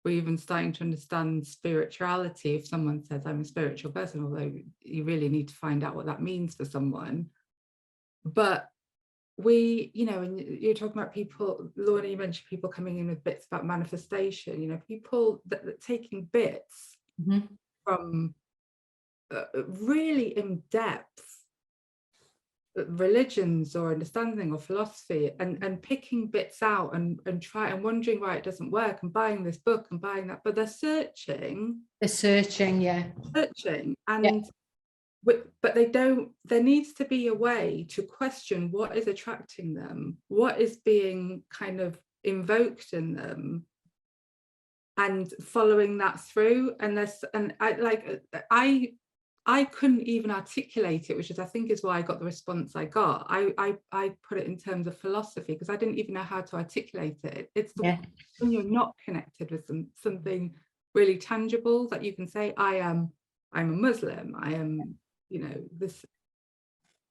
We're even starting to understand spirituality. If someone says I'm a spiritual person, although you really need to find out what that means for someone. But and you're talking about people, Lorna, you mentioned people coming in with bits about manifestation, people that taking bits from really in-depth religions or understanding or philosophy, and picking bits out and wondering why it doesn't work, and buying this book and buying that, but they're searching, and but they don't. There needs to be a way to question what is attracting them, what is being kind of invoked in them, and following that through. And I couldn't even articulate it, which is, I think, is why I got the response I got. I put it in terms of philosophy, because I didn't even know how to articulate it. It's when you're not connected with something really tangible that you can say, I'm a Muslim, I am, this.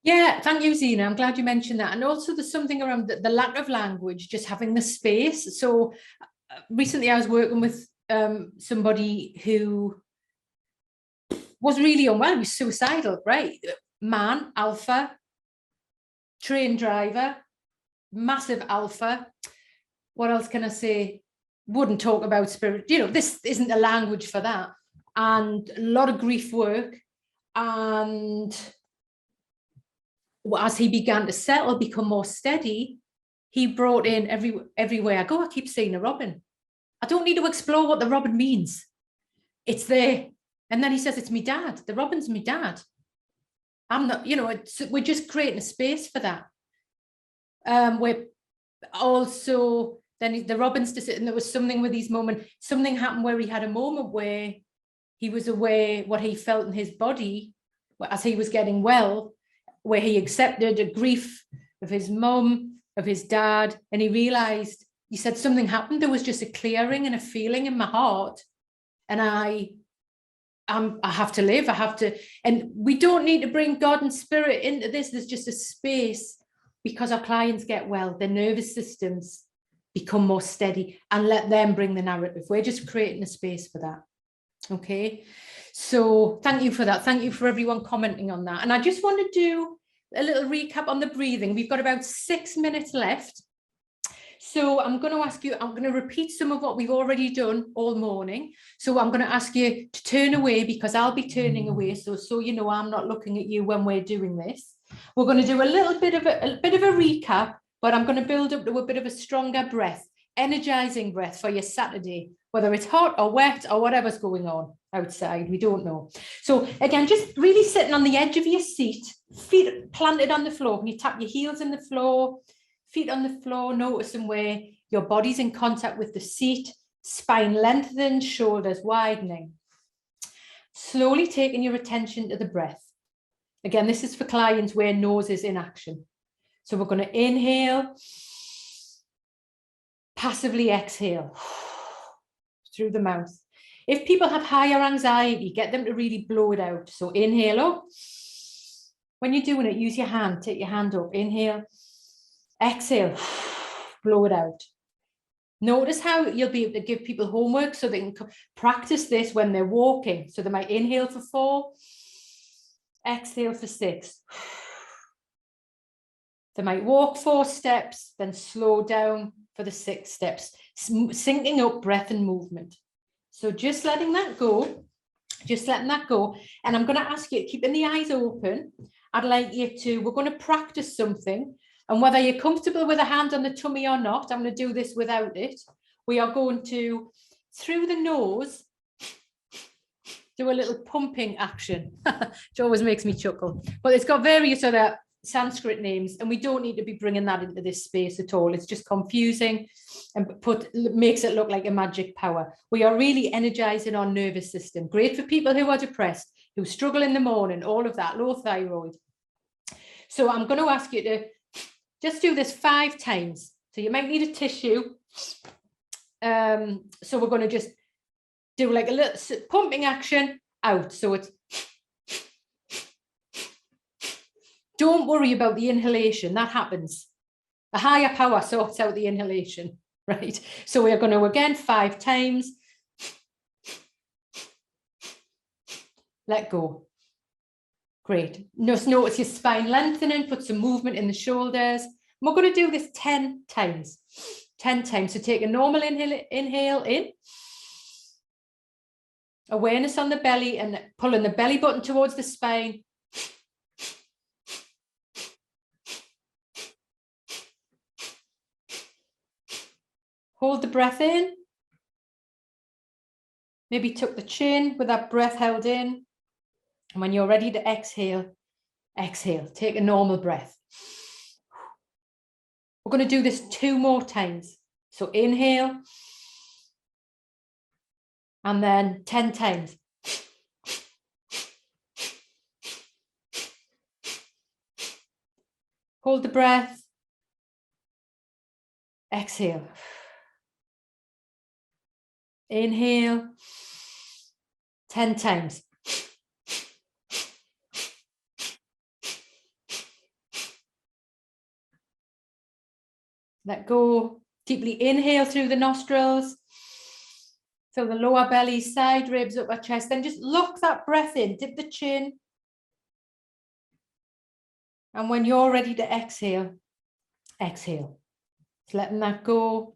Yeah, thank you, Zena. I'm glad you mentioned that. And also there's something around the lack of language, just having the space. So recently I was working with somebody who was really unwell. He was suicidal, right? Man, alpha, train driver, massive alpha. What else can I say? Wouldn't talk about spirit. This isn't a language for that. And a lot of grief work. And as he began to settle, become more steady, he brought in everywhere I go, I keep seeing a robin. I don't need to explore what the robin means. It's there. And then he says, it's me dad. The robin's me dad. I'm not, we're just creating a space for that. We're also, then the robin's to sit, and there was something with his moment. Something happened where he had a moment where he was aware what he felt in his body as he was getting well, where he accepted a grief of his mum, of his dad, and he realized, he said, something happened. There was just a clearing and a feeling in my heart, and I have to live. I have to, and we don't need to bring God and spirit into this. There's just a space, because our clients get well, their nervous systems become more steady, and let them bring the narrative. We're just creating a space for that. Okay, so thank you for that. Thank you for everyone commenting on that. And I just want to do a little recap on the breathing. We've got about 6 minutes left. So I'm going to ask you, I'm going to repeat some of what we've already done all morning. So I'm going to ask you to turn away, because I'll be turning away. So I'm not looking at you when we're doing this. We're going to do a little bit of a recap, but I'm going to build up to a bit of a stronger breath, energizing breath for your Saturday, whether it's hot or wet or whatever's going on outside, we don't know. So again, just really sitting on the edge of your seat, feet planted on the floor. Can you tap your heels in the floor, feet on the floor, noticing where your body's in contact with the seat, spine lengthened, shoulders widening. Slowly taking your attention to the breath. Again, this is for clients where nose is in action. So we're going to inhale, passively exhale through the mouth. If people have higher anxiety, get them to really blow it out. So inhale up. When you're doing it, use your hand, take your hand up, inhale, exhale, blow it out. Notice how you'll be able to give people homework so they can practice this when they're walking. So they might inhale for 4, exhale for 6. They might walk 4 steps, then slow down for the 6 steps, syncing up breath and movement. So just letting that go, And I'm going to ask you, keeping the eyes open, I'd like you to, we're going to practice something. And whether you're comfortable with a hand on the tummy or not, I'm going to do this without it. We are going to, through the nose, do a little pumping action, which always makes me chuckle. But it's got various other Sanskrit names, and we don't need to be bringing that into this space at all. It's just confusing and makes it look like a magic power. We are really energizing our nervous system. Great for people who are depressed, who struggle in the morning, all of that, low thyroid. So I'm going to ask you to just do this 5 times. So you might need a tissue. So we're going to just do like a little pumping action out. So it's, don't worry about the inhalation, that happens. A higher power sorts out the inhalation, right? So we're going to, again, 5 times. Let go. Great. Just notice your spine lengthening, put some movement in the shoulders. We're going to do this 10 times. 10 times. So take a normal inhale in. Awareness on the belly and pulling the belly button towards the spine. Hold the breath in. Maybe tuck the chin with that breath held in. And when you're ready to exhale, exhale. Take a normal breath. We're going to do this 2 more times. So inhale. And then 10 times. Hold the breath. Exhale. Inhale. 10 times. Let go. Deeply inhale through the nostrils. Fill the lower belly, side ribs, upper chest. Then just lock that breath in. Dip the chin. And when you're ready to exhale, exhale. Just letting that go.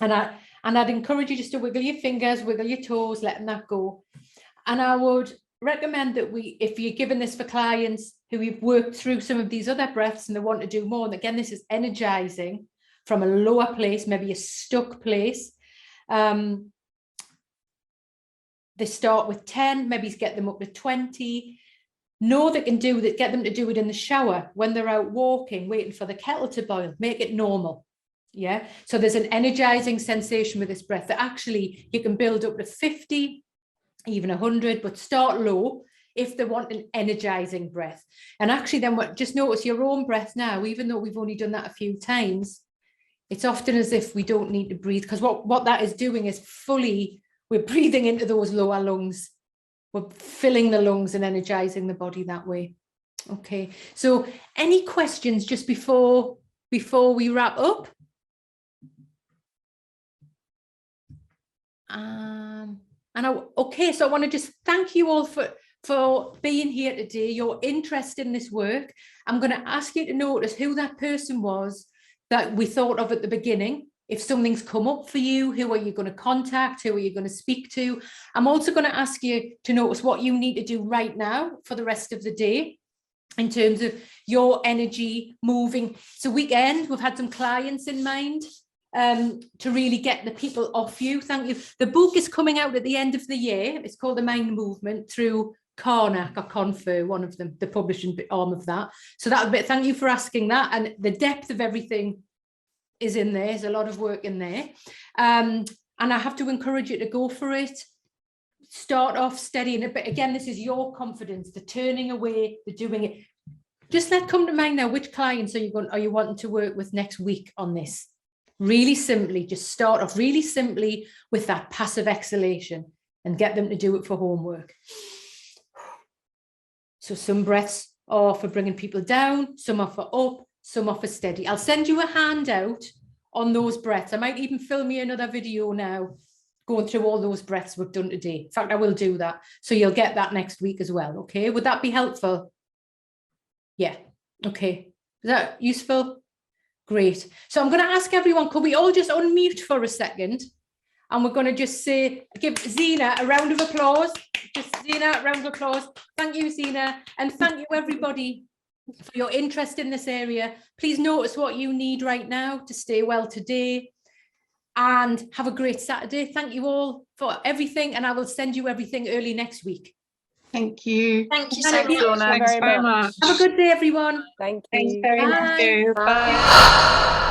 And I'd encourage you just to wiggle your fingers, wiggle your toes, letting that go. And I would recommend that if you're giving this for clients who have worked through some of these other breaths and they want to do more, and again, this is energizing from a lower place, maybe a stuck place. They start with 10, maybe get them up to 20. Know they can do that, get them to do it in the shower when they're out walking, waiting for the kettle to boil. Make it normal. Yeah. So there's an energizing sensation with this breath that actually you can build up to 50, even 100, but start low if they want an energizing breath. And actually then just notice your own breath now, even though we've only done that a few times, it's often as if we don't need to breathe, because what that is doing is we're breathing into those lower lungs. We're filling the lungs and energizing the body that way. Okay. So any questions just before we wrap up? Okay, so I want to just thank you all for being here today, your interest in this work. I'm going to ask you to notice who that person was that we thought of at the beginning. If something's come up for you, who are you going to contact? Who are you going to speak to? I'm also going to ask you to notice what you need to do right now for the rest of the day in terms of your energy moving. It's a weekend. We've had some clients in mind to really get the people off you. Thank you. The book is coming out at the end of the year. It's called The Mind Movement through Karnak or Confer, one of them, the publishing arm of that. So thank you for asking that. And the depth of everything is in there. There's a lot of work in there. And I have to encourage you to go for it. Start off steady. But again, this is your confidence, the turning away, the doing it. Just let come to mind now, which clients are you wanting to work with next week on this? Really simply, just start off really simply with that passive exhalation and get them to do it for homework. So some breaths are for bringing people down, some are for up, some are for steady. I'll send you a handout on those breaths. I might even film you another video now going through all those breaths we've done today. In fact, I will do that. So you'll get that next week as well. Okay. Would that be helpful? Yeah. Okay. Is that useful? Great. So I'm going to ask everyone, could we all just unmute for a second? And we're going to just give Zena a round of applause. Just Zena, a round of applause. Thank you, Zena. And thank you, everybody, for your interest in this area. Please notice what you need right now to stay well today. And have a great Saturday. Thank you all for everything. And I will send you everything early next week. Thank you. Thank you Thank so you. much. Lorna. Thanks very much. Have a good day, everyone. Thank Thanks you. very Bye. much. Bye. Bye.